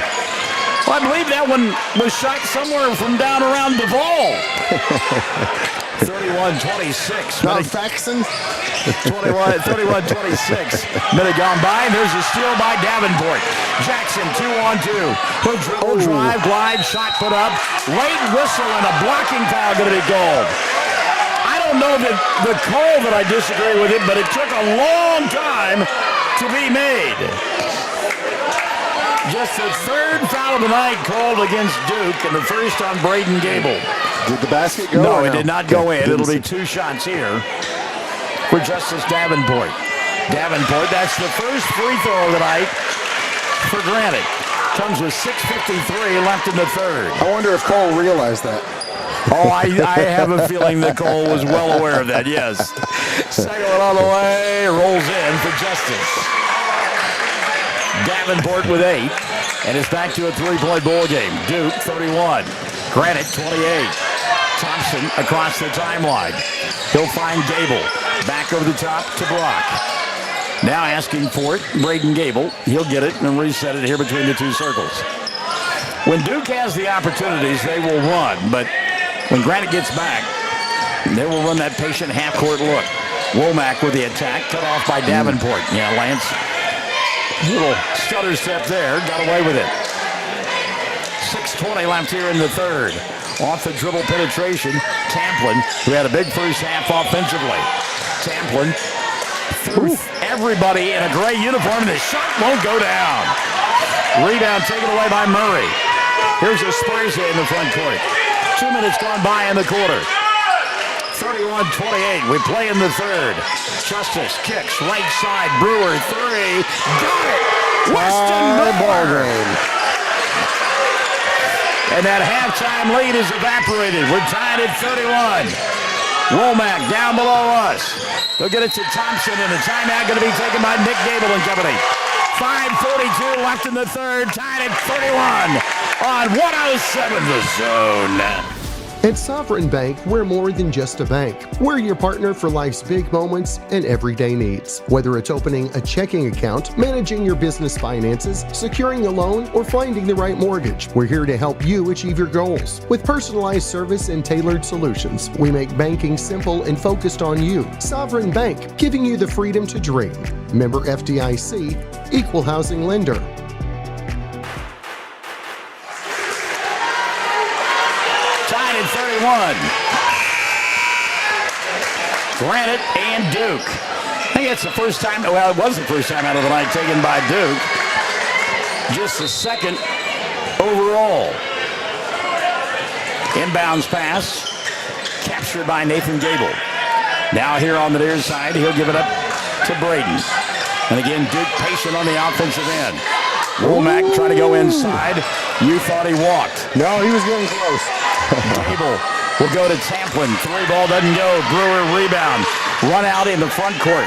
Well, I believe that one was shot somewhere from down around the ball. 31-26. Not Faxon. 31-26. Minute gone by, and there's a steal by Davenport. Jackson, 2-on-2. He'll dribble, drive, glide, shot put up. Late whistle and a blocking foul going to be called. I don't know that the call that I disagree with it, but it took a long time to be made. Just the third foul of the night called against Duke, and the first on Braden Gable. Did the basket go? No, it did not go in. It'll be 2 shots here for Justice Davenport. Davenport, that's the first free throw of the night for Granite. Comes with 6:53 left in the third. I wonder if Cole realized that. Oh, I have a feeling that Cole was well aware of that, yes. Second one on the way, rolls in for Justice. Davenport with 8, and it's back to a 3-point ball game. Duke 31, Granite 28. Thompson across the timeline. He'll find Gable. Back over the top to Brock. Now asking for it, Braden Gable. He'll get it and reset it here between the two circles. When Duke has the opportunities, they will run, but when Granite gets back, they will run that patient half-court look. Womack with the attack, cut off by Davenport. Yeah, Lance. Little stutter step there, got away with it. 6:20 left here in the third. Off the dribble penetration, Tamplin, who had a big first half offensively. Tamplin threw everybody in a gray uniform, and the shot won't go down. Rebound taken away by Murray. Here's Esparza in the front court. 2 minutes gone by in the quarter. 31-28. We play in the third. Justice kicks right side. Brewer 3. Got it. Weston Brewer. And that halftime lead is evaporated. We're tied at 31. Womack down below us. They'll get it to Thompson, and the timeout going to be taken by Nick Gable and company. 5:42 left in the third, tied at 31 on 107 The Zone. At Sovereign Bank, we're more than just a bank. We're your partner for life's big moments and everyday needs. Whether it's opening a checking account, managing your business finances, securing a loan, or finding the right mortgage, we're here to help you achieve your goals. With personalized service and tailored solutions, we make banking simple and focused on you. Sovereign Bank, giving you the freedom to dream. Member FDIC, Equal Housing Lender. Tied at 31. Granite and Duke. I think it's the first time, well, it was the first time out of the night taken by Duke. Just the second overall. Inbounds pass, captured by Nathan Gable. Now here on the near side, he'll give it up to Braden. And again, Duke patient on the offensive end. Womack trying to go inside. You thought he walked. No, he was getting close. Gable will go to Tamplin. Three ball doesn't go. Brewer rebound. Run out in the front court.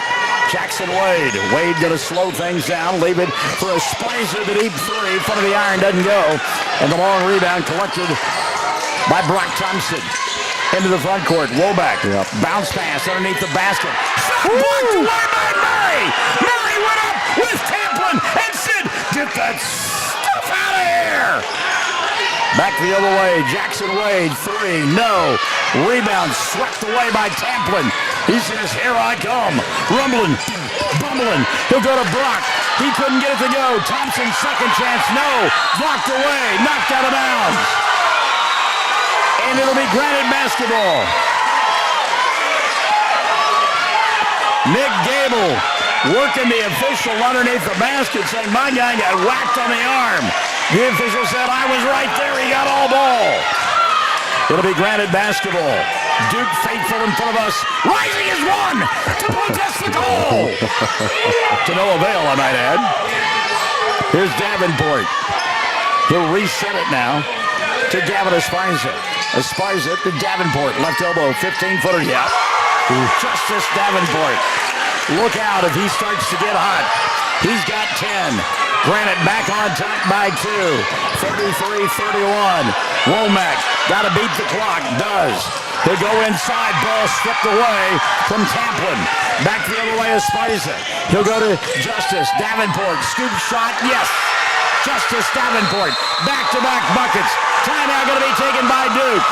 Jackson Wade. Wade going to slow things down. Leave it for a Spicer. The deep three. Front of the iron doesn't go. And the long rebound collected by Brock Thompson. Into the front court. Womack. Bounce pass underneath the basket. Blocked away by Murray. Murray went up with Tamplin and said, "Get that stuff out of here." Back the other way, Jackson Wade, three, no. Rebound swept away by Tamplin. He says, "Here I come." Rumbling, bumbling. He'll go to Brock. He couldn't get it to go. Thompson, second chance, no. Blocked away, knocked out of bounds. And it'll be Granite basketball. Nick Gable working the official underneath the basket, saying, "My guy got whacked on the arm." The official said, "I was right there. He got all ball." It'll be Granite basketball. Duke faithful in front of us. Rising is one to protest the goal. To no avail, I might add. Here's Davenport. He'll reset it now to Gavin Esparza. Esparza to Davenport. Left elbow, 15-footer. Yeah. Justice Davenport. Look out if he starts to get hot. He's got 10. Granite back on top by 2. 33-31. Womack got to beat the clock. Does. They go inside. Ball stripped away from Tamplin. Back the other way is Esparza. He'll go to Justice Davenport. Scoop shot. Yes. Justice Davenport. Back-to-back buckets. Timeout going to be taken by Duke.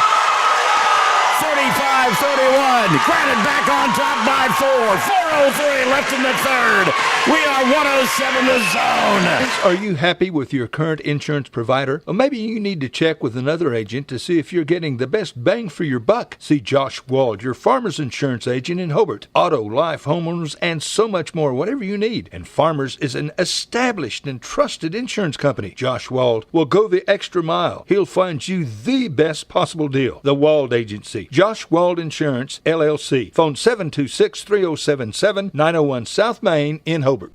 35-31. Granite back on top by 4. 4:03 left in the third. We are 107 The Zone. Are you happy with your current insurance provider? Or maybe you need to check with another agent to see if you're getting the best bang for your buck. See Josh Wald, your Farmers Insurance agent in Hobart. Auto, life, homeowners, and so much more, whatever you need. And Farmers is an established and trusted insurance company. Josh Wald will go the extra mile. He'll find you the best possible deal. The Wald Agency. Josh Wald Insurance, LLC. Phone 726-3077, 901 South Main in Hobart.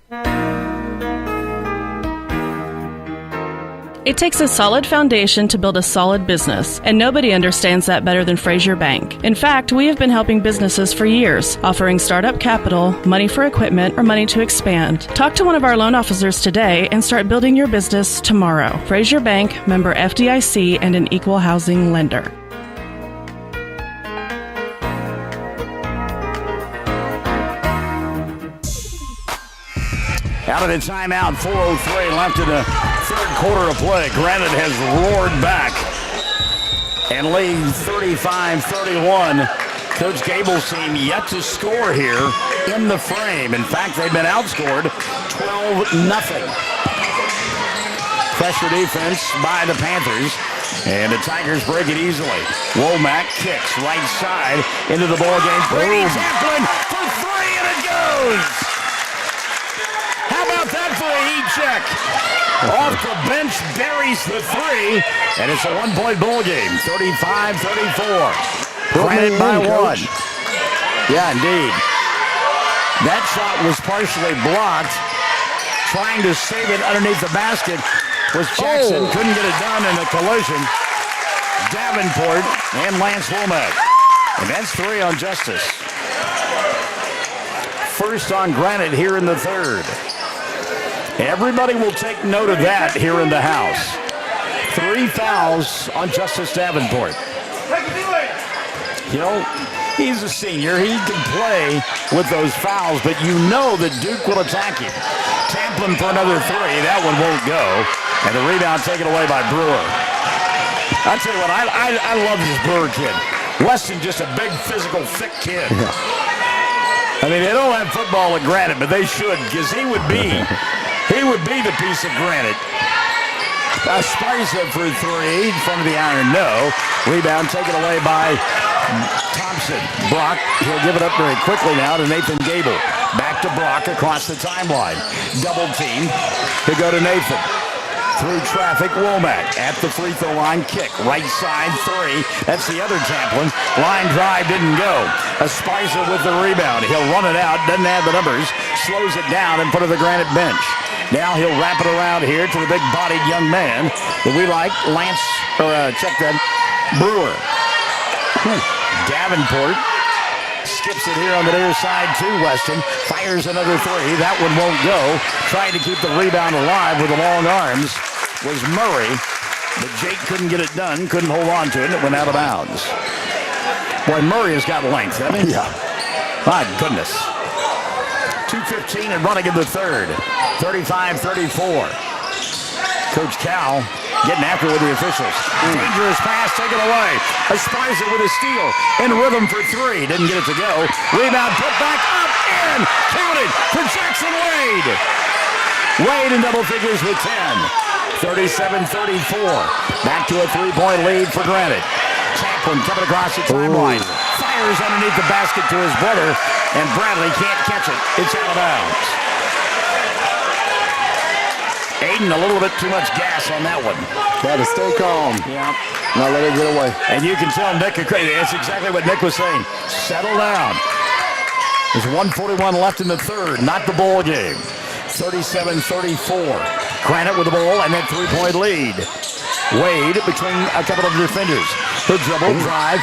It takes a solid foundation to build a solid business, and nobody understands that better than Frazier Bank. In fact, we have been helping businesses for years, offering startup capital, money for equipment, or money to expand. Talk to one of our loan officers today and start building your business tomorrow. Frazier Bank, member FDIC, and an equal housing lender. Out of the timeout, 4:03 left in the third quarter of play. Granite has roared back and leads 35-31. Coach Gable's team yet to score here in the frame. In fact, they've been outscored 12-0. Pressure defense by the Panthers. And the Tigers break it easily. Womack kicks right side into the ball game. Brady Tamplin for three, and it goes. How about that for a heat check? Off the bench, buries the three, and it's a one-point ball game, 35-34. Granite by one. Yeah, indeed. That shot was partially blocked. Trying to save it underneath the basket was Jackson. Couldn't get it done in a collision. Davenport and Lance Womack. And that's three on Justice. First on Granite here in the third. Everybody will take note of that here in the house. 3 fouls on Justice Davenport. He's a senior. He can play with those fouls, but you know that Duke will attack him. Tamplin for another 3. That one won't go. And the rebound taken away by Brewer. I'll tell you what, I love this Brewer kid. Weston, just a big, physical, thick kid. I mean, they don't have football at Granite, but they should, because he would be the piece of Granite. Esparza for 3 in front of the iron, no. Rebound taken away by Thompson. Brock, he'll give it up very quickly now to Nathan Gable. Back to Brock across the timeline. Double team. He'll go to Nathan. Through traffic, Womack at the free throw line. Kick, right side 3. That's the other Tamplin. Line drive didn't go. Esparza with the rebound. He'll run it out, doesn't have the numbers. Slows it down in front of the Granite bench. Now he'll wrap it around here to the big-bodied young man that we like, Brewer. Davenport skips it here on the near side to Weston. Fires another 3. That one won't go. Trying to keep the rebound alive with the long arms was Murray, but Jake couldn't get it done, couldn't hold on to it, and it went out of bounds. Boy, Murray has got length, hasn't he? Yeah. My goodness. 2:15 and running in the third. 35-34. Coach Cal getting after with the officials. Dangerous pass taken away. Esparza with a steal. In rhythm for 3. Didn't get it to go. Rebound put back up and counted for Jackson Wade. Wade in double figures with 10. 37-34. Back to a 3-point lead for Granite. Tamplin coming across the timeline. Fires underneath the basket to his brother, and Bradley can't catch it. It's out of bounds. Aiden, a little bit too much gas on that one. Got to stay calm. Yeah. Not let it get away. And you can tell Nick, that's exactly what Nick was saying. Settle down. There's 1:41 left in the third, not the ball game. 37-34. Granite with the ball and then 3-point lead. Wade between a couple of defenders. The dribble, drive,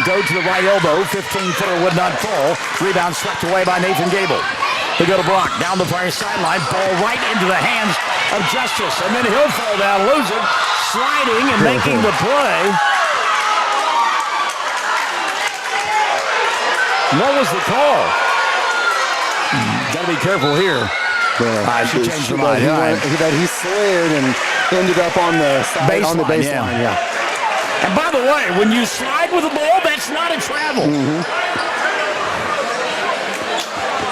go to the right elbow. 15-footer would not fall. Rebound swept away by Nathan Gable. They go to Brock, down the far sideline. Ball right into the hands of Justice. And then he'll fall down, lose it. Sliding and making the play. What was the call? Got to be careful here. I should change the mind. He slid and ended up on the baseline. Yeah. And by the way, when you slide with the ball, that's not a travel.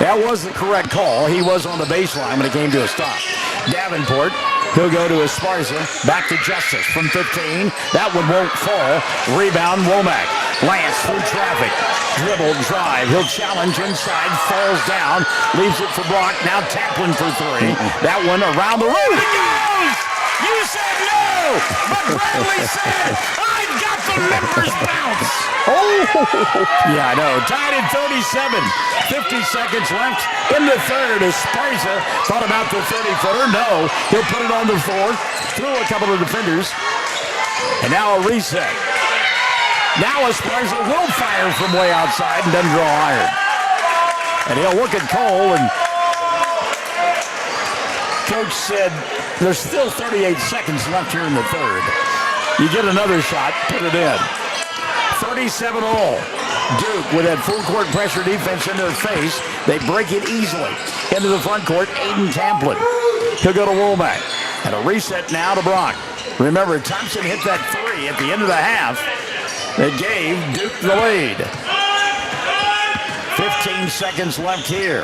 That was the correct call. He was on the baseline when it came to a stop. Davenport, he'll go to Esparza. Back to Justice from 15. That one won't fall. Rebound, Womack. Lance through traffic. Dribble, drive. He'll challenge inside. Falls down. Leaves it for Brock. Now Tamplin for 3. That one around the rim. It goes! You said no! But Bradley said, I've got the members bounce! Yeah, I know. Tied at 37. 50 seconds left in the third. Esparza thought about the 30-footer. No. He'll put it on the floor. Through a couple of defenders. And now a reset. Now Esparza will fire from way outside and doesn't draw iron. And he'll look at Cole, and Coach said there's still 38 seconds left here in the third. You get another shot, put it in. 37 all. Duke with that full court pressure defense in their face. They break it easily. Into the front court, Aiden Tamplin. He'll go to Womack. And a reset now to Brock. Remember, Thompson hit that 3 at the end of the half. That gave Duke the lead. 15 seconds left here.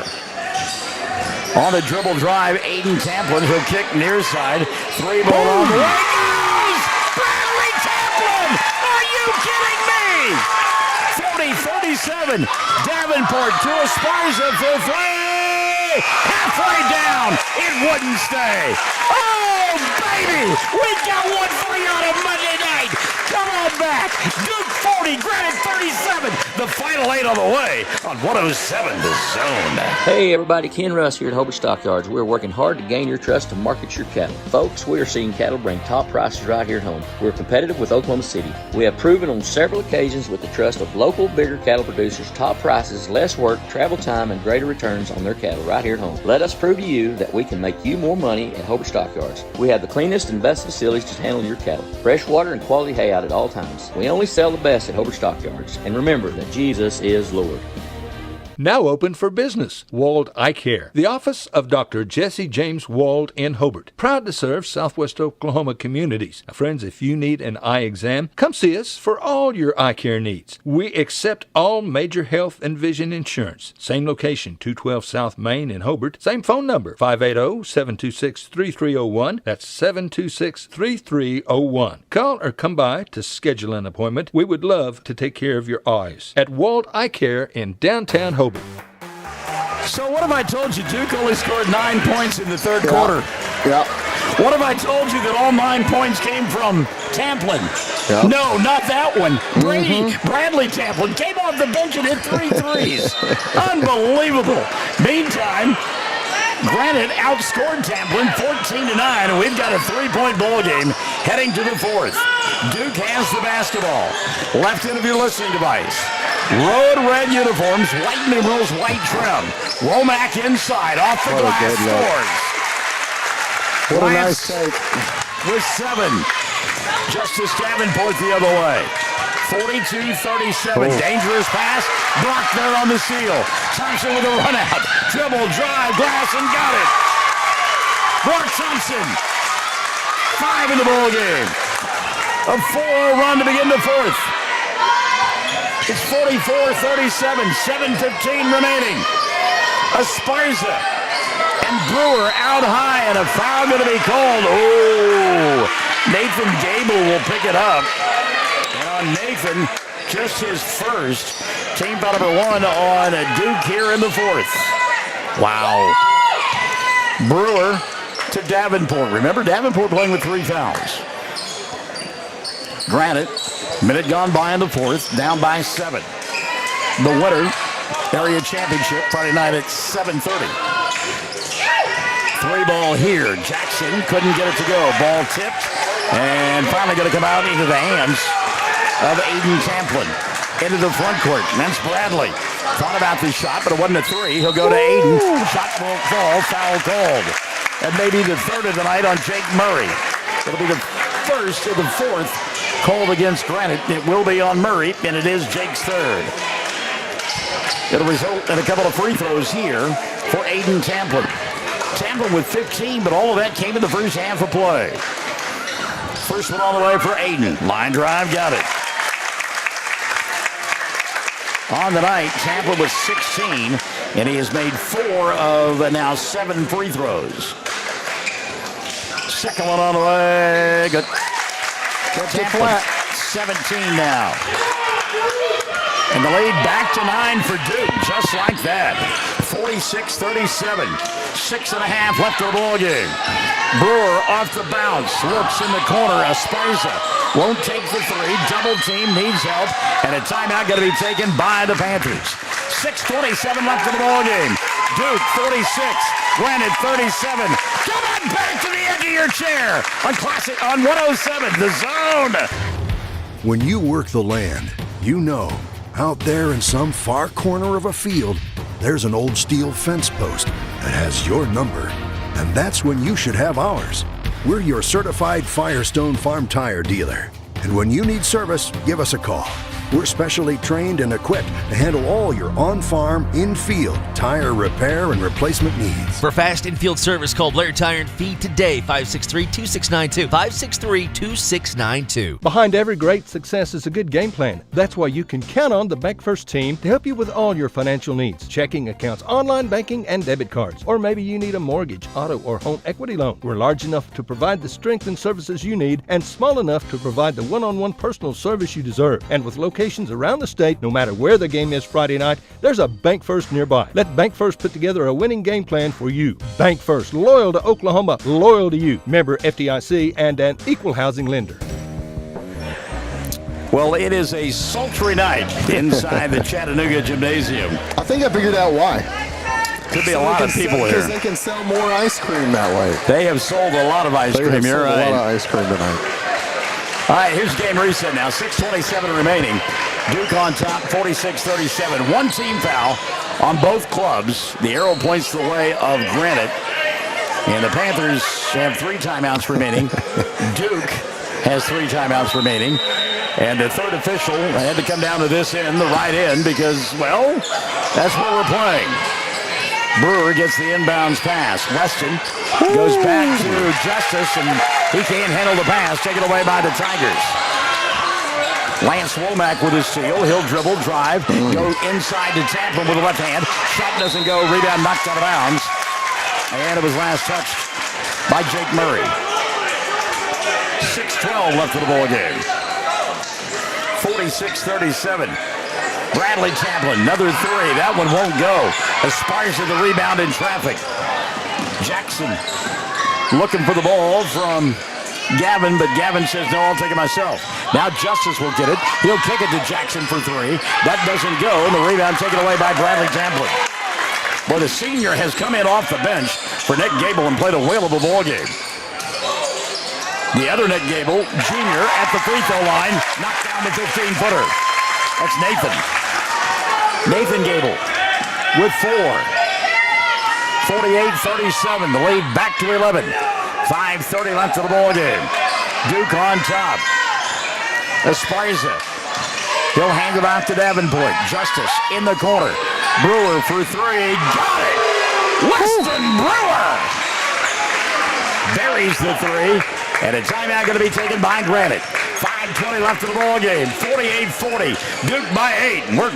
On the dribble drive, Aiden Tamplin. He'll kick near side. 3 ball on the way. Goes! Bradley Tamplin! Are you kidding me? 40-37. Davenport to Esparza for 3. Halfway down. It wouldn't stay. Oh, baby! We got one for you on a Monday night. Come on back. Duke 40, Granite 37. The final 8 on the way on 107 The Zone. Hey everybody, Ken Russ here at Hobart Stockyards. We're working hard to gain your trust to market your cattle. Folks, we are seeing cattle bring top prices right here at home. We're competitive with Oklahoma City. We have proven on several occasions with the trust of local, bigger cattle producers, top prices, less work, travel time, and greater returns on their cattle right here at home. Let us prove to you that we can make you more money at Hobart Stockyards. We have the cleanest and best facilities to handle your cattle. Fresh water and quality hay out at all times. We only sell the best at Hobart Stockyards. And remember that Jesus is Lord. Now open for business. Wald Eye Care. The office of Dr. Jesse James Wald in Hobart. Proud to serve Southwest Oklahoma communities. Now, friends, if you need an eye exam, come see us for all your eye care needs. We accept all major health and vision insurance. Same location, 212 South Main in Hobart. Same phone number, 580-726-3301. That's 726-3301. Call or come by to schedule an appointment. We would love to take care of your eyes. At Wald Eye Care in downtown Hobart. So what if I told you Duke only scored 9 points in the third quarter? Yeah. What if I told you that all 9 points came from Tamplin? Yeah. No, not that one. Bradley Tamplin came off the bench and hit 3 threes. Unbelievable. Meantime, Granite outscored Tamplin 14-9, and we've got a 3-point ball game heading to the fourth. Duke has the basketball. Left end of your listening device. Road red uniforms, white numerals, white trim. Womack inside, off the glass, scores. What a nice take. With 7. Justice Davenport the other way. 42-37, dangerous pass, blocked there on the seal. Thompson with a run out, dribble, drive, glass, and got it. Brock Thompson, 5 in the ball game. A 4-0 run to begin the fourth. It's 44-37, 7:15 remaining. Esparza and Brewer out high, and a foul going to be called. Oh, Nathan Gable will pick it up. And on Nathan, just his first. Team foul number 1 on Duke here in the fourth. Wow. Brewer to Davenport. Remember, Davenport playing with 3 fouls. Granite, minute gone by in the fourth, down by 7. The winner, area championship, Friday night at 7:30. 3 ball here. Jackson couldn't get it to go. Ball tipped, and finally going to come out into the hands of Aiden Tamplin. Into the front court. That's Bradley. Thought about this shot, but it wasn't a 3. He'll go to Aiden. Shot won't fall. Foul called. And maybe the third of the night on Jake Murray. It'll be the first of the fourth called against Granite. It will be on Murray, and it is Jake's third. It'll result in a couple of free throws here for Aiden Tamplin. Tamplin with 15, but all of that came in the first half of play. First one on the way for Aiden. Line drive, got it. On the night, Tamplin was 16, and he has made 4 of now 7 free throws. Second one on the way. Good. Tamplin, 17 now. And the lead back to 9 for Duke, just like that. 46-37. 6.5 left of the ball game. Brewer off the bounce, looks in the corner. Esparza won't take the 3. Double team, needs help, and a timeout going to be taken by the Panthers. 6:27 left of the ball game. Duke 46, Granite 37. Come on back to the edge of your chair on Classic on 107 The Zone. When you work the land, you know, out there in some far corner of a field, there's an old steel fence post that has your number. And that's when you should have ours. We're your certified Firestone Farm Tire dealer. And when you need service, give us a call. We're specially trained and equipped to handle all your on-farm, in-field tire repair and replacement needs. For fast in-field service, call Blair Tire and Feed today, 563-2692, 563-2692. Behind every great success is a good game plan. That's why you can count on the Bank First team to help you with all your financial needs. Checking accounts, online banking, and debit cards. Or maybe you need a mortgage, auto, or home equity loan. We're large enough to provide the strength and services you need and small enough to provide the one-on-one personal service you deserve. And with locations around the state, no matter where the game is Friday night, there's a Bank First nearby. Let Bank First put together a winning game plan for you. Bank First, loyal to Oklahoma, loyal to you. Member FDIC and an equal housing lender. Well, it is a sultry night inside the Chattanooga Gymnasium. I think I figured out why. Could be a lot of people here. Because they can sell more ice cream that way. They have sold a lot of ice cream. You're right. A lot of ice cream tonight. All right, here's game reset now. 6:27 remaining. Duke on top, 46-37. One team foul on both clubs. The arrow points the way of Granite. And the Panthers have 3 timeouts remaining. Duke has 3 timeouts remaining. And the third official had to come down to this end, the right end, because, well, that's where we're playing. Brewer gets the inbounds pass. Weston goes back to Justice, and he can't handle the pass. Taken away by the Tigers. Lance Womack with his steal. He'll dribble, drive, go inside to Tampa with the left hand. Shot doesn't go. Rebound knocked out of bounds. And it was last touched by Jake Murray. 6:12 left of the ball game. 46-37. Bradley Champlin, another 3. That one won't go. Esparza the rebound in traffic. Jackson looking for the ball from Gavin, but Gavin says, no, I'll take it myself. Now Justice will get it. He'll kick it to Jackson for 3. That doesn't go, and the rebound taken away by Bradley Champlin. Well, the senior has come in off the bench for Nick Gable and played a whale of a ball game. The other Nick Gable, junior, at the free throw line, knocked down the 15-footer. That's Nathan. Nathan Gable with 4. 48-37. The lead back to 11. 5:30 left of the ball game. Duke on top. Esparza. He'll hand it off to Davenport. Justice in the corner. Brewer for 3. Got it! Weston Brewer buries the 3. And a timeout going to be taken by Granite. 5:20 left of the ball game. 48-40. Duke by 8. And we're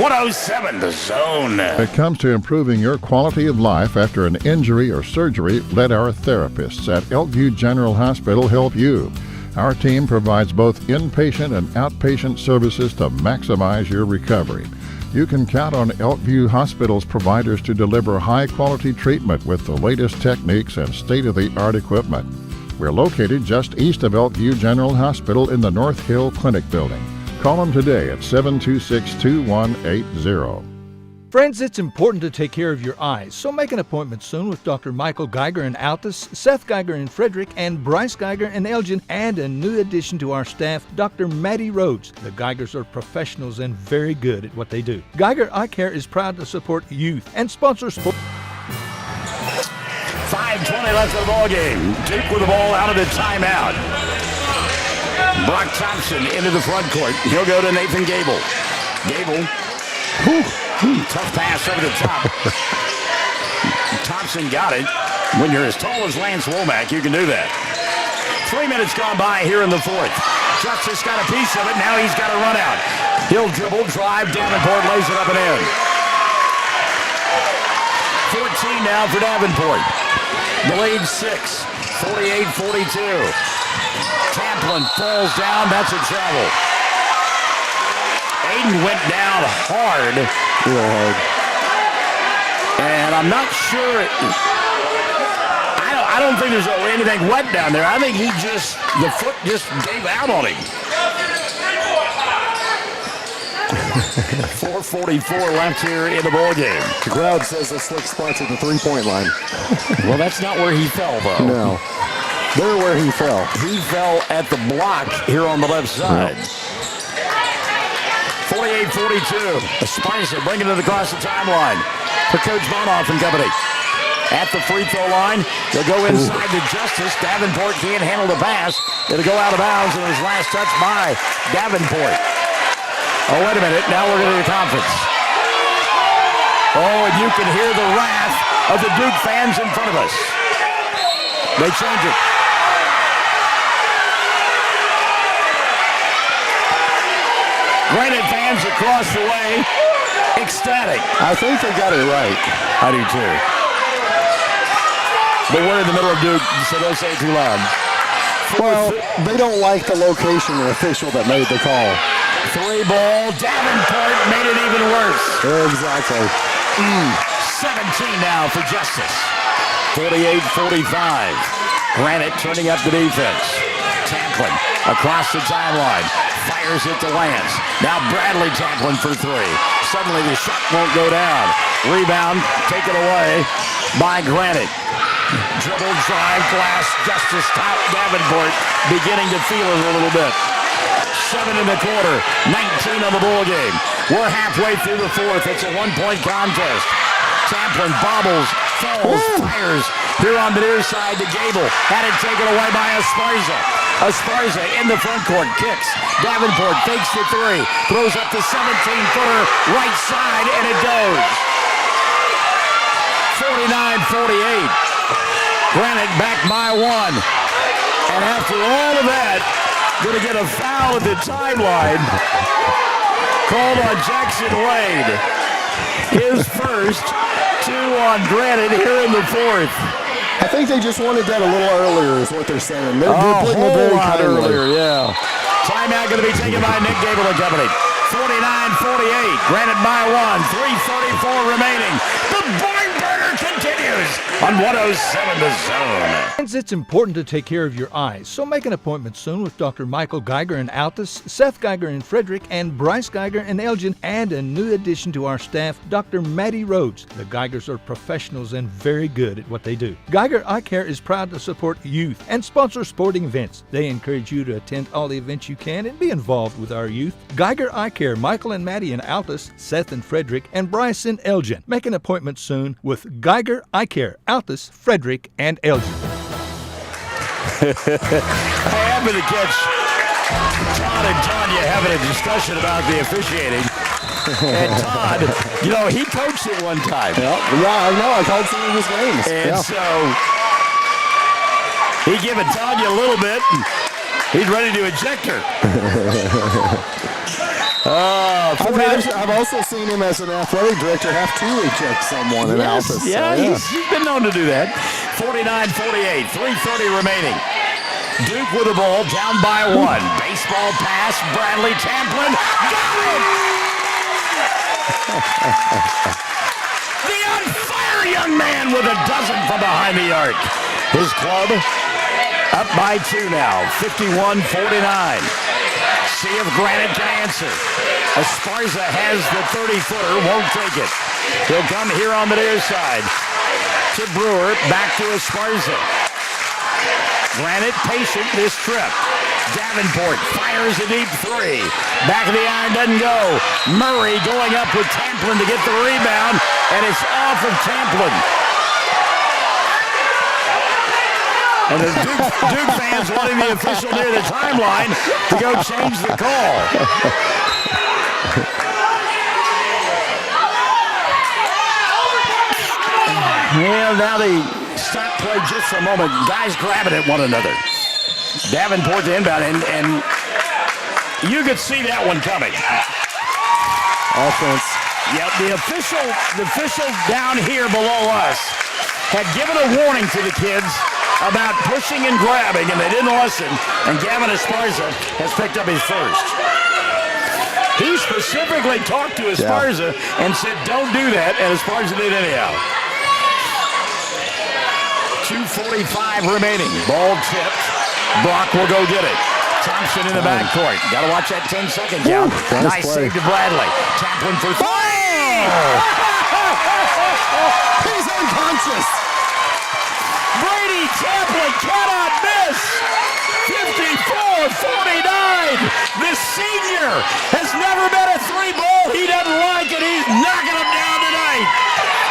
107 to zone. When it comes to improving your quality of life after an injury or surgery, let our therapists at Elkview General Hospital help you. Our team provides both inpatient and outpatient services to maximize your recovery. You can count on Elkview Hospital's providers to deliver high-quality treatment with the latest techniques and state-of-the-art equipment. We're located just east of Elkview General Hospital in the North Hill Clinic building. Call them today at 726-2180. Friends, it's important to take care of your eyes, so make an appointment soon with Dr. Michael Geiger in Altus, Seth Geiger in Frederick, and Bryce Geiger in Elgin, and a new addition to our staff, Dr. Maddie Rhodes. The Geigers are professionals and very good at what they do. Geiger Eye Care is proud to support youth and sponsor sports. 5:20 left of the ball game. Duke with the ball out of the timeout. Brock Thompson into the front court. He'll go to Nathan Gable. Gable. Tough pass over the top. Thompson got it. When you're as tall as Lance Womack, you can do that. 3 minutes gone by here in the fourth. Justice got a piece of it. Now he's got to run out. He'll dribble, drive, Davenport lays it up and in. 14 now for Davenport. The lead 6. 48-42. Tamplin falls down. That's a travel. Aiden went down hard. Real hard. And I'm not sure. I don't think there's anything wet down there. I think the foot just gave out on him. 4:44 left here in the ball game. The crowd says the slick spots at the three-point line. Well, that's not where he fell, though. No. They're where he fell. He fell at the block here on the left side. 48-42. Esparza bringing it across the timeline for Coach Bonoff and company. At the free throw line, they'll go inside to Justice. Davenport can't handle the pass. It'll go out of bounds, and it was last touched by Davenport. Oh, wait a minute. Now we're going to the conference. Oh, and you can hear the wrath of the Duke fans in front of us. They change it. Granite fans across the way, ecstatic. I think they got it right. I do too. But we're in the middle of Duke, so don't say it too loud. Well, they don't like the location and official that made the call. 3 ball. Davenport made it even worse. Exactly. 17 now for Justice. 48-45. Granite turning up the defense. Tamplin across the timeline. Fires it to Lance. Now Bradley Tamplin for three. Suddenly the shot won't go down. Rebound taken away by Granite. Dribble, drive, glass, Justice Davenport beginning to feel it a little bit. 7 in the quarter, 19 on the ball game. We're halfway through the fourth. It's a one-point contest. Tamplin bobbles, falls, fires. Here on the near side to Gable. Had it taken away by Esparza. Esparza in the front court, kicks. Davenport fakes the three. Throws up the 17-footer, right side, and it goes. 49-48. Granite back by one. And after all of that, going to get a foul at the timeline. Called on Jackson Wade. His first, 2 on Granite here in the fourth. I think they just wanted that a little earlier is what they're saying. They're putting it a very whole lot kindly. earlier, yeah. Timeout going to be taken by Nick Gable and company. 49-48. Granite by one. 3:34 remaining. The barn burner continues on 107 The Zone. Friends, it's important to take care of your eyes, so make an appointment soon with Dr. Michael Geiger in Altus, Seth Geiger in Frederick, and Bryce Geiger in Elgin, and a new addition to our staff, Dr. Maddie Rhodes. The Geigers are professionals and very good at what they do. Geiger Eye Care is proud to support youth and sponsor sporting events. They encourage you to attend all the events you can and be involved with our youth. Geiger Eye Care, Michael and Maddie in Altus, Seth in Frederick, and Bryce in Elgin. Make an appointment soon with Geiger Eye Care, Altus, Frederick, and Elgin. I happened to catch Todd and Tanya having a discussion about the officiating. And Todd, he coached it one time. Yeah, I know. I called some of his games. And so he gave it Tanya a little bit. And he's ready to eject her. I've also seen him as an athletic director have to eject someone in Altus. He's been known to do that. 49-48, 3:30 remaining. Duke with the ball, down by one. Baseball pass, Bradley Tamplin. Got it! The on fire young man with a dozen from behind the arc. His club up by 2 now, 51-49. See if Granite can answer. Esparza has the 30-footer, won't take it. He'll come here on the near side to Brewer, back to Esparza. Granite patient this trip. Davenport fires a deep three. Back of the iron doesn't go. Murray going up with Tamplin to get the rebound, and it's off of Tamplin. And the Duke fans wanting the official near the timeline to go change the call. Well, now they stop play just for a moment. Guys grabbing at one another. Davenport to inbound, and you could see that one coming. Offense. Yep, the official down here below us had given a warning to the kids about pushing and grabbing, and they didn't listen, and Gavin Esparza has picked up his first. He specifically talked to Esparza and said, don't do that, and Esparza did anyhow. 2:45 remaining. Ball tipped. Brock will go get it. Thompson in the backcourt. Got to watch that 10-second count. Nice save to Bradley. Tamplin for three. He's unconscious. Brady Tamplin cannot miss. 54-49. This senior has never been a three ball he doesn't like, and he's knocking them down tonight.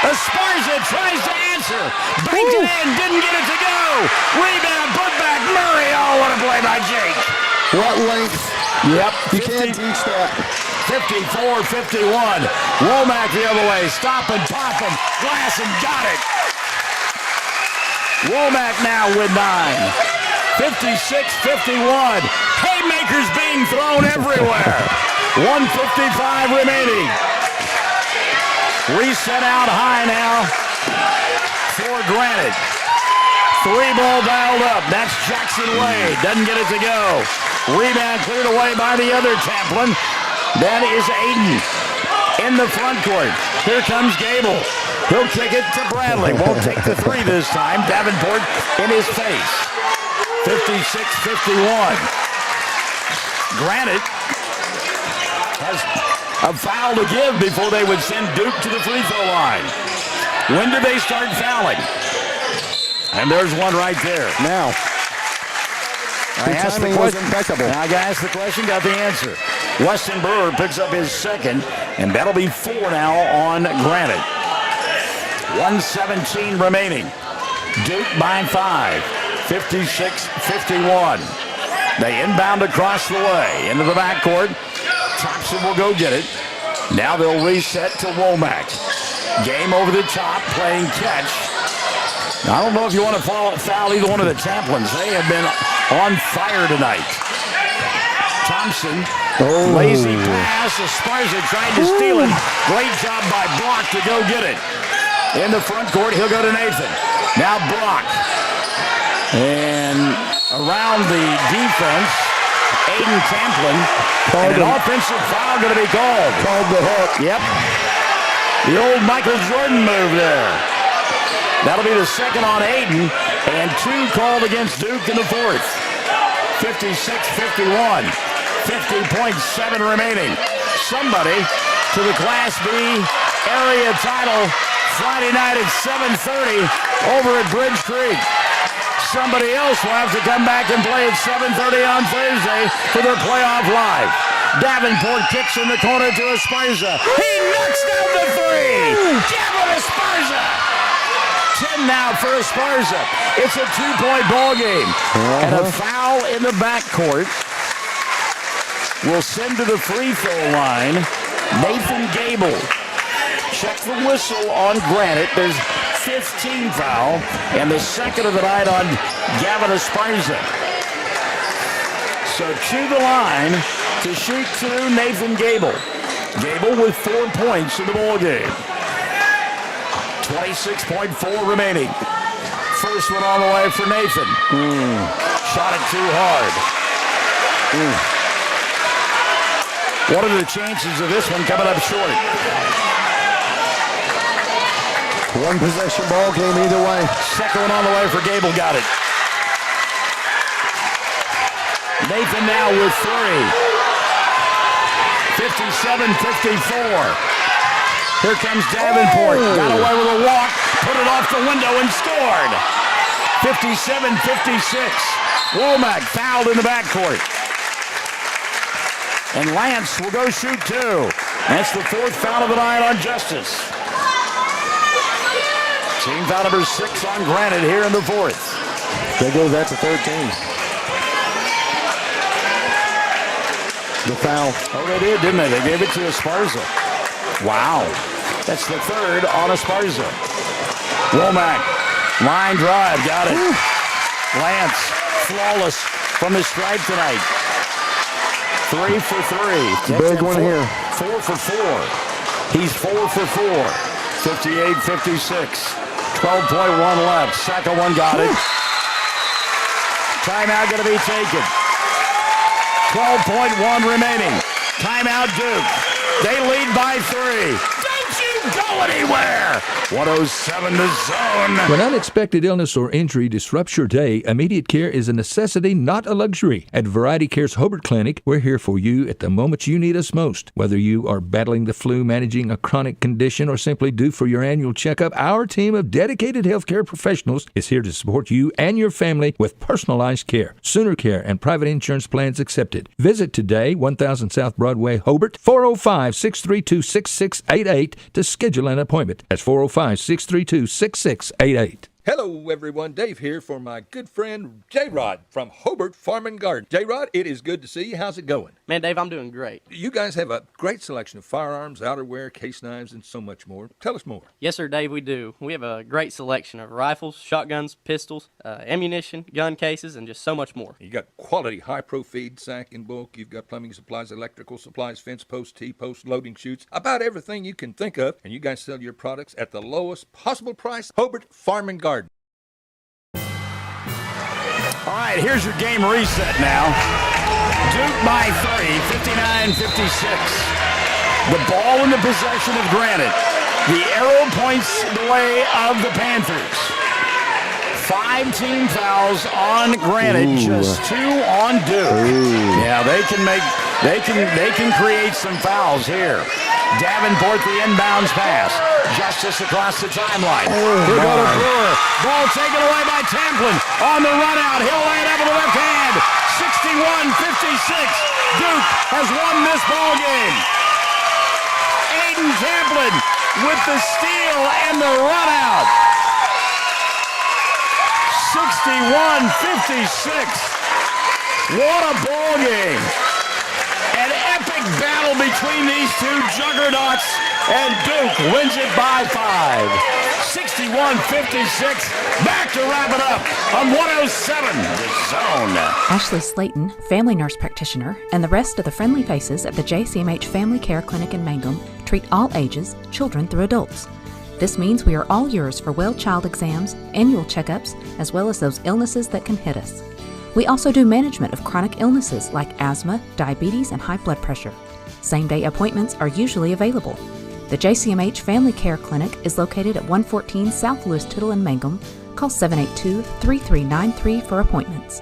Esparza tries to answer. Banked it in, didn't get it to go. Rebound, put back, Murray. Oh, what a play by Jake. What length? Yep. You can't teach that. 54-51. Womack the other way. Stop and pop him. Glass and got it. Womack now with 9. 56-51. Haymakers being thrown everywhere. 1:55 remaining. Reset out high now for Granite. 3-ball dialed up. That's Jackson Wade. Doesn't get it to go. Rebound cleared away by the other Tamplin. That is Aiden in the front court. Here comes Gable. He'll kick it to Bradley. Won't take the three this time. Davenport in his face. 56-51. Granite has a foul to give before they would send Duke to the free throw line. When do they start fouling? And there's one right there. Now, the timing was impeccable. Now I asked the question, got the answer. Weston Brewer picks up his second, and that'll be 4 now on Granite. 1:17 remaining. Duke by 5. 56-51. They inbound across the way into the backcourt. Thompson will go get it. Now they'll reset to Womack. Game over the top, playing catch. I don't know if you want to foul either one of the Champlins. They have been on fire tonight. Thompson, lazy pass. Esparza tried to steal it. Great job by Block to go get it. In the front court, he'll go to Nathan. Now Block. And around the defense, Aiden Champlin. And an offensive foul going to be called. Called the hook. Yep. The old Michael Jordan move there. That'll be the second on Aiden, and 2 called against Duke in the fourth. 56-51. 50.7 remaining. Somebody to the Class B area title Friday night at 7:30 over at Bridge Creek. Somebody else will have to come back and play at 7:30 on Thursday for their playoff live. Davenport kicks in the corner to Esparza. He knocks down the 3. Gavin Esparza. 10 now for Esparza. It's a 2-point ball game. And a foul in the backcourt will send to the free throw line Nathan Gable. Check the whistle on Granite. There's 15 foul, and the second of the night on Gavin Esparza. So to the line to shoot 2, Nathan Gable. Gable with 4 points in the ball game. 26.4 remaining. First one on the way for Nathan. Shot it too hard. What are the chances of this one coming up short? One possession ball game either way. Second one on the way for Gable, got it. Nathan now with 3. 57-54. Here comes Davenport. Got away with a walk, put it off the window and scored. 57-56. Womack fouled in the backcourt. And Lance will go shoot 2. That's the 4th foul of the night on Justice. Team foul number 6 on Granite here in the 4th. They gave that to 13. The foul. Oh, they did, didn't they? They gave it to Esparza. Wow. That's the 3rd on Esparza. Womack, line drive, got it. Lance, flawless from the stripe tonight. 3 for 3. Big one here. 4 for 4. He's 4 for 4. 58-56. 12.1 left. Second one got it. Timeout going to be taken. 12.1 remaining. Timeout Duke. They lead by 3. Don't you go anywhere. 107 to zone. When unexpected illness or injury disrupts your day, immediate care is a necessity, not a luxury. At Variety Care's Hobart Clinic, we're here for you at the moment you need us most. Whether you are battling the flu, managing a chronic condition, or simply due for your annual checkup, our team of dedicated healthcare professionals is here to support you and your family with personalized care. Sooner Care and private insurance plans accepted. Visit today, 1000 South Broadway, Hobart, 405-632-6688 to schedule an appointment. That's 405-632-6688. Hello, everyone. Dave here for my good friend J-Rod from Hobart Farm and Garden. J-Rod, it is good to see you. How's it going? Man, Dave, I'm doing great. You guys have a great selection of firearms, outerwear, case knives, and so much more. Tell us more. Yes, sir, Dave, we do. We have a great selection of rifles, shotguns, pistols, ammunition, gun cases, and just so much more. You got quality high-pro feed, sack, and bulk. You've got plumbing supplies, electrical supplies, fence posts, T-posts, loading chutes, about everything you can think of. And you guys sell your products at the lowest possible price. Hobart Farm and Garden. All right, here's your game reset now. Duke by 3, 59-56. The ball in the possession of Granite. The arrow points the way of the Panthers. 5 team fouls on Granite, just 2 on Duke. Yeah, they can create some fouls here. Davenport, the inbounds pass. Justice across the timeline. He'll go to Brewer. Ball taken away by Tamplin. On the run out, he'll lay it up with the left hand. 61-56. Duke has won this ball game. Aiden Tamplin with the steal and the run out. 61-56. What a ball game. An epic battle between these two juggernauts, and Duke wins it by 5. 61-56. Back to wrap it up on 107 The Zone. Ashley Slayton, family nurse practitioner, and the rest of the friendly faces at the JCMH Family Care Clinic in Mangum treat all ages, children through adults. This means we are all yours for well child exams, annual checkups, as well as those illnesses that can hit us. We also do management of chronic illnesses like asthma, diabetes, and high blood pressure. Same-day appointments are usually available. The JCMH Family Care Clinic is located at 114 South Lewis Tittle in Mangum. Call 782-3393 for appointments.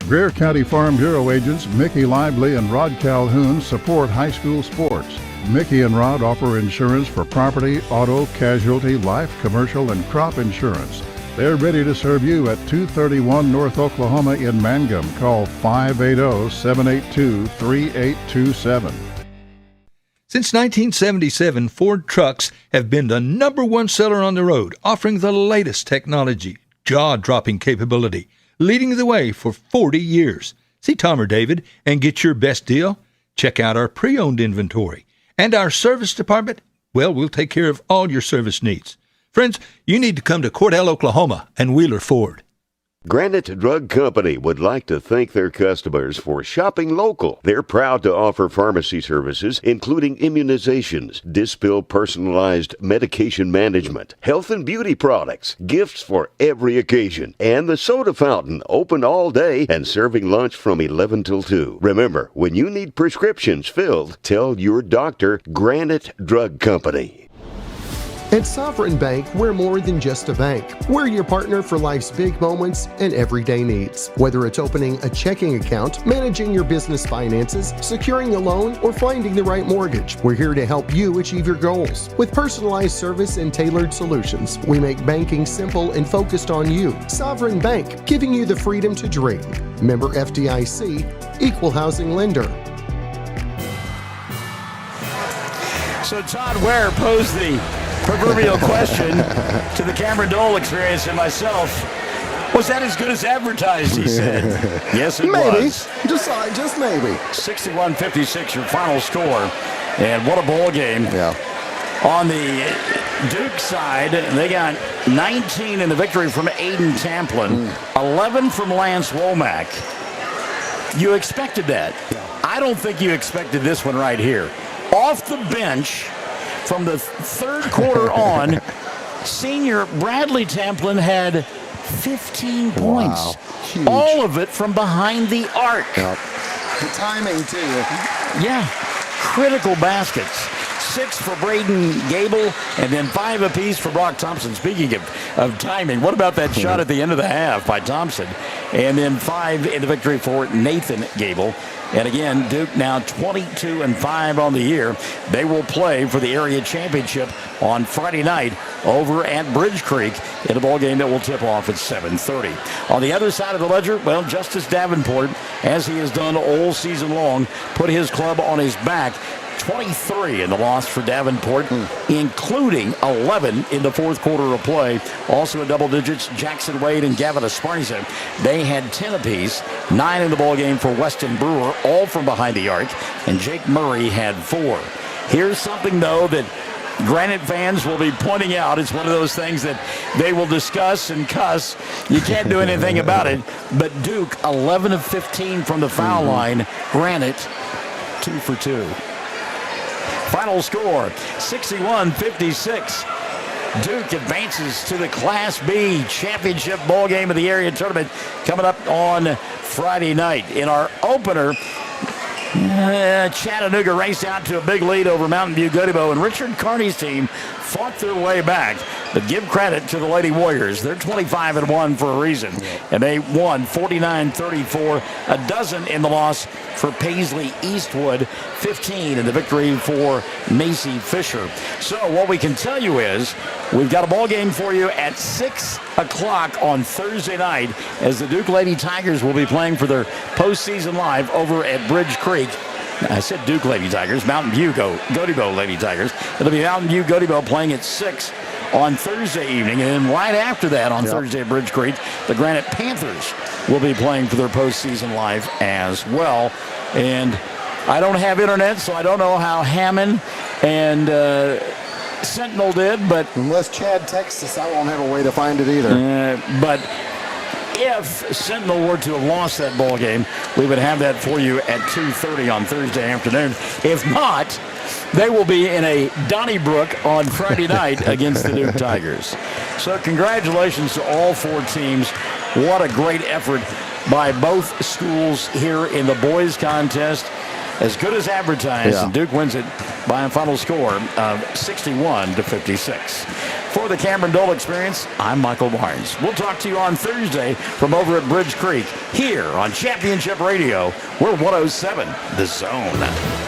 Greer County Farm Bureau agents Mickey Lively and Rod Calhoun support high school sports. Mickey and Rod offer insurance for property, auto, casualty, life, commercial, and crop insurance. They're ready to serve you at 231 North Oklahoma in Mangum. Call 580-782-3827. Since 1977, Ford trucks have been the #1 seller on the road, offering the latest technology, jaw-dropping capability, leading the way for 40 years. See Tom or David and get your best deal. Check out our pre-owned inventory. And our service department, well, we'll take care of all your service needs. Friends, you need to come to Cordell, Oklahoma and Wheeler Ford. Granite Drug Company would like to thank their customers for shopping local. They're proud to offer pharmacy services, including immunizations, Dispill personalized medication management, health and beauty products, gifts for every occasion, and the soda fountain, open all day and serving lunch from 11 till 2. Remember, when you need prescriptions filled, tell your doctor Granite Drug Company. At Sovereign Bank, we're more than just a bank. We're your partner for life's big moments and everyday needs. Whether it's opening a checking account, managing your business finances, securing a loan, or finding the right mortgage, we're here to help you achieve your goals. With personalized service and tailored solutions, we make banking simple and focused on you. Sovereign Bank, giving you the freedom to dream. Member FDIC, equal housing lender. So Todd Ware posed the proverbial question to the Cameron Dole experience and myself. Was that as good as advertised, he said. Yes, it was. Just maybe. 61-56, your final score. And what a ball game. Yeah. On the Duke side, they got 19 in the victory from Aiden Tamplin, 11 from Lance Womack. You expected that. Yeah. I don't think you expected this one right here. Off the bench, from the third quarter on, senior Bradley Tamplin had 15 points. Wow. Huge. All of it from behind the arc. Yep. The timing, too. Yeah. Critical baskets. 6 for Braden Gable, and then 5 apiece for Brock Thompson. Speaking of timing, what about that shot at the end of the half by Thompson? And then 5 in the victory for Nathan Gable. And again, Duke now 22-5 on the year. They will play for the area championship on Friday night over at Bridge Creek in a ball game that will tip off at 7:30. On the other side of the ledger, well, Justice Davenport, as he has done all season long, put his club on his back. 23 in the loss for Davenport, including 11 in the fourth quarter of play. Also in double digits, Jackson Wade and Gavin Esparza. They had 10 apiece, 9 in the ball game for Weston Brewer, all from behind the arc, and Jake Murray had 4. Here's something, though, that Granite fans will be pointing out. It's one of those things that they will discuss and cuss. You can't do anything about it. But Duke, 11 of 15 from the foul line. Granite, 2 for 2. Final score, 61-56. Duke advances to the Class B championship ball game of the area tournament coming up on Friday night. In our opener, Chattanooga raced out to a big lead over Mountain View-Gotebo, and Richard Carney's team fought their way back. But give credit to the Lady Warriors. They're 25-1 for a reason. And they won 49-34, a dozen in the loss for Paisley Eastwood, 15 in the victory for Macy Fisher. So what we can tell you is we've got a ball game for you at 6 o'clock on Thursday night as the Duke Lady Tigers will be playing for their postseason live over at Bridge Creek. I said Duke Lady Tigers, Mountain View Gotebo Lady Tigers. It'll be Mountain View Gotebo playing at 6 on Thursday evening. And then right after that on Thursday at Bridge Creek, the Granite Panthers will be playing for their postseason live as well. And I don't have internet, so I don't know how Hammond and Sentinel did, but unless Chad texts us, I won't have a way to find it either. But if Sentinel were to have lost that ball game, we would have that for you at 2:30 on Thursday afternoon. If not, they will be in a Donnybrook on Friday night against the Duke Tigers. So congratulations to all four teams. What a great effort by both schools here in the boys contest. As good as advertised, and Duke wins it by a final score of 61-56. For the Cameron Dole Experience, I'm Michael Barnes. We'll talk to you on Thursday from over at Bridge Creek here on Championship Radio. We're 107 The Zone.